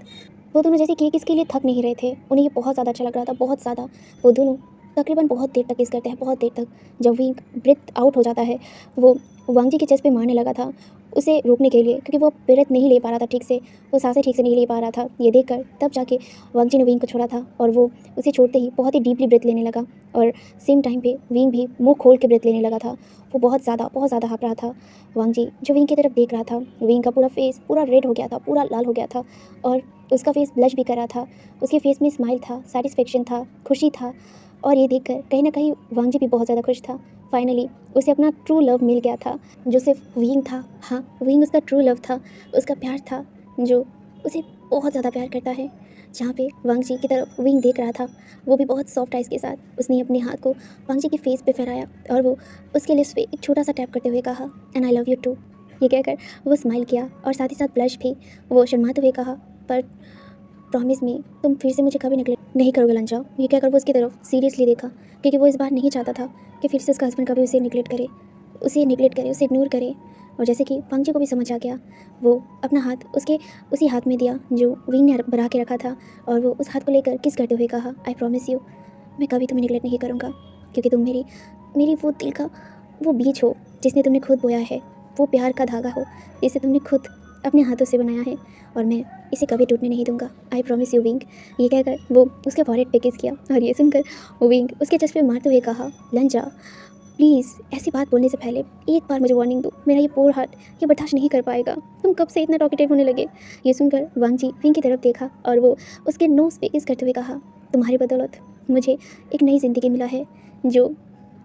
वो दोनों जैसे कि किसके लिए थक नहीं रहे थे, उन्हें ये बहुत ज़्यादा अच्छा लग रहा था, बहुत ज़्यादा। वो दोनों तकरीबन बहुत देर तक किस करते हैं, बहुत देर तक। जब विंग ब्रेथ आउट हो जाता है, वो वांग जी के चेस्ट पे मारने लगा था उसे रोकने के लिए, क्योंकि वो ब्रेथ नहीं ले पा रहा था ठीक से, वो सांसें ठीक से नहीं ले पा रहा था। ये देखकर तब जाके वांग जी ने विंग को छोड़ा था और वो उसे छोड़ते ही बहुत ही डीपली ब्रेथ लेने लगा और सेम टाइम पे विंग भी मुंह खोल के ब्रेथ लेने लगा था। वो बहुत ज़्यादा हाँफ रहा था। वांग जी जो विंग की तरफ देख रहा था, विंग का पूरा फेस पूरा रेड हो गया था, पूरा लाल हो गया था और उसका फेस ब्लश भी कर रहा था। उसके फेस में स्माइल था, सेटिस्फेक्शन था, खुशी था। और ये देखकर कहीं ना कहीं वांग जी भी बहुत ज़्यादा खुश था। फाइनली उसे अपना ट्रू लव मिल गया था, जो सिर्फ विंग था। हाँ, विंग उसका ट्रू लव था, उसका प्यार था, जो उसे बहुत ज़्यादा प्यार करता है। जहाँ पे वांग जी की तरफ विंग देख रहा था, वो भी बहुत सॉफ्ट आइज़ के साथ उसने अपने हाथ को वांग जी के फेस पे फहराया और वो उसके लिप्स पे एक छोटा सा टैप करते हुए कहा, and I love you too. ये कहकर वो स्माइल किया और साथ ही साथ ब्लश भी। वो शर्माते हुए कहा, पर प्रॉमिस मी तुम फिर से मुझे कभी नेगलेक्ट नहीं करोगे लंजा। ये कहकर वो उसकी तरफ सीरियसली देखा, क्योंकि वो इस बार नहीं चाहता था कि फिर से उसका हस्बैंड कभी उसे निगलेक्ट करे, उसे इग्नोर करे। और जैसे कि वांग जी को भी समझ आ गया, वो अपना हाथ उसके उसी हाथ में दिया जो विंग ने बना के रखा था और वो उस हाथ को लेकर किस करते हुए कहा, आई प्रॉमिस यू, मैं कभी तुम्हें निगलेक्ट नहीं करूँगा, क्योंकि तुम मेरी मेरी वो दिल का वो बीज हो जिसने तुमने खुद बोया है, वो प्यार का धागा हो जिसे तुमने खुद अपने हाथों से बनाया है और मैं इसे कभी टूटने नहीं दूंगा। I promise you Wing. ये कहकर वो उसके फॉरहेड पे किस किया और ये सुनकर वो विंग उसके चेस्ट पे मारते हुए कहा, लंजा प्लीज़ ऐसी बात बोलने से पहले एक बार मुझे वार्निंग दो, मेरा ये पोर हार्ट ये बर्दाश्त नहीं कर पाएगा, तुम कब से इतना टॉकेटिव होने लगे। ये सुनकर वांग जी विंग की तरफ देखा और वो उसके नोज़ पे किस करते हुए कहा, तुम्हारी बदौलत मुझे एक नई ज़िंदगी मिला है, जो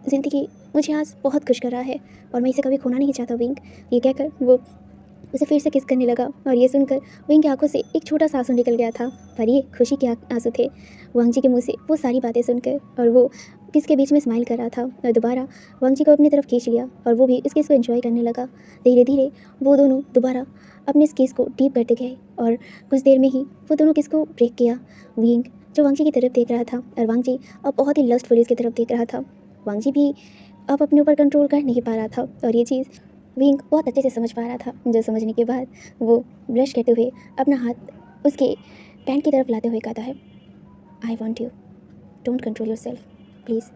ज़िंदगी मुझे आज बहुत खुश कर रहा है और मैं इसे कभी खोना नहीं चाहता विंग। ये कहकर वो उसे फिर से किस करने लगा और ये सुनकर विंग की आंखों से एक छोटा सा आंसू निकल गया था, पर ये खुशी के आंसू थे। वांग जी के मुंह से वो सारी बातें सुनकर और वो किसके बीच में स्माइल कर रहा था और दोबारा वांग जी को अपनी तरफ खींच लिया और वो भी इस किस को एंजॉय करने लगा। धीरे धीरे वो दोनों दोबारा अपने इस किस को डीप करते गए और कुछ देर में ही वो दोनों किस को ब्रेक किया। विंग जो वांग जी की तरफ देख रहा था और वांग जी अब बहुत ही लस्टफुली इसकी तरफ देख रहा था। वांग जी भी अब अपने ऊपर कंट्रोल कर नहीं पा रहा था और ये चीज़ विंग बहुत अच्छे से समझ पा रहा था, जो समझने के बाद वो ब्रश करते हुए अपना हाथ उसके पैंट की तरफ लाते हुए कहता है, I want you, don't control your self please.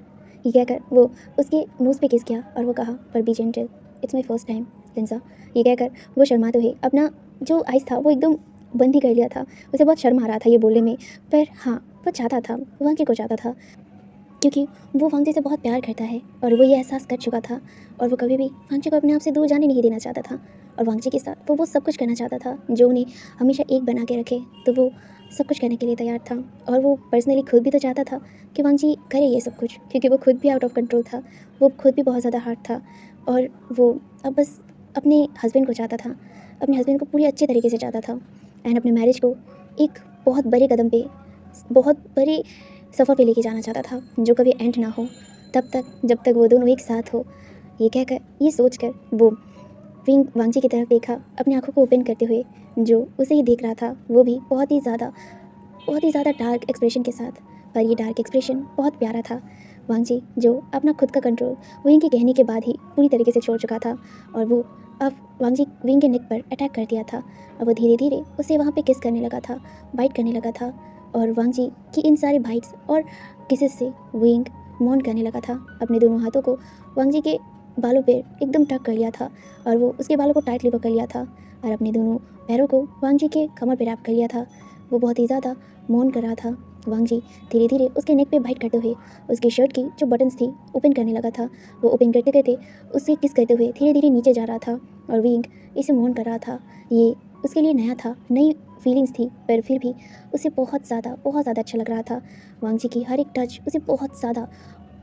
ये कहकर वो उसके नोज़ पे किस किया और वो कहा, पर be gentle, it's my first time Linja. ये कहकर वो शर्माते हुए अपना जो आइस था वो एकदम बंद ही कर लिया था। उसे बहुत शर्म आ रहा था ये बोलने में, पर हाँ वो चाहता था, वांग जी को चाहता था, क्योंकि वो वांग जी से बहुत प्यार करता है और वो ये एहसास कर चुका था और वो कभी भी वांग जी को अपने आप से दूर जाने नहीं देना चाहता था। और वांग जी के साथ वो सब कुछ करना चाहता था जो उन्हें हमेशा एक बना के रखे, तो वो सब कुछ करने के लिए तैयार था। और वो पर्सनली खुद भी तो चाहता था कि वांग जी करे ये सब कुछ, क्योंकि वो खुद भी आउट ऑफ कंट्रोल था, वो खुद भी बहुत ज़्यादा हार्ड था और वो अब बस अपने हस्बैंड को चाहता था, अपने हस्बैंड को पूरी अच्छे तरीके से चाहता था एंड अपने मैरिज को एक बहुत बड़े कदम पे, बहुत बड़े सफ़र पे लेके जाना चाहता था, जो कभी एंड ना हो तब तक, जब तक वो दोनों एक साथ हो। ये कहकर, ये सोचकर वो विंग वांग जी की तरफ देखा, अपनी आंखों को ओपन करते हुए, जो उसे ही देख रहा था वो भी बहुत ही ज़्यादा डार्क एक्सप्रेशन के साथ। पर ये डार्क एक्सप्रेशन बहुत प्यारा था। वांग जी जो अपना खुद का कंट्रोल विंग के कहने के बाद ही पूरी तरीके से छोड़ चुका था और वो अब वांग जी विंग के नेक पर अटैक कर दिया था। अब वो धीरे धीरे उसे वहाँ पे किस करने लगा था, बाइट करने लगा था और वांग जी की इन सारे बाइट्स और किसेस से विंग मौन करने लगा था। अपने दोनों हाथों को वांग जी के बालों पे एकदम टक कर लिया था और वो उसके बालों को टाइटली पकड़ लिया था और अपने दोनों पैरों को वांग जी के कमर पे रैप कर लिया था। वो बहुत ही ज़्यादा मौन कर रहा था। वांग जी धीरे धीरे उसके नेक पे बाइट करते हुए उसकी शर्ट की जो बटन्स थी ओपन करने लगा था। वो ओपन करते करते उससे किस करते हुए धीरे धीरे नीचे जा रहा था और विंग इसे मौन कर रहा था। ये उसके लिए नया था, नई फीलिंग्स थी, पर फिर भी उसे बहुत ज़्यादा अच्छा लग रहा था। वांग जी की हर एक टच उसे बहुत ज़्यादा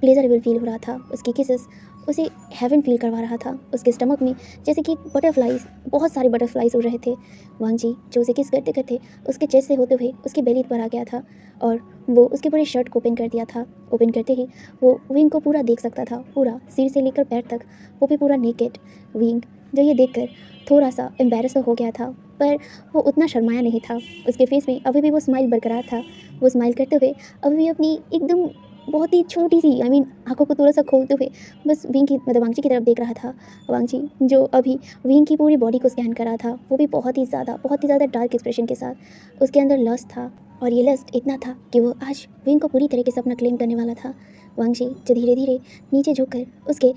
प्लेजरेबल फील हो रहा था। उसके किसेस उसे हेवन फील करवा रहा था। उसके स्टमक में जैसे कि बटरफ्लाइज, बहुत सारे बटरफ्लाइज उड़ रहे थे। वांग जी जो उसे किस करते करते उसके चेस्ट से होते हुए उसकी बेली पर आ गया था और वो उसके पूरे शर्ट को ओपन कर दिया था। ओपन करते ही वो विंग को पूरा देख सकता था, पूरा सिर से लेकर पैर तक, वो भी पूरा नेकेड। विंग जो ये देखकर थोड़ा सा एम्बेरस हो गया था, पर वो उतना शर्माया नहीं था। उसके फेस में अभी भी वो स्माइल बरकरार था। वो स्माइल करते हुए अभी भी अपनी एकदम बहुत ही छोटी सी आंखों को थोड़ा सा खोलते हुए बस विंग की वांग जी की तरफ देख रहा था। वांग जी जो अभी विंग की पूरी बॉडी को स्कैन कर रहा था, वो भी बहुत ही ज़्यादा डार्क एक्सप्रेशन के साथ। उसके अंदर लस्ट था और ये लस्ट इतना था कि वो आज विंग को पूरी तरीके से अपना क्लेम करने वाला था। वांग जी जो धीरे धीरे नीचे झुककर उसके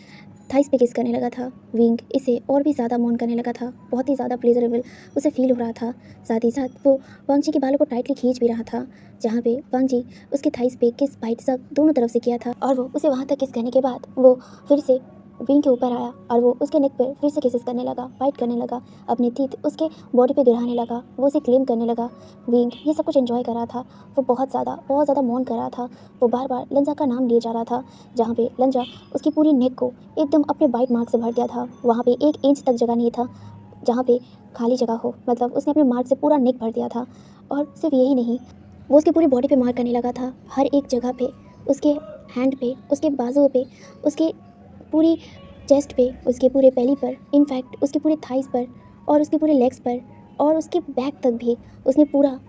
थाइस पे किस करने लगा था। विंग इसे और भी ज़्यादा मौन करने लगा था। बहुत ही ज़्यादा प्लेजरेबल उसे फील हो रहा था। साथ ही साथ वो वांग जी के बालों को टाइटली खींच भी रहा था, जहाँ पे वांग जी उसके थाइस पे किस बाइट सब दोनों तरफ से किया था और वो उसे वहाँ तक किस करने के बाद वो फिर से विंग के ऊपर आया और वो उसके नेक पर फिर से किसेस करने लगा, बाइट करने लगा, अपने टीथ उसके बॉडी पे गिराने लगा, वो उसे क्लेम करने लगा। विंग ये सब कुछ एंजॉय कर रहा था। वो बहुत ज़्यादा मौन कर रहा था। वो बार बार लंजा का नाम लिए जा रहा था, जहाँ पे लंजा उसकी पूरी नेक को एकदम अपने बाइट मार्क से भर दिया था। वहाँ पे 1 इंच तक जगह नहीं था जहाँ पे खाली जगह हो, मतलब उसने अपने मार्क से पूरा नेक भर दिया था। और सिर्फ यही नहीं, वो उसकी पूरी बॉडी पे मार्क करने लगा था, हर एक जगह पे, उसके हैंड पे, उसके बाजुओं पे, उसके पूरी चेस्ट पे, उसके पूरे बेली पर, इनफैक्ट उसके पूरे थाइस पर और उसके पूरे लेग्स पर और उसके बैक तक भी उसने पूरा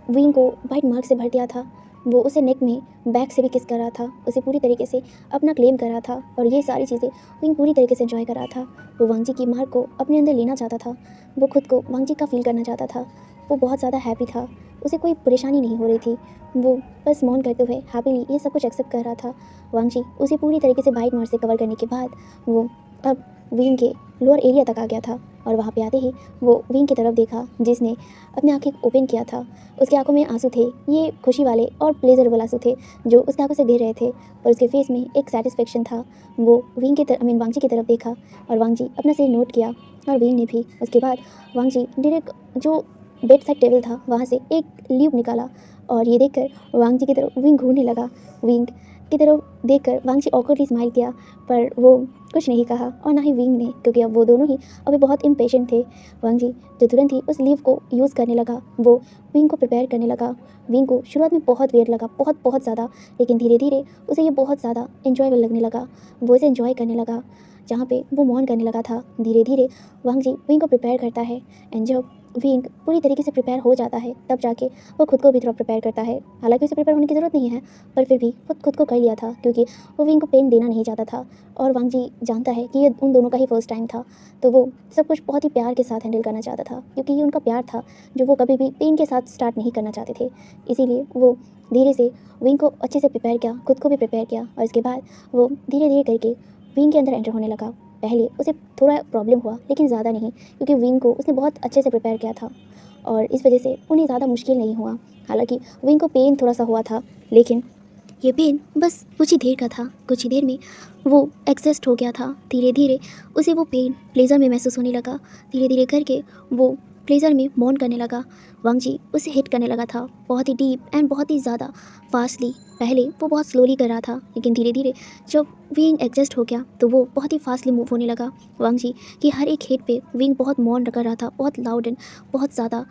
विंग को वाइट मार्क से भर दिया था। वो उसे नेक में बैक से भी किस कर रहा था, उसे पूरी तरीके से अपना क्लेम कर रहा था और ये सारी चीज़ें विंग पूरी तरीके से एंजॉय कर रहा था। वो वांग जी की मार्क को अपने अंदर लेना चाहता था। वो खुद को वांग जी का फील करना चाहता था। वो बहुत ज़्यादा हैप्पी था। उसे कोई परेशानी नहीं हो रही थी। वो बस मौन करते हुए हैप्पीली ये सब कुछ एक्सेप्ट कर रहा था। वांग जी उसे पूरी तरीके से वाइट मार्क से कवर करने के बाद वो अब विंग के लोअर एरिया तक आ गया था और वहाँ पे आते ही वो विंग की तरफ देखा, जिसने अपनी आंखें ओपन किया था। उसकी आंखों में आंसू थे, ये खुशी वाले और प्लेजरेबल आंसू थे जो उसकी आंखों से गिर रहे थे और उसके फेस में एक सेटिस्फेक्शन था। वो विंग की तरफ वांग जी की तरफ देखा और वांग जी अपना सिर नोट किया और विंग ने भी। उसके बाद वांग जी डायरेक्ट जो बेड साइड टेबल था वहाँ से एक लीव निकाला और ये देखकर वांग जी की तरफ विंग घूरने लगा। विंग की तरफ देखकर वांग जी ऑकवर्डली स्माइल किया, पर वो कुछ नहीं कहा और ना ही विंग ने, क्योंकि अब वो दोनों ही अभी बहुत इम्पेशेंट थे। वांग जी जो तुरंत ही उस लीव को यूज़ करने लगा, वो विंग को प्रिपेयर करने लगा। विंग को शुरुआत में बहुत वियर्ड लगा, बहुत ज़्यादा, लेकिन धीरे धीरे उसे ये बहुत ज़्यादा इन्जॉयबल लगने लगा। वो इसे इन्जॉय करने लगा, जहाँ पे वो मौन करने लगा था। धीरे धीरे वांग जी विंग को प्रिपेयर करता है एंड जब विंग पूरी तरीके से प्रिपेयर हो जाता है तब जाके वो खुद को भी थोड़ा प्रिपेयर करता है। हालांकि उसे प्रिपेयर होने की ज़रूरत नहीं है, पर फिर भी वो खुद को कर लिया था, क्योंकि वो विंग को पेन देना नहीं चाहता था और वांग जी जानता है कि ये उन दोनों का ही फर्स्ट टाइम था, तो वो सब कुछ बहुत ही प्यार के साथ हैंडल करना चाहता था, क्योंकि ये उनका प्यार था जो वो कभी भी पेन के साथ स्टार्ट नहीं करना चाहते थे। इसीलिए वो धीरे से विंग को अच्छे से प्रिपेयर किया, खुद को भी प्रिपेयर किया और इसके बाद वो धीरे धीरे करके विंग के अंदर एंटर होने लगा। पहले उसे थोड़ा प्रॉब्लम हुआ, लेकिन ज़्यादा नहीं, क्योंकि विंग को उसने बहुत अच्छे से प्रिपेयर किया था और इस वजह से उन्हें ज़्यादा मुश्किल नहीं हुआ। हालांकि विंग को पेन थोड़ा सा हुआ था, लेकिन ये पेन बस कुछ ही देर का था। कुछ ही देर में वो एग्जस्ट हो गया था। धीरे धीरे उसे वो पेन प्लेजर में महसूस होने लगा। धीरे धीरे करके वो प्लेजर में मौन करने लगा। वांग जी उसे हिट करने लगा था, बहुत ही डीप एंड बहुत ही ज़्यादा फास्टली। पहले वो बहुत स्लोली कर रहा था, लेकिन धीरे धीरे जब विंग एडजस्ट हो गया तो वो बहुत ही फास्टली मूव होने लगा। वांग जी की हर एक हिट पे विंग बहुत मौन कर रहा था, बहुत लाउड एंड बहुत ज़्यादा,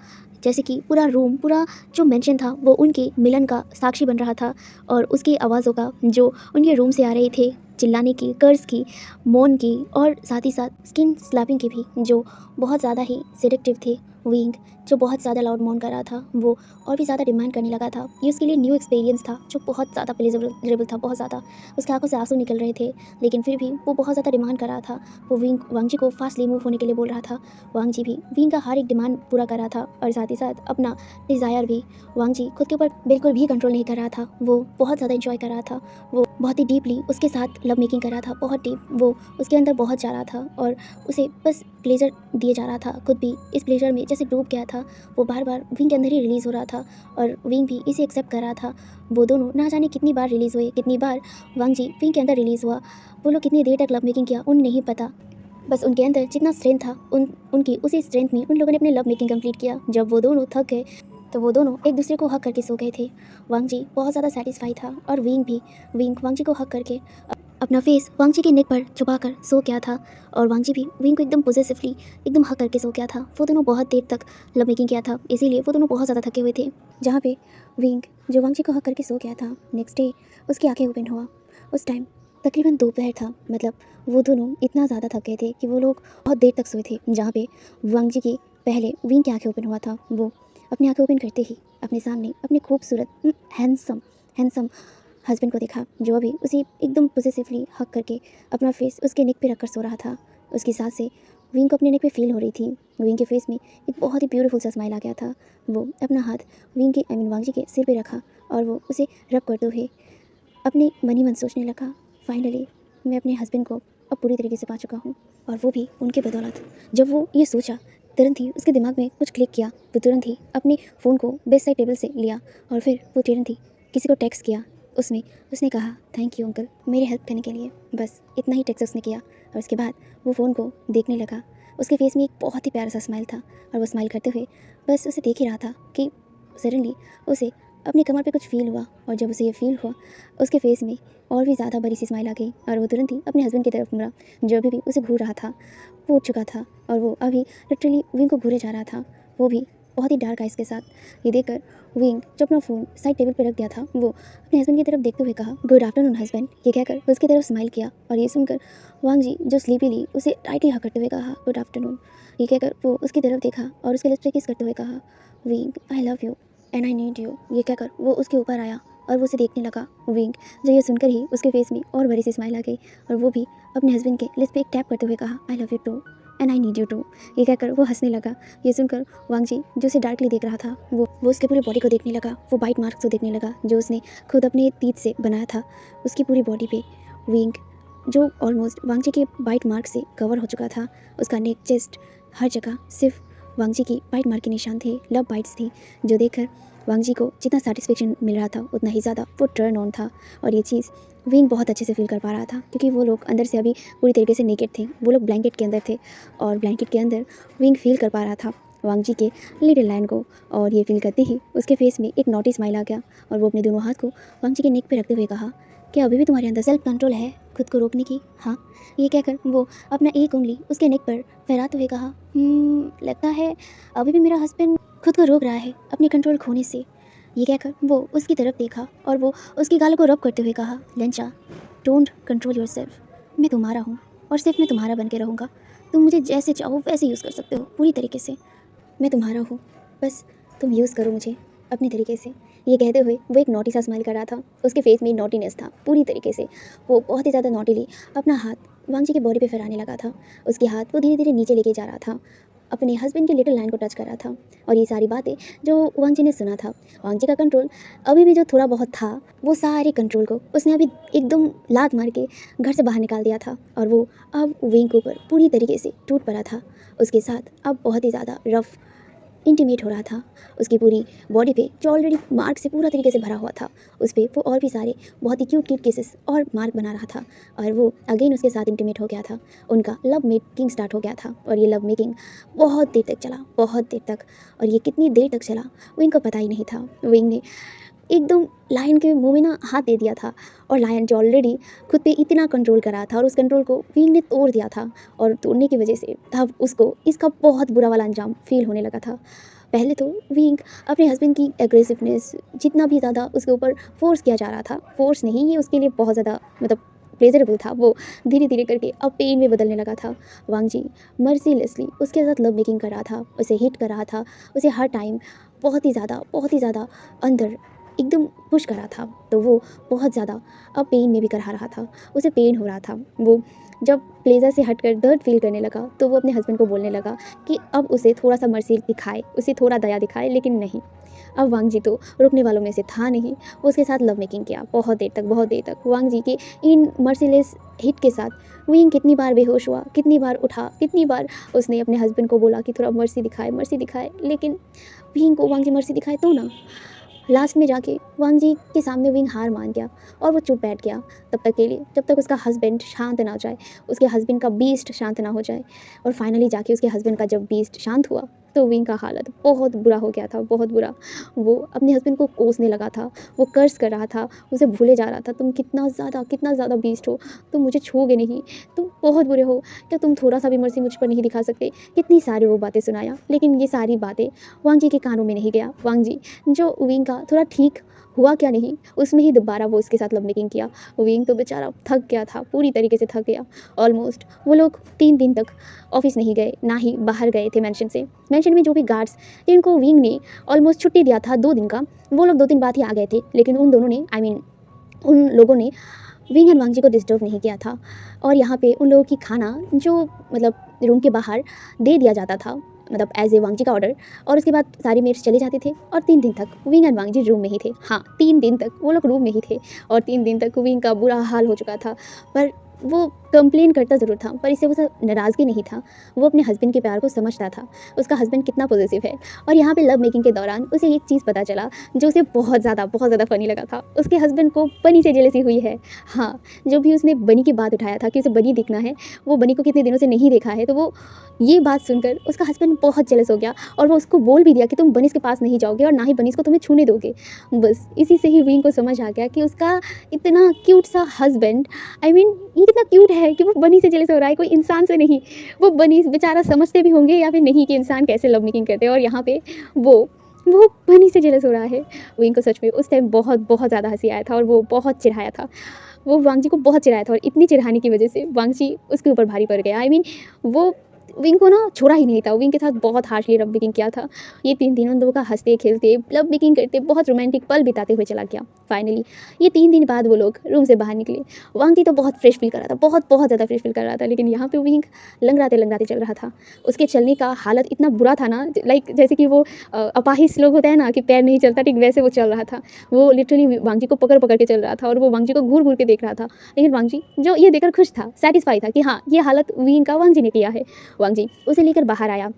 जैसे कि पूरा रूम, पूरा जो मेंशन था वो उनके मिलन का साक्षी बन रहा था और उसकी आवाज़ों का जो उनके रूम से आ रहे थे, चिल्लाने की, कर्ज की, मौन की और साथ ही साथ स्किन स्लैपिंग की भी, जो बहुत ज़्यादा ही सेडेक्टिव थे, विंग जो बहुत ज़्यादा लाउड मौन कर रहा था वो और भी ज़्यादा डिमांड करने लगा था। ये उसके लिए न्यू एक्सपीरियंस था जो बहुत ज़्यादा प्लेजरेबल था, बहुत ज़्यादा। उसकी आंखों से आंसू निकल रहे थे, लेकिन फिर भी वो बहुत ज़्यादा डिमांड कर रहा था। वो वांग जी को फास्टली मूव होने के लिए बोल रहा था। वांग जी भी विंग का हर एक डिमांड पूरा कर रहा था और साथ ही साथ अपना डिज़ायर भी। वांग जी खुद के ऊपर बिल्कुल भी कंट्रोल नहीं कर रहा था। वो बहुत ज़्यादा इंजॉय कर रहा था। वो बहुत ही डीपली उसके साथ लव मेकिंग कर रहा था, बहुत डीप। वो उसके अंदर बहुत जा रहा था और उसे बस प्लेजर दिए जा रहा था। खुद भी इस प्लेजर में जैसे डूब गया था। वो बार बार विंग के अंदर ही रिलीज़ हो रहा था और विंग भी इसे एक्सेप्ट कर रहा था। वो दोनों ना जाने कितनी बार रिलीज़ हुए, कितनी बार वांग जी विंग के अंदर रिलीज़ हुआ। वो लोग कितनी देर तक लव मेकिंग किया उन्हें नहीं पता। बस उनके अंदर जितना स्ट्रेंथ था उनकी उसी स्ट्रेंथ में उन लोगों ने अपने लव मेकिंग कंप्लीट किया। जब वो दोनों थक गए तो वो दोनों एक दूसरे को हक करके सो गए थे। वांग जी बहुत ज़्यादा सेटिस्फाई था और विंग भी। विंग वांग जी को हक करके अपना फेस वांग जी के नेक पर छुपाकर सो गया था और वांग जी भी विंग को एकदम पोजेसिवली एकदम हक करके सो गया था। वो दोनों बहुत देर तक लव मेकिंग किया था, इसीलिए वो दोनों बहुत ज़्यादा थके हुए थे। जहाँ पे विंग जो वांग जी को हक करके सो गया था, नेक्स्ट डे उसकी आंखें ओपन हुआ। उस टाइम तकरीबन दोपहर था, मतलब वो दोनों इतना ज़्यादा थक गए थे कि वो लोग बहुत देर तक सोए थे। जहाँ पे वांग जी की पहले विंग की आंखें ओपन हुआ था। वो अपनी आंखें ओपन करते ही अपने सामने अपने खूबसूरत हैंडसम हैंडसम हस्बैंड को देखा, जो अभी उसे एकदम पोजेसिवली हक करके अपना फेस उसके नेक पे रखकर सो रहा था। उसकी सांसें विंग को अपने नेक पे फील हो रही थी। विंग के फेस में एक बहुत ही ब्यूटीफुल सा स्माइल आ गया था। वो अपना हाथ विंग के वांग जी के सिर पे रखा और वो उसे रब करते हुए अपने मन ही मन सोचने लगा, फाइनली मैं अपने हस्बैंड को अब पूरी तरीके से पा चुका हूँ और वो भी उनके बदौलत। जब वो ये सोचा तुरंत ही उसके दिमाग में कुछ क्लिक किया। वो तुरंत ही अपने फ़ोन को बेड साइड टेबल से लिया और फिर वो तुरंत ही किसी को टेक्स्ट किया। उसमें उसने कहा, थैंक यू अंकल मेरी हेल्प करने के लिए। बस इतना ही टेक्स्ट उसने किया और उसके बाद वो फ़ोन को देखने लगा। उसके फेस में एक बहुत ही प्यारा सा स्माइल था और वो स्माइल करते हुए बस उसे देख ही रहा था कि सडनली उसे अपनी कमर पे कुछ फ़ील हुआ और जब उसे ये फ़ील हुआ उसके फेस में और भी ज़्यादा बड़ी सी स्माइल आ गई और वो तुरंत ही अपने हस्बैंड की तरफ मुड़ा, जो अभी भी उसे घूर रहा था। वो उठ चुका था और वो अभी लिटरली विंग को घूरे जा रहा था, वो भी बहुत ही डार्क आइज़ के साथ। ये देखकर विंग जो अपना फ़ोन साइड टेबल पर रख दिया था, वो अपने हस्बैंड की तरफ देखते हुए कहा, गुड आफ्टरनून हस्बैंड। ये कहकर उसकी तरफ स्माइल किया और ये सुनकर वांग जी जो स्लीपीली उसे टाइटली हक करते हुए कहा, गुड आफ्टरनून। ये कहकर वो उसकी तरफ देखा और उसके लिप्स पे किस करते हुए कहा, wing I love you and I need you. ये कहकर वो उसके ऊपर आया और वो उसे देखने लगा। विंग जो ये सुनकर ही उसके फेस में और बड़ी सी स्माइल आ गई और वो भी अपने हस्बैंड के लिप्स पे एक टैप करते हुए कहा, I love you too and I need you too. ये कहकर वो हंसने लगा। ये सुनकर वांग जी जो उसे डार्कली देख रहा था, वो उसके पूरी बॉडी को देखने लगा। वो बाइट मार्क्स को देखने लगा जो उसने खुद अपने तीत से बनाया था उसकी पूरी बॉडी पे। विंग जो ऑलमोस्ट वांग जी के बाइट मार्क से कवर हो चुका था, उसका नेक, चेस्ट, हर जगह सिर्फ वांग जी की बाइट मार्क के निशान थे, लव बाइट्स थी, जो देखकर वांग जी को जितना सेटिस्फेक्शन मिल रहा था उतना ही ज़्यादा वो टर्न ऑन था। और ये चीज़ विंग बहुत अच्छे से फील कर पा रहा था क्योंकि वो लोग अंदर से अभी पूरी तरीके से नेकेड थे। वो लोग ब्लैंकेट के अंदर थे और ब्लैंकेट के अंदर विंग फील कर पा रहा था वांग जी के लिटिल लाइन को। और ये फील करते ही उसके फेस में एक नॉटी स्माइल आ गया और वो अपने दोनों हाथ को वांग जी के नेक पे रखते हुए कहा, क्या अभी भी तुम्हारे अंदर सेल्फ कंट्रोल है खुद को रोकने की? हाँ। ये कहकर वो अपना एक उंगली उसके नेक पर फहराते हुए कहा, लगता है अभी भी मेरा हस्बैंड खुद को रोक रहा है अपने कंट्रोल खोने से। ये कहकर वो उसकी तरफ देखा और वो उसकी गालों को रब करते हुए कहा, लेंचा डोंट कंट्रोल योरसेल्फ, मैं तुम्हारा हूँ और सिर्फ मैं तुम्हारा बन के रहूँगा। तुम मुझे जैसे चाहो वैसे यूज़ कर सकते हो पूरी तरीके से, मैं तुम्हारा हूँ, बस तुम यूज़ करो मुझे अपने तरीके से। ये कहते हुए वो एक नॉटी सा स्माइल कर रहा था। उसके फेस में नॉटीनेस था पूरी तरीके से। वो बहुत ही ज़्यादा नॉटीली अपना हाथ वांग जी की बॉडी पे फहराने लगा था। उसके हाथ वो धीरे धीरे नीचे लेके जा रहा था, अपने हस्बैंड की लिटिल लाइन को टच कर रहा था। और ये सारी बातें जो वांग जी ने सुना था, वांग जी का कंट्रोल अभी भी जो थोड़ा बहुत था, वो सारे कंट्रोल को उसने अभी एकदम लात मार के घर से बाहर निकाल दिया था और वो अब विंग के ऊपर पूरी तरीके से टूट पड़ा था। उसके साथ अब बहुत ही ज़्यादा रफ इंटीमेट हो रहा था। उसकी पूरी बॉडी पे जो ऑलरेडी मार्क से पूरा तरीके से भरा हुआ था, उस पर वो और भी सारे बहुत ही क्यूट क्यूट केसेस और मार्क बना रहा था और वो अगेन उसके साथ इंटीमेट हो गया था। उनका लव मेकिंग स्टार्ट हो गया था और ये लव मेकिंग बहुत देर तक चला, बहुत देर तक। और ये कितनी देर तक चला विंग को पता ही नहीं था। विंग ने एकदम लायन के मुंह में ना हाथ दे दिया था और लायन जो ऑलरेडी खुद पे इतना कंट्रोल कर रहा था और उस कंट्रोल को विंग ने तोड़ दिया था और तोड़ने की वजह से तब उसको इसका बहुत बुरा वाला अंजाम फील होने लगा था। पहले तो विंग अपने हस्बैंड की एग्रेसिवनेस जितना भी ज़्यादा उसके ऊपर फोर्स किया जा रहा था, फोर्स नहीं, ये उसके लिए बहुत ज़्यादा मतलब प्लेजरेबल था वो धीरे धीरे करके अब पेन में बदलने लगा था। वांग जी मर्सीलेसली उसके साथ लव मेकिंग कर रहा था, उसे हिट कर रहा था, उसे हर टाइम बहुत ही ज़्यादा अंदर एकदम पुश कर रहा था। तो वो बहुत ज़्यादा अब पेन में भी कर रहा था, उसे पेन हो रहा था। वो जब प्लेजर से हटकर दर्द फील करने लगा तो वो अपने हस्बैंड को बोलने लगा कि अब उसे थोड़ा सा मर्सी दिखाए, उसे थोड़ा दया दिखाए, लेकिन नहीं, अब वांग जी तो रुकने वालों में से था नहीं। वो उसके साथ लव मेकिंग किया बहुत देर तक। वांग जी के इन मर्सीलेस हिट के साथ विंग कितनी बार बेहोश हुआ, कितनी बार उठा, कितनी बार उसने अपने हस्बैंड को बोला कि थोड़ा मर्सी दिखाए, लेकिन विंग को वांग जी मर्सी दिखाए तो ना। लास्ट में जाके वांग जी के सामने विंग हार मान गया और वो चुप बैठ गया तब तक के लिए, जब तक उसका हस्बैंड शांत ना हो जाए, उसके हस्बैंड का बीस्ट शांत ना हो जाए। और फाइनली जाके उसके हस्बैंड का जब बीस्ट शांत हुआ तो विंग का हालत बहुत बुरा हो गया था, बहुत बुरा। वो अपने हस्बैंड को कोसने लगा था, वो कर्स कर रहा था, उसे भूले जा रहा था, तुम कितना ज़्यादा बीस्ट हो, तुम मुझे छूओगे नहीं, तुम बहुत बुरे हो, क्या तुम थोड़ा सा भी मर्सी मुझ पर नहीं दिखा सकते। कितनी सारी वो बातें सुनाया, लेकिन ये सारी बातें वांग जी के कानों में नहीं गया। वांग जी जो विंग का थोड़ा ठीक हुआ क्या नहीं, उसमें ही दोबारा वो उसके साथ लव मेकिंग किया। विंग तो बेचारा थक गया था, पूरी तरीके से थक गया। ऑलमोस्ट वो लोग 3 दिन तक ऑफिस नहीं गए, ना ही बाहर गए थे मेंशन से। मेंशन में जो भी गार्ड्स जिनको विंग ने ऑलमोस्ट छुट्टी दिया था 2 दिन का, वो लोग 2 दिन बाद ही आ गए थे, लेकिन उन दोनों ने उन लोगों ने विंग एंड वांग जी को डिस्टर्ब नहीं किया था। और यहाँ पे उन लोगों की खाना जो रूम के बाहर दे दिया जाता था, एज ए वांग जी का ऑर्डर, और उसके बाद सारी मेट्स चले जाते थे और 3 दिन तक Wing and Wang Ji room में ही थे। हाँ, 3 दिन तक वो लोग रूम में ही थे और 3 दिन तक विंग का बुरा हाल हो चुका था। पर वो कंप्लेन करता ज़रूर था, पर इससे वो नाराज़गी नहीं था। वो अपने हस्बैंड के प्यार को समझता था, उसका हस्बैंड कितना पॉजिटिव है। और यहाँ पे लव मेकिंग के दौरान उसे एक चीज़ पता चला जो उसे बहुत ज़्यादा फ़नी लगा था। उसके हस्बैंड को बनी से जेलसी हुई है। हाँ, जो भी उसने बनी की बात उठाया था कि उसे बनी दिखना है, वो बनी को कितने दिनों से नहीं देखा है, तो वो ये बात सुनकर उसका हस्बैंड बहुत जेलस हो गया और वो उसको बोल भी दिया कि तुम बनीस के पास नहीं जाओगे और ना ही बनीस को तुम्हें छूने दोगे। बस इसी से ही विंग को समझ आ गया कि उसका इतना क्यूट सा हस्बैंड, ये कितना क्यूट है कि वो बनी से जेलस हो रहा है, कोई इंसान से नहीं। वो बनी बेचारा समझते भी होंगे या फिर नहीं कि इंसान कैसे लव मेकिंग करते हैं, और यहाँ पे वो बनी से जेलस हो रहा है। विंग को सच में उस टाइम बहुत ज़्यादा हंसी आया था और वो बहुत चिढ़ाया था। वो वांग जी को बहुत चिढ़ाया था और इतनी चिढ़ाने की वजह से वांग जी उसके ऊपर भारी पड़ गया। वो विंग को ना छोड़ा ही नहीं था, विंग के साथ बहुत हार्शली लव मेकिंग किया था। ये 3 दिन उन दोनों का हंसते खेलते लव मेकिंग करते बहुत रोमांटिक पल बिताते हुए चला गया। फाइनली ये 3 दिन बाद वो लोग रूम से बाहर निकले। वांग जी तो बहुत फ्रेश फील कर रहा था, बहुत ज़्यादा फ्रेश फील कर रहा था, लेकिन यहाँ पे विंग लंगड़ाते चल रहा था। उसके चलने का हालत इतना बुरा था ना, लाइक जैसे कि वो अपाहिज लोग होता है ना कि पैर नहीं चलता, ठीक वैसे वो चल रहा था। वो लिटरली वांग जी को पकड़ के चल रहा था और वो वांग जी को घूर के देख रहा था। लेकिन वांग जी जो ये देखकर खुश था, सेटिस्फाई था कि हाँ, ये हालत विंग का वांग जी ने किया है। वांग जी उसे लेकर बाहर आया,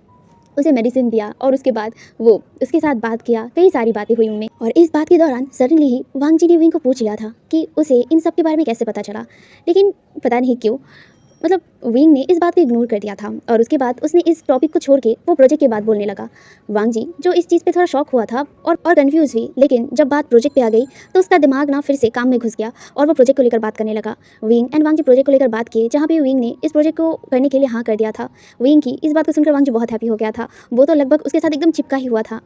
उसे मेडिसिन दिया और उसके बाद वो उसके साथ बात किया, कई सारी बातें हुई उनमें। और इस बात के दौरान सडनली ही वांग जी ने विंग को पूछ लिया था कि उसे इन सब के बारे में कैसे पता चला, लेकिन पता नहीं क्यों विंग ने इस बात को इग्नोर कर दिया था और उसके बाद उसने इस टॉपिक को छोड़ के वो प्रोजेक्ट के बाद बोलने लगा। वांग जी जो इस चीज़ पे थोड़ा शॉक हुआ था और कंफ्यूज हुई, लेकिन जब बात प्रोजेक्ट पे आ गई तो उसका दिमाग ना फिर से काम में घुस गया और वो प्रोजेक्ट को लेकर बात करने लगा। Wing and Wang Ji project को लेकर बात किए, जहाँ पे विंग ने इस प्रोजेक्ट को करने के लिए हाँ कर दिया था। विंग की इस बात को सुनकर वांग जी बहुत हैप्पी हो गया था। वो तो लगभग उसके साथ एकदम चिपका ही हुआ था।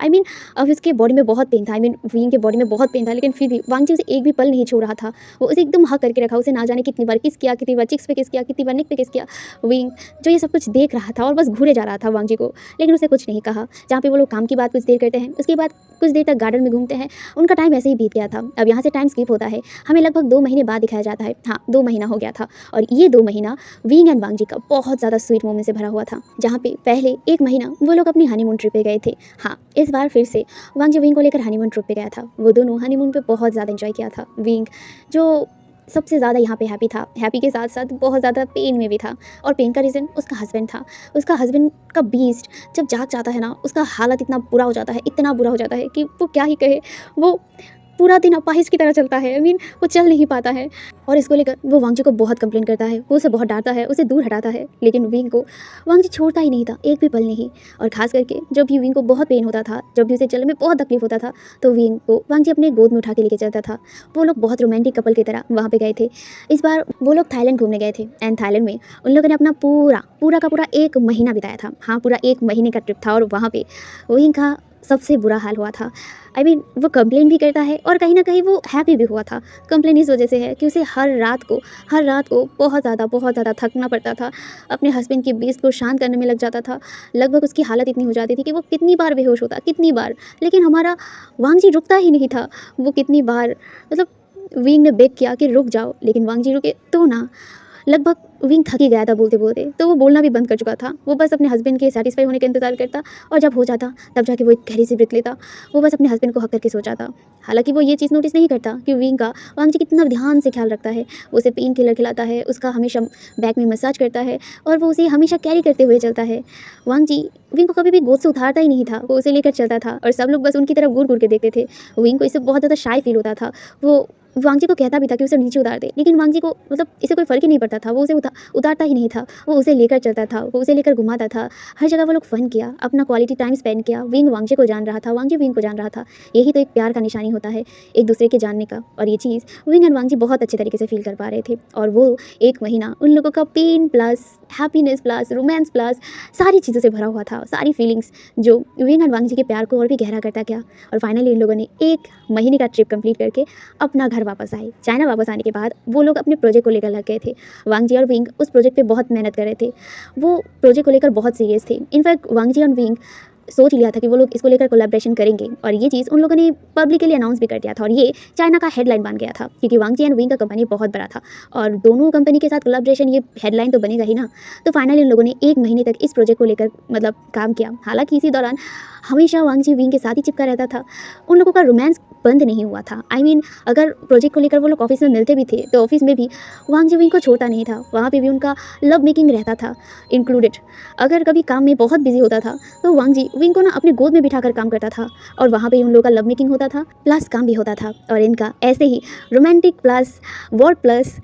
अब उसके बॉडी में बहुत पेन था, विंग के बॉडी में बहुत पेन था, लेकिन फिर भी वांग जी उसे एक भी पल नहीं छोड़ रहा था। वो उसे एकदम हक करके रखा, उसे ना जाने कितनी बार किस किया, कितनी बार चिक्स पे किस किया, कितनी बार नेक पे किस किया। विंग जो ये सब कुछ देख रहा था और बस घूरे जा रहा था वांग जी को, लेकिन उसे कुछ नहीं कहा। जहाँ पे वो लोग काम की बात कुछ देर करते हैं, उसके बाद कुछ देर तक गार्डन में घूमते हैं। उनका टाइम ऐसे ही बीत गया था। अब यहाँ से टाइम स्किप होता है, हमें लगभग 2 महीने बाद दिखाया जाता है। हाँ, 2 महीना हो गया था और ये 2 महीना विंग एंड वांग जी का बहुत ज़्यादा स्वीट मोमेंट से भरा हुआ था। जहाँ पे पहले 1 महीना वो लोग अपनी हनीमून ट्रिप पे गए थे। हाँ, इस बार फिर से वांग जी विंग को लेकर हनीमून ट्रिप पे गया था। वो दोनों हनीमून पे बहुत ज़्यादा एंजॉय किया था। विंग जो सबसे ज़्यादा यहाँ पे हैप्पी था, हैप्पी के साथ साथ बहुत ज़्यादा पेन में भी था, और पेन का रीज़न उसका हस्बैंड था। उसका हस्बैंड का बीस्ट जब जाग जाता है ना, उसका हालत इतना बुरा हो जाता है, इतना बुरा हो जाता है कि वो क्या ही कहे। वो पूरा दिन अपाहिज की तरह चलता है, वो चल नहीं पाता है। और इसको लेकर वो वांग जी को बहुत कंप्लेन करता है, वो उसे बहुत डांटता है, उसे दूर हटाता है, लेकिन विंग को वांग जी छोड़ता ही नहीं था, एक भी पल नहीं। और खास करके जब भी विंग को बहुत पेन होता था, जब भी उसे चलने में बहुत तकलीफ होता था, तो विंग को वांग जी अपने गोद में उठा के लेके चलता था। वो लोग बहुत रोमांटिक कपल की तरह वहाँ पे गए थे। इस बार वो लोग थाईलैंड घूमने गए थे, एंड थाईलैंड में उन लोगों ने अपना पूरा का पूरा 1 महीना बिताया था। हाँ, पूरा 1 महीने का ट्रिप था और वहाँ पे विंग का सबसे बुरा हाल हुआ था। वो कंप्लेन भी करता है और कहीं न कहीं वो हैप्पी भी हुआ था। कंप्लेन इस वजह से है कि उसे हर रात को बहुत ज़्यादा थकना पड़ता था। अपने हस्बैंड की बीस्ट को शांत करने में लग जाता था। लगभग उसकी हालत इतनी हो जाती थी कि वो कितनी बार बेहोश होता, कितनी बार। लेकिन हमारा वांग जी रुकता ही नहीं था। वो कितनी बार मतलब विंग ने बेग किया कि रुक जाओ, लेकिन वांग जी रुके तो ना। लगभग विंग थक ही गया था बोलते-बोलते, तो वो बोलना भी बंद कर चुका था। वो बस अपने हस्बैंड के सैटिस्फाई होने का इंतज़ार करता और जब हो जाता तब जाके वो एक गहरी सी ब्रीथ लेता। वो बस अपने हस्बैंड को हग करके सो जाता। हालाँकि वो ये चीज़ नोटिस नहीं करता कि वांग जी कितना ध्यान से ख्याल रखता है। वो उसे पेन किलर खिलाता है, उसका हमेशा बैक में मसाज करता है और वो उसे हमेशा कैरी करते हुए चलता है। वांग जी विंग को कभी भी गोद से उतारता ही नहीं था, वो उसे लेकर चलता था और सब लोग बस उनकी तरफ घूर-घूर के देखते थे। विंग को इससे बहुत ज़्यादा शाय फ़ील होता था। वो वांग जी को कहता भी था कि उसे नीचे उतार दे, लेकिन वांग जी को मतलब इससे कोई फ़र्क ही नहीं पड़ता था। वो उसे उतारता ही नहीं था। वो उसे लेकर चलता था, वो उसे लेकर घुमाता था। हर जगह वो लोग फ़न किया, अपना क्वालिटी टाइम स्पेंड किया। विंग वांग जी को जान रहा था, वांग जी विंग को जान रहा था। यही तो एक प्यार का निशानी होता है, एक दूसरे के जानने का। और ये चीज़ विंग एंड वांग जी बहुत अच्छे तरीके से फ़ील कर पा रहे थे। और वो 1 महीना उन लोगों का pain plus happiness plus romance plus सारी चीज़ों से भरा हुआ था। सारी फीलिंग्स जो विंग एंड वांग जी के प्यार को और भी गहरा करता गया। और फाइनली इन लोगों ने 1 महीने का ट्रिप कंप्लीट करके अपना घर वापस आए। चाइना वापस आने के बाद वो लोग अपने प्रोजेक्ट को लेकर लग गए थे। वांग जी और विंग उस प्रोजेक्ट पे बहुत मेहनत कर रहे थे। वो प्रोजेक्ट को लेकर बहुत सीरियस थे। इनफैक्ट वांग जी और विंग सोच लिया था कि वो लोग इसको लेकर कोलैबोरेशन करेंगे और ये चीज़ उन लोगों ने पब्लिकली अनाउंस भी कर दिया था और ये चाइना का हेडलाइन बन गया था क्योंकि वांग जी एंड विंग का कंपनी बहुत बड़ा था और दोनों कंपनी के साथ कोलैबोरेशन ये हेडलाइन तो बनेगा ही ना। तो फाइनली इन लोगों ने 1 महीने तक इस प्रोजेक्ट को लेकर मतलब काम किया। हालाँकि इसी दौरान हमेशा वांग जी विंग के साथ ही चिपका रहता था। उन लोगों का रोमांस बंद नहीं हुआ था। अगर प्रोजेक्ट को लेकर वो लोग ऑफिस में मिलते भी थे तो ऑफिस में भी वांग जी विंग को छोड़ता नहीं था। वहाँ पे भी उनका लव मेकिंग रहता था इंक्लूडेड। अगर कभी काम में बहुत बिजी होता था तो वांग जी विंग को ना अपने गोद में बिठाकर काम करता था और वहाँ पे उन लोगों का लव मेकिंग होता था प्लस काम भी होता था। और इनका ऐसे ही रोमांटिक प्लस वर्क प्लस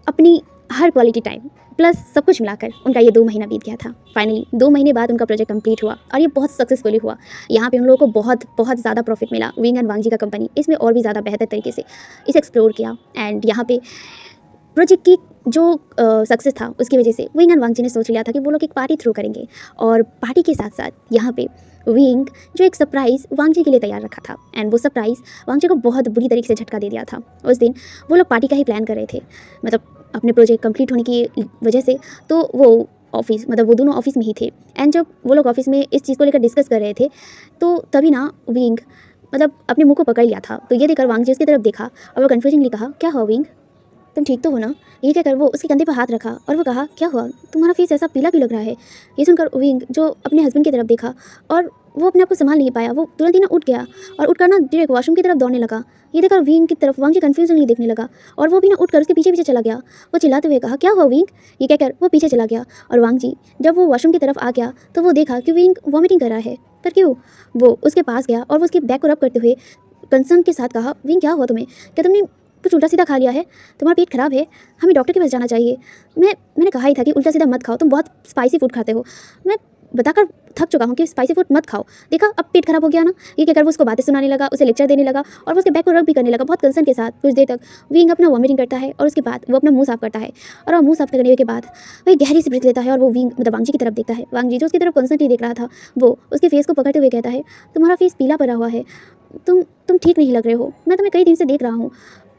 अपनी हर क्वालिटी टाइम प्लस सब कुछ मिलाकर उनका ये 2 महीना बीत गया था। फाइनली 2 महीने बाद उनका प्रोजेक्ट कंप्लीट हुआ और ये बहुत सक्सेसफुली हुआ। यहाँ पे उन लोगों को बहुत बहुत ज़्यादा प्रॉफिट मिला। विंग एंड वांग जी का कंपनी इसमें और भी ज़्यादा बेहतर तरीके से इसे एक्सप्लोर किया एंड यहाँ पे प्रोजेक्ट की जो सक्सेस था उसकी वजह से विंग एंड वांग जी ने सोच लिया था कि वो लोग एक पार्टी थ्रो करेंगे और पार्टी के साथ साथ यहाँ पे विंग जो एक सरप्राइज़ वांग जी के लिए तैयार रखा था एंड वो सरप्राइज़ वांग जी को बहुत बुरी तरीके से झटका दे दिया था। उस दिन वो लोग पार्टी का ही प्लान कर रहे थे मतलब अपने प्रोजेक्ट कंप्लीट होने की वजह से। तो वो दोनों ऑफिस में ही थे एंड जब वो लोग ऑफिस में इस चीज़ को लेकर डिस्कस कर रहे थे तो तभी ना विंग अपने मुंह को पकड़ लिया था। तो ये देखकर वांग जी उसकी तरफ देखा और वो कन्फ्यूजिंगली कहा, क्या हुआ विंग, तुम ठीक तो हो ना? ये कहकर वो उसके कंधे पर हाथ रखा और वो कहा, क्या हुआ, तुम्हारा फेस ऐसा पीला क्यों लग रहा है? ये सुनकर विंग जो अपने हस्बैंड की तरफ देखा और वो अपने आप को संभाल नहीं पाया। वो तुरंत ही ना उठ गया और उठकर ना डायरेक्ट वॉशरूम की तरफ दौड़ने लगा। ये देखकर विंग की तरफ वांग जी कन्फ्यूजनली देखने लगा और वो भी ना उठकर उसके पीछे पीछे चला गया। वो चिल्लाते हुए कहा, क्या हुआ विंग? ये कहकर वो पीछे चला गया और वांग जी जब वो वॉशरूम की तरफ आ गया तो वो देखा कि विंग वॉमिटिंग कर रहा है। पर क्यों? वो उसके पास गया और वो उसके बैक को रब करते हुए कंसर्न के साथ कहा, विंग क्या हुआ तुम्हें? क्या तुमने कुछ उल्टा सीधा खा लिया है? तुम्हारा पेट खराब है? हमें डॉक्टर के पास जाना चाहिए। मैंने कहा ही था कि उल्टा सीधा मत खाओ, तुम बहुत स्पाइसी फूड खाते हो। मैं बताकर थक चुका हूँ कि स्पाइसी फूड मत खाओ। देखा अब पेट खराब हो गया ना। ये कहकर वो उसको बातें सुनाने लगा, उसे लेक्चर देने लगा और वो उसके बैक को रब भी करने लगा बहुत कंसर्न के साथ। कुछ देर तक विंग अपना वॉमिटिंग करता है और उसके बाद वो अपना मुंह साफ करता है और वो मुंह साफ करने के बाद वही गहरी सी ब्रीथ लेता है और वो वांग जी की तरफ देखता है। वांग जी जो उसकी तरफ कंसर्नली देख रहा था वो उसके फेस को पकड़ते हुए कहता है, तुम्हारा फेस पीला पड़ा हुआ है, तुम ठीक नहीं लग रहे हो। मैं तुम्हें कई दिन से देख रहा हूँ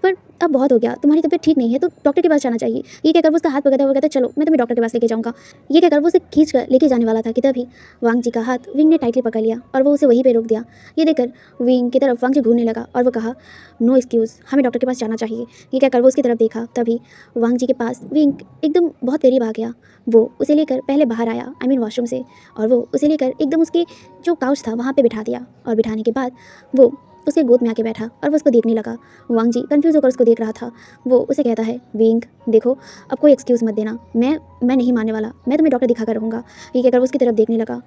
पर अब बहुत हो गया, तुम्हारी तबीयत ठीक नहीं है तो डॉक्टर के पास जाना चाहिए। ये कहकर वो उसका हाथ पकड़ता हुआ कहता है, चलो मैं तुम्हें डॉक्टर के पास लेके जाऊँगा। ये कहकर वो उसे खींच कर लेके जाने वाला था कि तभी वांग जी का हाथ विंग ने टाइटली पकड़ लिया और वो उसे वहीं पे रोक दिया। ये देखकर विंग की तरफ वांग जी घूरने लगा और वो कहा, नो एक्सक्यूज़, हमें डॉक्टर के पास जाना चाहिए। ये कहकर वो उसकी तरफ देखा तभी वांग जी के पास विंग एकदम बहुत करीब आ गया। वो उसे लेकर पहले बाहर आया वॉशरूम से और वो उसे लेकर एकदम उसके जो काउच था वहाँ पर बिठा दिया और बिठाने के बाद वो उसके गोद में आके बैठा और वो उसको देखने लगा। वांग जी कन्फ्यूज़ होकर उसको देख रहा था। वो उसे कहता है, विंग देखो अब कोई एक्सक्यूज़ मत देना, मैं नहीं मानने वाला, मैं तुम्हें डॉक्टर दिखा कर रहूँगा। ये कहकर वो उसकी तरफ देखने लगा।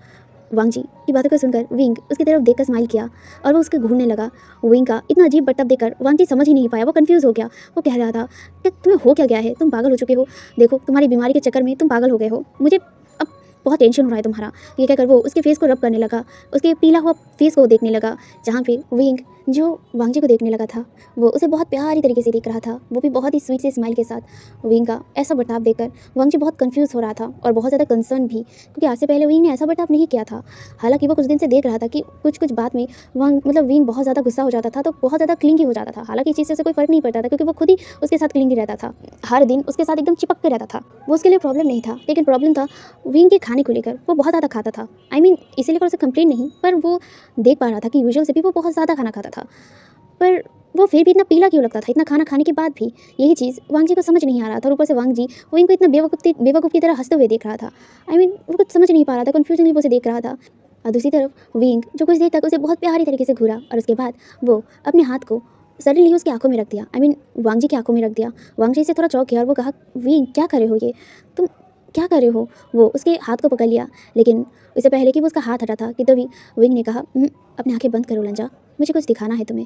वांग जी की बातों को सुनकर विंग उसकी तरफ देखकर स्माइल किया और वो उसके घूरने लगा। विंग का इतना अजीब बर्ताव देखकर वांग जी समझ ही नहीं पाया, वो कन्फ्यूज़ हो गया। वो कह रहा था कि तुम्हें हो क्या गया है, तुम पागल हो चुके हो, देखो तुम्हारी बीमारी के चक्कर में तुम पागल हो गए हो, मुझे अब बहुत टेंशन हो रहा है तुम्हारा। ये कहकर वो उसके फेस को रब करने लगा, उसके पीला हुआ फेस को देखने लगा, जहाँ पे विंग जो वांगजी को देखने लगा था वो उसे बहुत प्यारी तरीके से देख रहा था, वो भी बहुत ही स्वीट से स्माइल के साथ। विंग का ऐसा बर्ताव देखकर वांगजी बहुत कंफ्यूज हो रहा था और बहुत ज़्यादा कंसर्न भी, क्योंकि आज से पहले विंग ने ऐसा बर्ताव नहीं किया था। हालांकि वो कुछ दिन से देख रहा था कि कुछ कुछ बात में विंग बहुत ज़्यादा गुस्सा हो जाता था, तो बहुत ज़्यादा क्लिंगी हो जाता था। हालांकि इस चीज़ से उसे कोई फर्क नहीं पड़ता था, क्योंकि वो खुद ही उसके साथ क्लिंगी रहता था, हर दिन उसके साथ एकदम चिपक के रहता था। वो उसके लिए प्रॉब्लम नहीं था, लेकिन प्रॉब्लम था विंग के खाने को लेकर। वो बहुत ज़्यादा खाता था, इसे लेकर उसे कंप्लेन नहीं, पर वो देख पा रहा था कि यूजुअल से भी वो बहुत ज़्यादा खाना खाता था, पर वो फिर भी इतना पीला क्यों लगता था इतना खाना खाने के बाद भी। यही चीज़ वांगजी को समझ नहीं आ रहा था, और ऊपर से वांगजी वो इनको इतना बेवकूफ़ की तरह हंसते हुए देख रहा था। वो कुछ समझ नहीं पा रहा था, कन्फ्यूजनली वो उसे देख रहा था। और दूसरी तरफ विंग जो कुछ देर तक उसे बहुत प्यारी तरीके से घूरा, और उसके बाद वो अपने हाथ को सडनली उसकी आंखों में रख दिया, वांगजी की आंखों में रख दिया। वांगजी से थोड़ा चौंक गया और वो कहा, विंग क्या कर रहे हो, ये तुम क्या कर रहे हो। वो उसके हाथ को पकड़ लिया, लेकिन इससे पहले कि वो उसका हाथ हटा था कि तभी विंग ने कहा, अपनी आंखें बंद करो लंजा, मुझे कुछ दिखाना है तुम्हें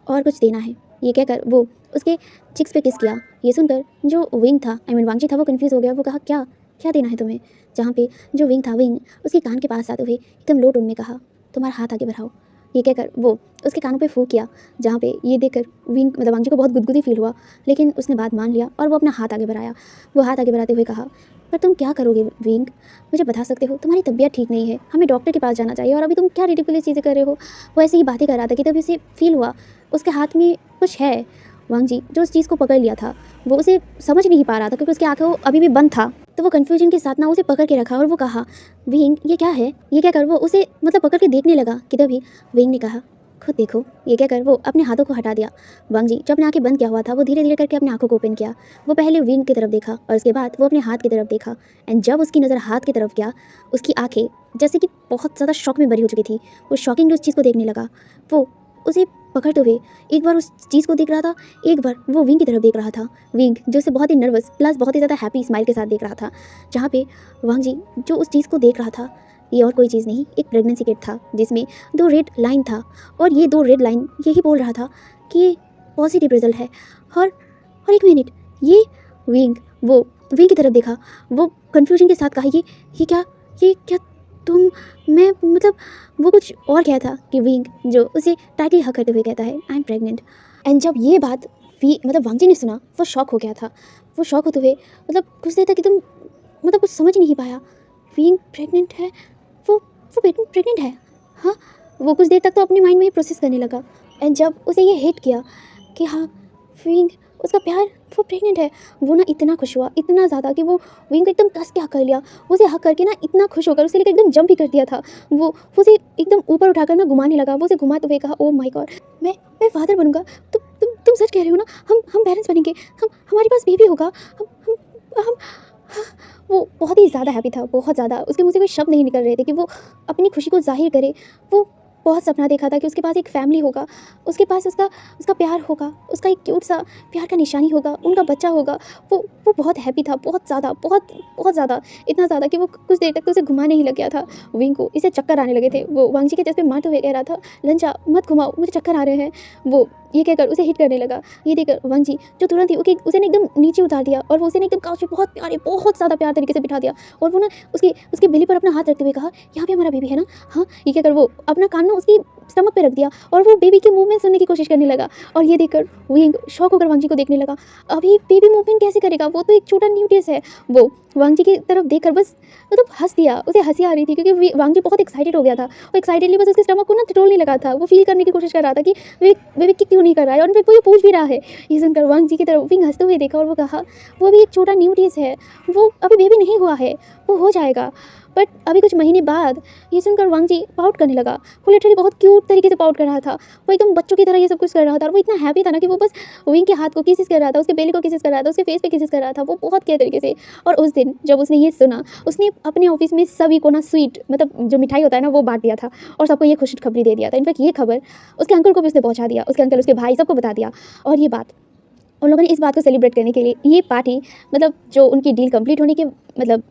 और कुछ देना है। ये कहकर वो उसके चिक्स पे किस किया। ये सुनकर जो विंग था वांगजी था, वो कंफ्यूज हो गया। वो कहा, क्या क्या देना है तुम्हें। जहाँ पे जो विंग था, विंग उसके कान के पास आते हुए एकदम लो टोन में कहा, तुम्हारा हाथ आगे बढ़ाओ। ये कहकर वो उसके कानों पे फूंक किया, जहाँ पे ये देखकर विंग वांगजी को बहुत गुदगुदी फील हुआ, लेकिन उसने बात मान लिया और वो अपना हाथ आगे बढ़ाया। वो हाथ आगे बढ़ाते हुए कहा, पर तुम क्या करोगे विंग, मुझे बता सकते हो, तुम्हारी तबीयत ठीक नहीं है, हमें डॉक्टर के पास जाना चाहिए, और अभी तुम क्या रिडिकुलस चीज़ें कर रहे हो। वो ऐसे ही बातें कर रहा था कि तभी उसे फील हुआ उसके हाथ में कुछ है। वांगजी जो उस चीज़ को पकड़ लिया था, वो उसे समझ नहीं पा रहा था, क्योंकि उसकी आंखों अभी भी बंद था। तो वो कन्फ्यूजन के साथ ना उसे पकड़ के रखा और वो कहा, विंग ये क्या है। ये क्या कर वो उसे पकड़ के देखने लगा कि तभी विंग ने कहा, खुद देखो। ये क्या कर वो अपने हाथों को हटा दिया। वांगजी जो अपने आंखें बंद किया हुआ था, वो धीरे धीरे करके अपने आंखों को ओपन किया। वो पहले विंग की तरफ देखा और उसके बाद वो अपने हाथ की तरफ देखा, एंड जब उसकी नज़र हाथ की तरफ गया, उसकी आंखें जैसे कि बहुत ज़्यादा शॉक में भरी हो चुकी थी। वो शॉकिंग उस चीज़ को देखने लगा। वो उसे पकड़ते हुए एक बार उस चीज़ को देख रहा था, एक बार वो विंग की तरफ देख रहा था। विंग जो उसे बहुत ही नर्वस प्लस बहुत ही ज़्यादा हैप्पी स्माइल के साथ देख रहा था, जहाँ पे वांगजी जो उस चीज़ को देख रहा था, ये और कोई चीज़ नहीं, एक प्रेगनेंसी किट था जिसमें 2 रेड लाइन था, और ये 2 रेड लाइन यही बोल रहा था कि ये पॉजिटिव रिजल्ट है। और एक मिनट, ये वो विंग की तरफ देखा। वो कन्फ्यूजन के साथ कहा, ये क्या तुम, मैं वो कुछ और कहता कि विंग जो उसे टाइटली हक करते हुए कहता है, आई एम प्रेग्नेंट। एंड जब ये बात वांगजी ने सुना, वो शॉक हो गया था। वो शॉक होते हुए कुछ देर तक एकदम कुछ समझ नहीं पाया। विंग प्रेग्नेंट है, वो प्रेग्नेंट है, हाँ। वो कुछ देर तक तो अपने माइंड में ही प्रोसेस करने लगा, एंड जब उसे ये हिट किया कि हाँ विंग उसका प्यार, वो प्रेग्नेंट है, वो ना इतना खुश हुआ, इतना ज़्यादा कि वो विंग को एकदम कस के हक कर लिया। उसे हक करके ना इतना खुश होकर उसे लेकर एकदम जंप भी कर दिया था। वो उसे एकदम ऊपर उठाकर ना घुमाने लगा। वो उसे घुमाते हुए कहा, ओ माय गॉड, मैं फादर बनूंगा। तुम सच कह रहे हो ना, हम पेरेंट्स बनेंगे, हमारे पास बेबी होगा, हम वो बहुत ही ज़्यादा हैप्पी था, बहुत ज़्यादा। उसके मुँह से कोई शब्द नहीं निकल रहे थे कि वो अपनी खुशी को जाहिर करे। वो बहुत सपना देखा था कि उसके पास एक फैमिली होगा, उसके पास उसका प्यार होगा, उसका एक क्यूट सा प्यार का निशानी होगा, उनका बच्चा होगा। वो बहुत हैप्पी था, बहुत ज़्यादा, बहुत ज़्यादा, इतना ज़्यादा कि वो कुछ देर तक तो उसे घुमाने ही लग गया था। विंग को इसे चक्कर आने लगे थे। वो वांगजी के चेस्ट पे मारते हुए कह रहा था, लंचा मत घुमाओ, मुझे चक्कर आ रहे हैं। वो ये कहकर उसे हिट करने लगा। ये देखकर वांगजी जो तुरंत ही उसे ने एकदम नीचे उतार दिया, और वो उसे ने एकदम काउच पे बहुत ज़्यादा प्यार तरीके से बिठा दिया, और वो ना उसके बेली पर अपना हाथ रखते हुए कहा, यहाँ पे हमारा बेबी है ना, हाँ। ये कहकर वो अपना कान ना उसकी स्टमक पे रख दिया, और वो बेबी के मूवमेंट सुनने की कोशिश करने लगा। और ये देखकर विंग शॉक होकर वांगजी को देखने लगा। अभी बेबी मूवमेंट कैसे करेगा, वो तो एक छोटा न्यूटियस है। वो वांगजी की तरफ देखकर बस हंस दिया। उसे हंसी आ रही थी, क्योंकि वांगजी बहुत एक्साइटेड हो गया था। वो एक्साइटेडली बस उसके स्टमक को ना टटोलने लगा था। वो फील करने की कोशिश कर रहा था कि बेबी क्यों नहीं कर रहा है, और फिर वो ये पूछ भी रहा है। ये सुनकर वांगजी की तरफ विंग हंसते हुए देखा, और वो कहा, वो अभी एक छोटा न्यूटियस है, वो अभी बेबी नहीं हुआ है, वो हो जाएगा, बट अभी कुछ महीने बाद। ये सुनकर वांगजी पाउट करने लगा। वो लिटरली बहुत क्यूट तरीके से पाउट कर रहा था। वो एकदम बच्चों की तरह ये सब कुछ कर रहा था, और वो इतना हैप्पी था ना कि वो बस विंग के हाथ को किसिस कर रहा था, उसके बेली को किसिस कर रहा था, उसके फेस पे किसिस कर रहा था। वो बहुत केयर तरीके से। और उस दिन जब उसने ये सुना, उसने अपने ऑफिस में सभी को ना स्वीट जो मिठाई होता है ना, वो बांट दिया था, और सबको ये खुशखबरी दे दिया था। इनफैक्ट ये खबर उसके अंकल को भी उसने पहुंचा दिया। उसके अंकल, उसके भाई, सबको बता दिया। और ये बात उन लोगों ने इस बात को सेलिब्रेट करने के लिए, ये पार्टी जो उनकी डील कंप्लीट होने के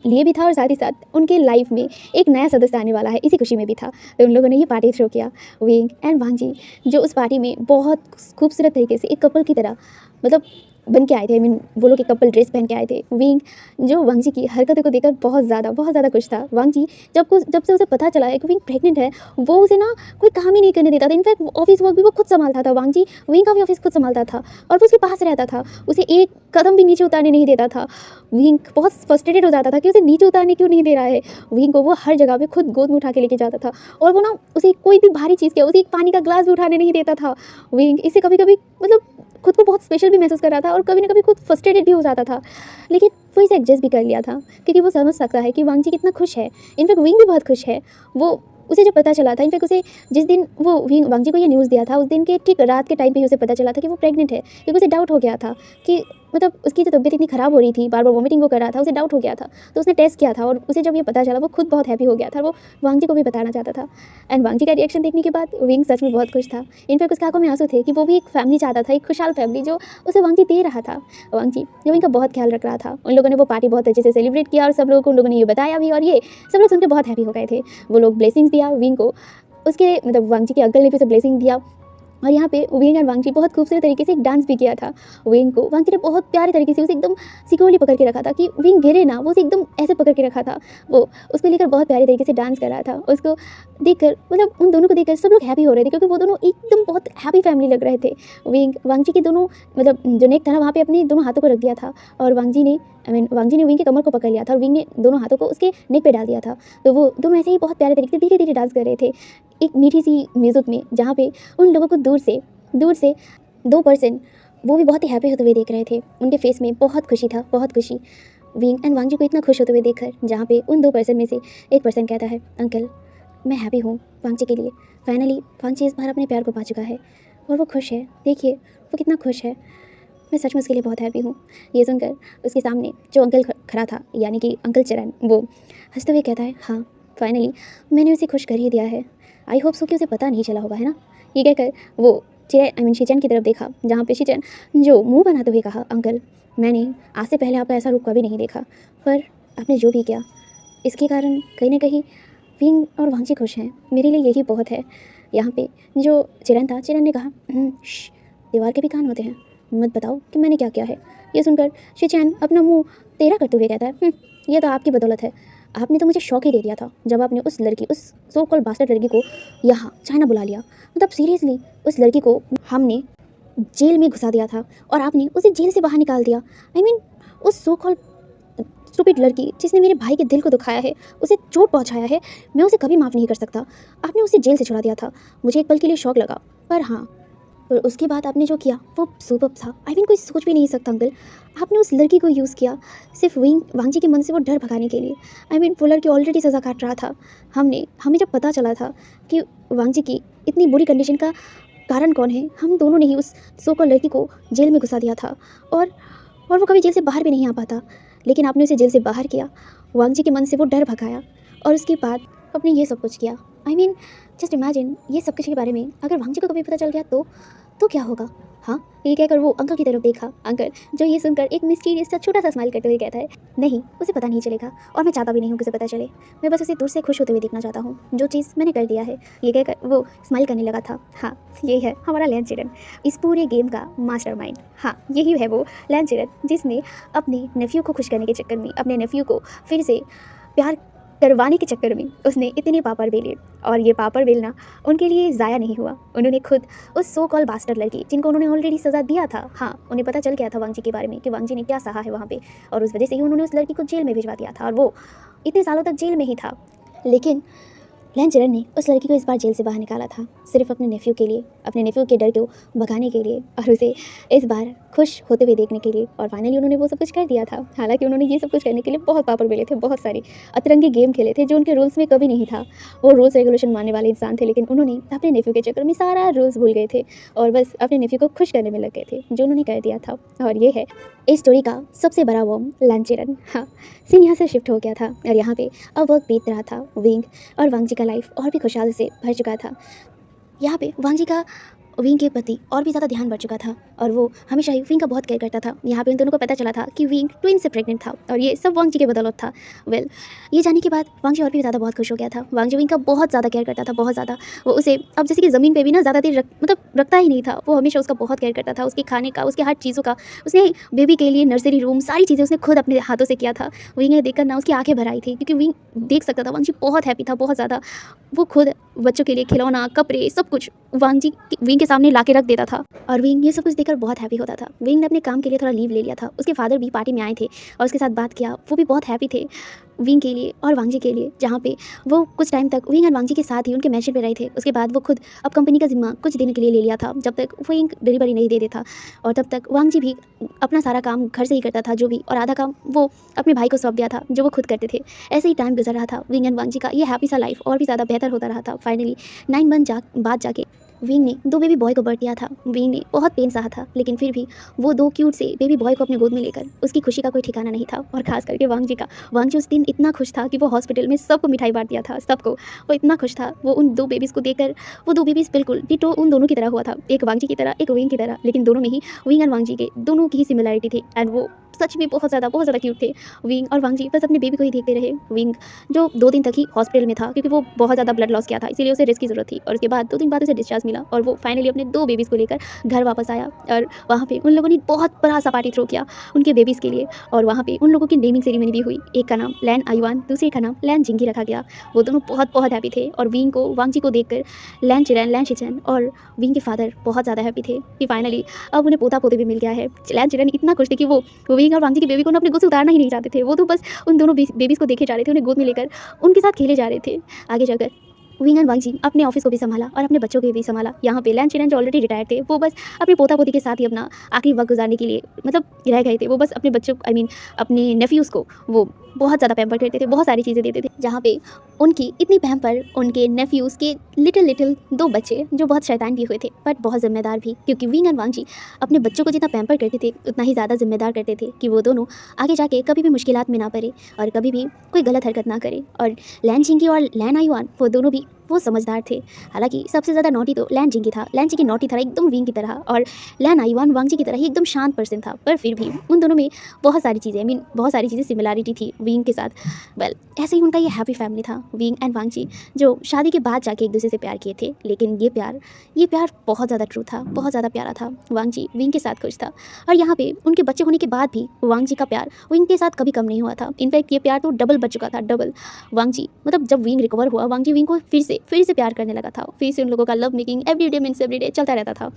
लिए भी था, और साथ ही साथ उनके लाइफ में एक नया सदस्य आने वाला है, इसी खुशी में भी था। तो उन लोगों ने ये पार्टी थ्रो किया। विंग एंड वांगजी जो उस पार्टी में बहुत खूबसूरत तरीके से एक कपल की तरह बन के आए थे, आई मीन वो लोग एक कपल ड्रेस पहन के आए थे। विंग जो वांग जी की हरकतों को देखकर बहुत ज़्यादा खुश था। वांग जी जब से उसे पता चला है कि विंग प्रेग्नेंट है, वो उसे ना कोई काम ही नहीं करने देता था। इनफैक्ट ऑफिस वर्क भी वो खुद संभालता था। वांग जी विंग का भी ऑफिस खुद संभालता था और वो उसके पास रहता था, उसे एक कदम भी नीचे उतारने नहीं देता था। विंग बहुत फ्रस्ट्रेटेड हो जाता था कि उसे नीचे उतारने क्यों नहीं दे रहा है। विंग को वो हर जगह पे खुद गोद में उठा के लेके जाता था और वो ना उसे कोई भी भारी चीज़ क्या, उसे एक पानी का ग्लास भी उठाने नहीं देता था। विंग इससे कभी कभी मतलब खुद को बहुत स्पेशल भी महसूस कर रहा था और कभी ना कभी खुद फ्रस्ट्रेटेड भी हो जाता था, लेकिन वो इसे एडजस्ट भी कर लिया था क्योंकि वो समझ सकता है कि वांग जी कितना खुश है। इनफैक्ट विंग भी बहुत खुश है। वो उसे जब पता चला था, इनफैक्ट उसे जिस दिन वो वांग जी को ये न्यूज़ दिया था, उस दिन के ठीक रात के टाइम पे ही उसे पता चला था कि वो प्रेग्नेंट है, क्योंकि उसे डाउट हो गया था कि मतलब उसकी जो तबीयत इतनी ख़राब हो रही थी, बार बार वॉमिटिंग वो कर रहा था, उसे डाउट हो गया था। तो उसने टेस्ट किया था और उसे जब ये पता चला वो खुद बहुत हैप्पी हो गया था। वो वांग जी को भी बताना चाहता था एंड वांग जी का रिएक्शन देखने के बाद विंग सच में बहुत खुश था। इनफैक्ट उसकी आंखों में आंसू थे कि वो भी एक फैमिली चाहता था, एक खुशहाल फैमिली जो उसे वांग जी दे रहा था। वांग जी जो इनका बहुत ख्याल रख रहा था। उन लोगों ने वो पार्टी बहुत अच्छे से सेलिब्रेट किया और सब लोगों को उन लोगों ने ये बताया भी और ये सब लोग सुनकर बहुत हैप्पी हो गए थे। वो लोग ब्लेसिंग्स दिया विंग को, उसके मतलब वांग जी के अंकल ने भी उसे ब्लेसिंग दिया और यहाँ पे विंग और वांग जी बहुत खूबसूरत तरीके से एक डांस भी किया था। विंग को वांग जी ने बहुत प्यारे तरीके से उसे एकदम सिक्योरली पकड़ के रखा था कि विंग गिरे ना, वो उसे एकदम ऐसे पकड़ के रखा था। वो उसको लेकर बहुत प्यारे तरीके से डांस कर रहा था। उसको देखकर मतलब उन दोनों को देखकर सब लोग हैप्पी हो रहे थे क्योंकि वो दोनों एकदम बहुत हैप्पी फैमिली लग रहे थे। विंग वांग जी के दोनों मतलब जो नेक था ना, वहाँ पे अपने दोनों हाथों को रख दिया था और वांग जी ने वांग जी ने विंग के कमर को पकड़ लिया था और विंग ने दोनों हाथों को उसके नेक पे डाल दिया था। तो वो दोनों ऐसे ही बहुत प्यारे तरीके से धीरे धीरे डांस कर रहे थे एक मीठी सी म्यूजिक में, जहाँ पे उन लोगों को दूर से 2% वो भी बहुत ही हैप्पी होते हुए देख रहे थे। उनके फेस में बहुत खुशी था, बहुत खुशी। विंग एंड वांग जी को इतना खुश होते हुए देखकर, जहाँ पे उन 2% में से 1% कहता है, अंकल मैं हैप्पी हूँ वांग जी के लिए। फाइनली वांग जी इस बार अपने प्यार को पा चुका है और वो खुश है। देखिए वो कितना खुश है, मैं सच में उसके लिए बहुत हैप्पी हूँ। ये सुनकर उसके सामने जो अंकल खड़ा था, यानी कि अंकल चरण, वो हंसते हुए कहता है, हाँ फाइनली मैंने उसे खुश कर ही दिया है। आई होप सो कि उसे पता नहीं चला होगा, है ना। ये कहकर वो शिचैन की तरफ देखा, जहाँ पे शिचैन जो मुंह बनाते हुए कहा, अंकल मैंने आज से पहले आपका ऐसा रूप कभी नहीं देखा, पर आपने जो भी किया इसके कारण कहीं ना कहीं विंग और वांग जी खुश हैं, मेरे लिए यही बहुत है। यहाँ पे जो चिरन था, चिरन ने कहा, दीवार के भी कान होते हैं, मत बताओ कि मैंने क्या किया है। ये सुनकर शिचैन अपना मुंह टेढ़ा करते हुए कहता है, ये तो आपकी बदौलत है। आपने तो मुझे शौक ही दे दिया था जब आपने उस लड़की, उस सो कॉल्ड बास्टर्ड लड़की को यहाँ चाइना बुला लिया। मतलब सीरियसली उस लड़की को हमने जेल में घुसा दिया था और आपने उसे जेल से बाहर निकाल दिया। आई मीन उस सो कॉल्ड स्टूपिड लड़की जिसने मेरे भाई के दिल को दुखाया है, उसे चोट पहुंचाया है, मैं उसे कभी माफ़ नहीं कर सकता। आपने उसे जेल से छुड़ा दिया था। मुझे एक पल के लिए शौक लगा, पर हाँ, और उसके बाद आपने जो किया वो सुपर्ब था। आई मीन कोई सोच भी नहीं सकता अंकल। आपने उस लड़की को यूज़ किया सिर्फ वांग जी के मन से वो डर भगाने के लिए। आई मीन वो लड़की ऑलरेडी सज़ा काट रहा था। हमें जब पता चला था कि वांग जी की इतनी बुरी कंडीशन का कारण कौन है, हम दोनों ने ही उस सो कॉल्ड लड़की को जेल में घुसा दिया था और वो कभी जेल से बाहर भी नहीं आ पाता। लेकिन आपने उसे जेल से बाहर किया, वांग जी के मन से वो डर भगाया और उसके बाद आपने ये सब कुछ किया। आई मीन जस्ट इमेजिन ये सब कुछ के बारे में अगर वांग जी को कभी पता चल गया तो क्या होगा। हाँ, ये कहकर वो अंकल की तरफ देखा। अंकल जो ये सुनकर एक मिस्टीरियस सा छोटा सा स्माइल करते हुए कहता है, नहीं उसे पता नहीं चलेगा और मैं चाहता भी नहीं हूँ कि उसे पता चले। मैं बस उसे दूर से खुश होते हुए देखना चाहता हूँ, जो चीज़ मैंने कर दिया है। ये कहकर वो स्माइल करने लगा था। हाँ, यही है हमारा लैन चिरन, इस पूरे गेम का मास्टरमाइंड। हाँ, यही है वो लैन चिरन जिसने अपने नेफ्यू को खुश करने के चक्कर में, अपने नेफ्यू को फिर से प्यार करवाने के चक्कर में उसने इतने पापड़ बेले और ये पापड़ बेलना उनके लिए ज़ाया नहीं हुआ। उन्होंने खुद उस सो कॉल बास्टर्ड लड़की जिनको उन्होंने ऑलरेडी सज़ा दिया था, हाँ उन्हें पता चल गया था वांग जी के बारे में कि वांग जी ने क्या सहा है वहाँ पे, और उस वजह से ही उन्होंने उस लड़की को जेल में भिजवा दिया था और वो इतने सालों तक जेल में ही था। लेकिन लैन चिरन ने उस लड़की को इस बार जेल से बाहर निकाला था सिर्फ अपने नेफ्यू के लिए, अपने नेफ्यू के डर को भगाने के लिए और उसे इस बार खुश होते हुए देखने के लिए। और फाइनली उन्होंने वो सब कुछ कर दिया था। हालांकि उन्होंने ये सब कुछ करने के लिए बहुत पापड़ बेले थे, बहुत सारे अतरंगी गेम खेले थे जो उनके रूल्स में कभी नहीं था। वो रूल्स रेगुलेशन मानने वाले इंसान थे, लेकिन उन्होंने अपने नेफ्यू के चक्कर में सारा रूल्स भूल गए थे और बस अपने नेफ्यू को खुश करने में लग गए थे, जो उन्होंने कर दिया था। और ये है इस स्टोरी का सबसे बड़ा वर्म, लैन चिरन। हाँ, सीन यहाँ से शिफ्ट हो गया था और यहाँ पे अब वक्त बीत रहा था। विंग और वांग जी का लाइफ और भी खुशहाली से भर चुका था। यहाँ पे वांग जी का विंग के प्रति और भी ज़्यादा ध्यान बढ़ चुका था और वो हमेशा ही विंग का बहुत केयर करता था। यहाँ पे उन दोनों को पता चला था कि विंग ट्विन से प्रेग्नेंट था और ये सब वांग जी के बदौलत था। वेल, ये जानने के बाद वांग जी और भी ज़्यादा बहुत खुश हो गया था। वांग जी विंग का बहुत ज़्यादा केयर करता था, बहुत ज़्यादा। वो उसे अब जैसे कि ज़मीन पे भी ना ज़्यादा देर रखता ही नहीं था। वो हमेशा उसका बहुत केयर करता था, उसके खाने का, उसके हर चीज़ों का। उसने बेबी के लिए नर्सरी रूम, सारी चीज़ें उसने खुद अपने हाथों से किया था। विंग ने देखकर ना उसकी आंखें भर आई थी, क्योंकि विंग देख सकता था वांग जी बहुत हैप्पी था, बहुत ज़्यादा। वो खुद बच्चों के लिए खिलौना, कपड़े, सब कुछ विंग के सामने ला के रख देता था और विंग ये सब कुछ देखकर बहुत हैप्पी होता था। विंग ने अपने काम के लिए थोड़ा लीव ले लिया था। उसके फादर भी पार्टी में आए थे और उसके साथ बात किया। वो भी बहुत हैप्पी थे विंग के लिए और वांग जी के लिए, जहाँ पे वो कुछ टाइम तक विंग और वांग जी के साथ ही उनके मैंशन पे रहे थे। उसके बाद वो खुद अब कंपनी का जिम्मा कुछ दिन के लिए ले लिया था, जब तक विंग डिलीवरी नहीं दे देता। और तब तक वांग जी भी अपना सारा काम घर से ही करता था जो भी, और आधा काम वो अपने भाई को सौंप दिया था जो वो खुद करते थे। ऐसे ही टाइम गुजर रहा था विंग एंड वांग जी का। ये हैप्पी सा लाइफ और भी ज़्यादा बेहतर होता रहा था। फाइनली 9 मंथ बाद जाके विंग ने 2 बेबी बॉय को बर्थ दिया था। विंग ने बहुत पेन सहा था, लेकिन फिर भी वो 2 क्यूट से बेबी बॉय को अपने गोद में लेकर उसकी खुशी का कोई ठिकाना नहीं था। और खास करके वांग जी का। वांग जी उस दिन इतना खुश था कि वो हॉस्पिटल में सबको मिठाई बांट दिया था, सबको। वो इतना खुश था, वो उन 2 बेबीज़ को देखकर। वो 2 बेबीज़ बिल्कुल डिटो उन दोनों की तरह हुआ था, एक वांग जी की तरह, एक विंग की तरह, लेकिन दोनों में ही विंग और वांग जी के दोनों की ही सिमिलैरिटी थी। एंड वो सच में बहुत ज़्यादा क्यूट थे। विंग और वांग जी बस अपने बेबी को ही देखते रहे। विंग जो 2 दिन तक ही हॉस्पिटल में था, क्योंकि वो बहुत ज़्यादा ब्लड लॉस किया था, इसीलिए उसे रेस्ट की ज़रूरत थी। और उसके बाद 2 दिन बाद उसे डिस्चार्ज मिला और वो फाइनली अपने 2 बेबीज़ को लेकर घर वापस आया। और वहाँ पे उन लोगों ने बहुत बड़ा सा पार्टी थ्रो किया उनके बेबीज़ के लिए। और वहाँ पे उन लोगों की नेमिंग सेरेमनी भी हुई। एक का नाम लैन आयुआन, दूसरे का नाम लैन जिंगी रखा गया। वो दोनों बहुत हैप्पी थे। और विंग को वांग जी को देखकर लैन शिचन और विंग के फादर बहुत ज़्यादा हैप्पी थे कि फाइनली अब उन्हें पोता पोते भी मिल गया है। लैन चिरन इतना खुश थे कि वो विंग और वांग जी के बेबी को अपने गोद से उतारना ही नहीं चाहते थे। वो तो बस उन दोनों बेबीज़ को देखे जा रहे थे, उन्हें गोद में लेकर उनके साथ खेले जा रहे थे। आगे जाकर विंग एंड वांग जी अपने ऑफिस को भी संभाला और अपने बच्चों को भी संभाला। यहाँ पे लैन चिरन जो ऑलरेडी रिटायर्ड थे, वो बस अपने पोता पोती के साथ ही अपना आखिरी वक्त गुजारने के लिए रह गए थे। वो बस अपने बच्चों अपने नेफ्यूज़ को वो बहुत ज़्यादा पैम्पर करते थे, बहुत सारी चीज़ें देते थे। जहाँ पे उनकी इतनी पैम्पर उनके नेफ्यूज़ के लिटिल 2 बच्चे जो बहुत शैतान भी हुए थे, बट बहुत ज़िम्मेदार भी, क्योंकि विंग एंड वांग जी अपने बच्चों को जितना पैम्पर करते थे उतना ही ज़्यादा ज़िम्मेदार करते थे कि वो दोनों आगे जाके कभी भी मुश्किलात में ना पड़े और कभी भी कोई गलत हरकत ना करे। और लैन जिंगी और लैन आयुआन वो दोनों भी वो समझदार थे। हालांकि सबसे ज़्यादा नॉटी तो लैन जिंगी था। लैन जिंगी नॉटी था एकदम विंग की तरह, और लैन आयुआन वांग जी की तरह ही एकदम शांत पर्सन था। पर फिर भी उन दोनों में बहुत सारी चीज़ें सिमिलरिटी थी विंग के साथ। वेल, ऐसे ही उनका ये हैप्पी फैमिली था विंग एंड वांग जी, जो शादी के बाद जाके एक दूसरे से प्यार किए थे। लेकिन ये प्यार बहुत ज़्यादा ट्रू था, बहुत ज़्यादा प्यारा था। वांग जी विंग के साथ खुश था। और यहाँ पे उनके बच्चे होने के बाद भी वांग जी का प्यार विंग के साथ कभी कम नहीं हुआ था। इनफैक्ट ये प्यार तो डबल बढ़ चुका था, डबल। वांग जी जब विंग रिकवर हुआ, वांग जी विंग को फिर से प्यार करने लगा था। फिर से उन लोगों का लव मेकिंग एवरीडे चलता रहता था।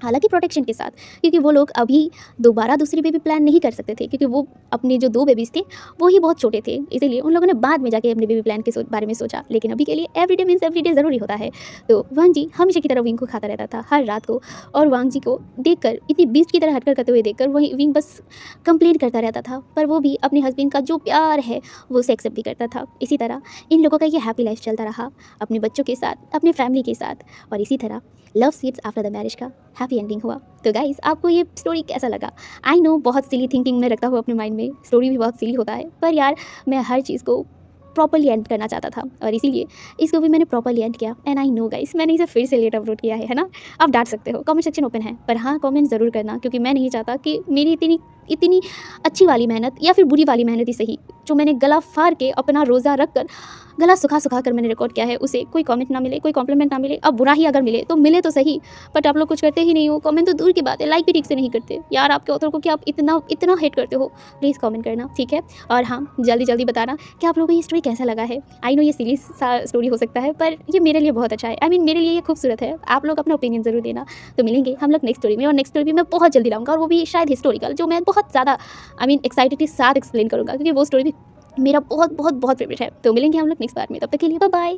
हालांकि प्रोटेक्शन के साथ, क्योंकि वो लोग अभी दोबारा दूसरी बेबी प्लान नहीं कर सकते थे, क्योंकि वो अपने जो 2 बेबीज़ थे वो ही बहुत छोटे थे। इसीलिए उन लोगों ने बाद में जाके अपने बेबी प्लान के बारे में सोचा। लेकिन अभी के लिए एवरीडे ज़रूरी होता है। तो वांग जी हमेशा की तरह विंग को खाता रहता था हर रात को। और वांग जी को देखकर, इतनी बीस्ट की तरह हटकर करते हुए देखकर, वही विंग बस कंप्लेन करता रहता था। पर वो भी अपने हस्बैंड का जो प्यार है वो उसे एक्सेप्ट भी करता था। इसी तरह इन लोगों का ये हैप्पी लाइफ चलता रहा अपने बच्चों के साथ, अपने फैमिली के साथ। और इसी तरह love seeds after the marriage का हैप्पी एंडिंग हुआ। तो गाइस, आपको ये स्टोरी कैसा लगा? आई नो बहुत सिली थिंकिंग में रखता हूँ अपने माइंड में, स्टोरी भी बहुत सिली होता है, पर यार मैं हर चीज़ को प्रॉपर्ली एंड करना चाहता था और इसीलिए इसको भी मैंने प्रॉपर्ली एंड किया। एंड आई नो गाइस, मैंने इसे फिर से लेट अपलोड किया है ना। आप डांट सकते हो, कमेंट सेक्शन ओपन है, पर हाँ कमेंट ज़रूर करना, क्योंकि मैं नहीं चाहता कि मेरी इतनी अच्छी वाली मेहनत या फिर बुरी वाली मेहनत ही सही, जो मैंने गला फाड़ के अपना रोज़ा रख कर गला सुखा कर मैंने रिकॉर्ड किया है, उसे कोई कमेंट ना मिले, कोई कॉम्प्लीमेंट ना मिले। अब बुरा ही अगर मिले तो मिले तो सही, बट आप लोग कुछ करते ही नहीं हो। कमेंट तो दूर की बात है, लाइक भी ठीक से नहीं करते यार। आपके ऑथर को कि आप इतना हेट करते हो, प्लीज़ कमेंट करना, ठीक है। और हाँ, जल्दी बताना कि आप लोगों को ये स्टोरी कैसा लगा है। आई नो ये सीरीज सा स्टोरी हो सकता है, पर ये मेरे लिए बहुत अच्छा है। आई मीन मेरे लिए ये खूबसूरत है। आप लोग अपना ओपिनियन ज़रूर देना। तो मिलेंगे हम लोग नेक्स्ट स्टोरी में, और नेक्स्ट स्टोरी भी मैं बहुत जल्दी लाऊंगा, और वो भी शायद हिस्टोरिकल, जो मैं बहुत ज़्यादा एक्साइटेड के साथ एक्सप्लेन करूँगा, क्योंकि वो स्टोरी भी मेरा बहुत फेवरेट है। तो मिलेंगे हम लोग नेक्स्ट बार में, तब तक के लिए बाय बाय।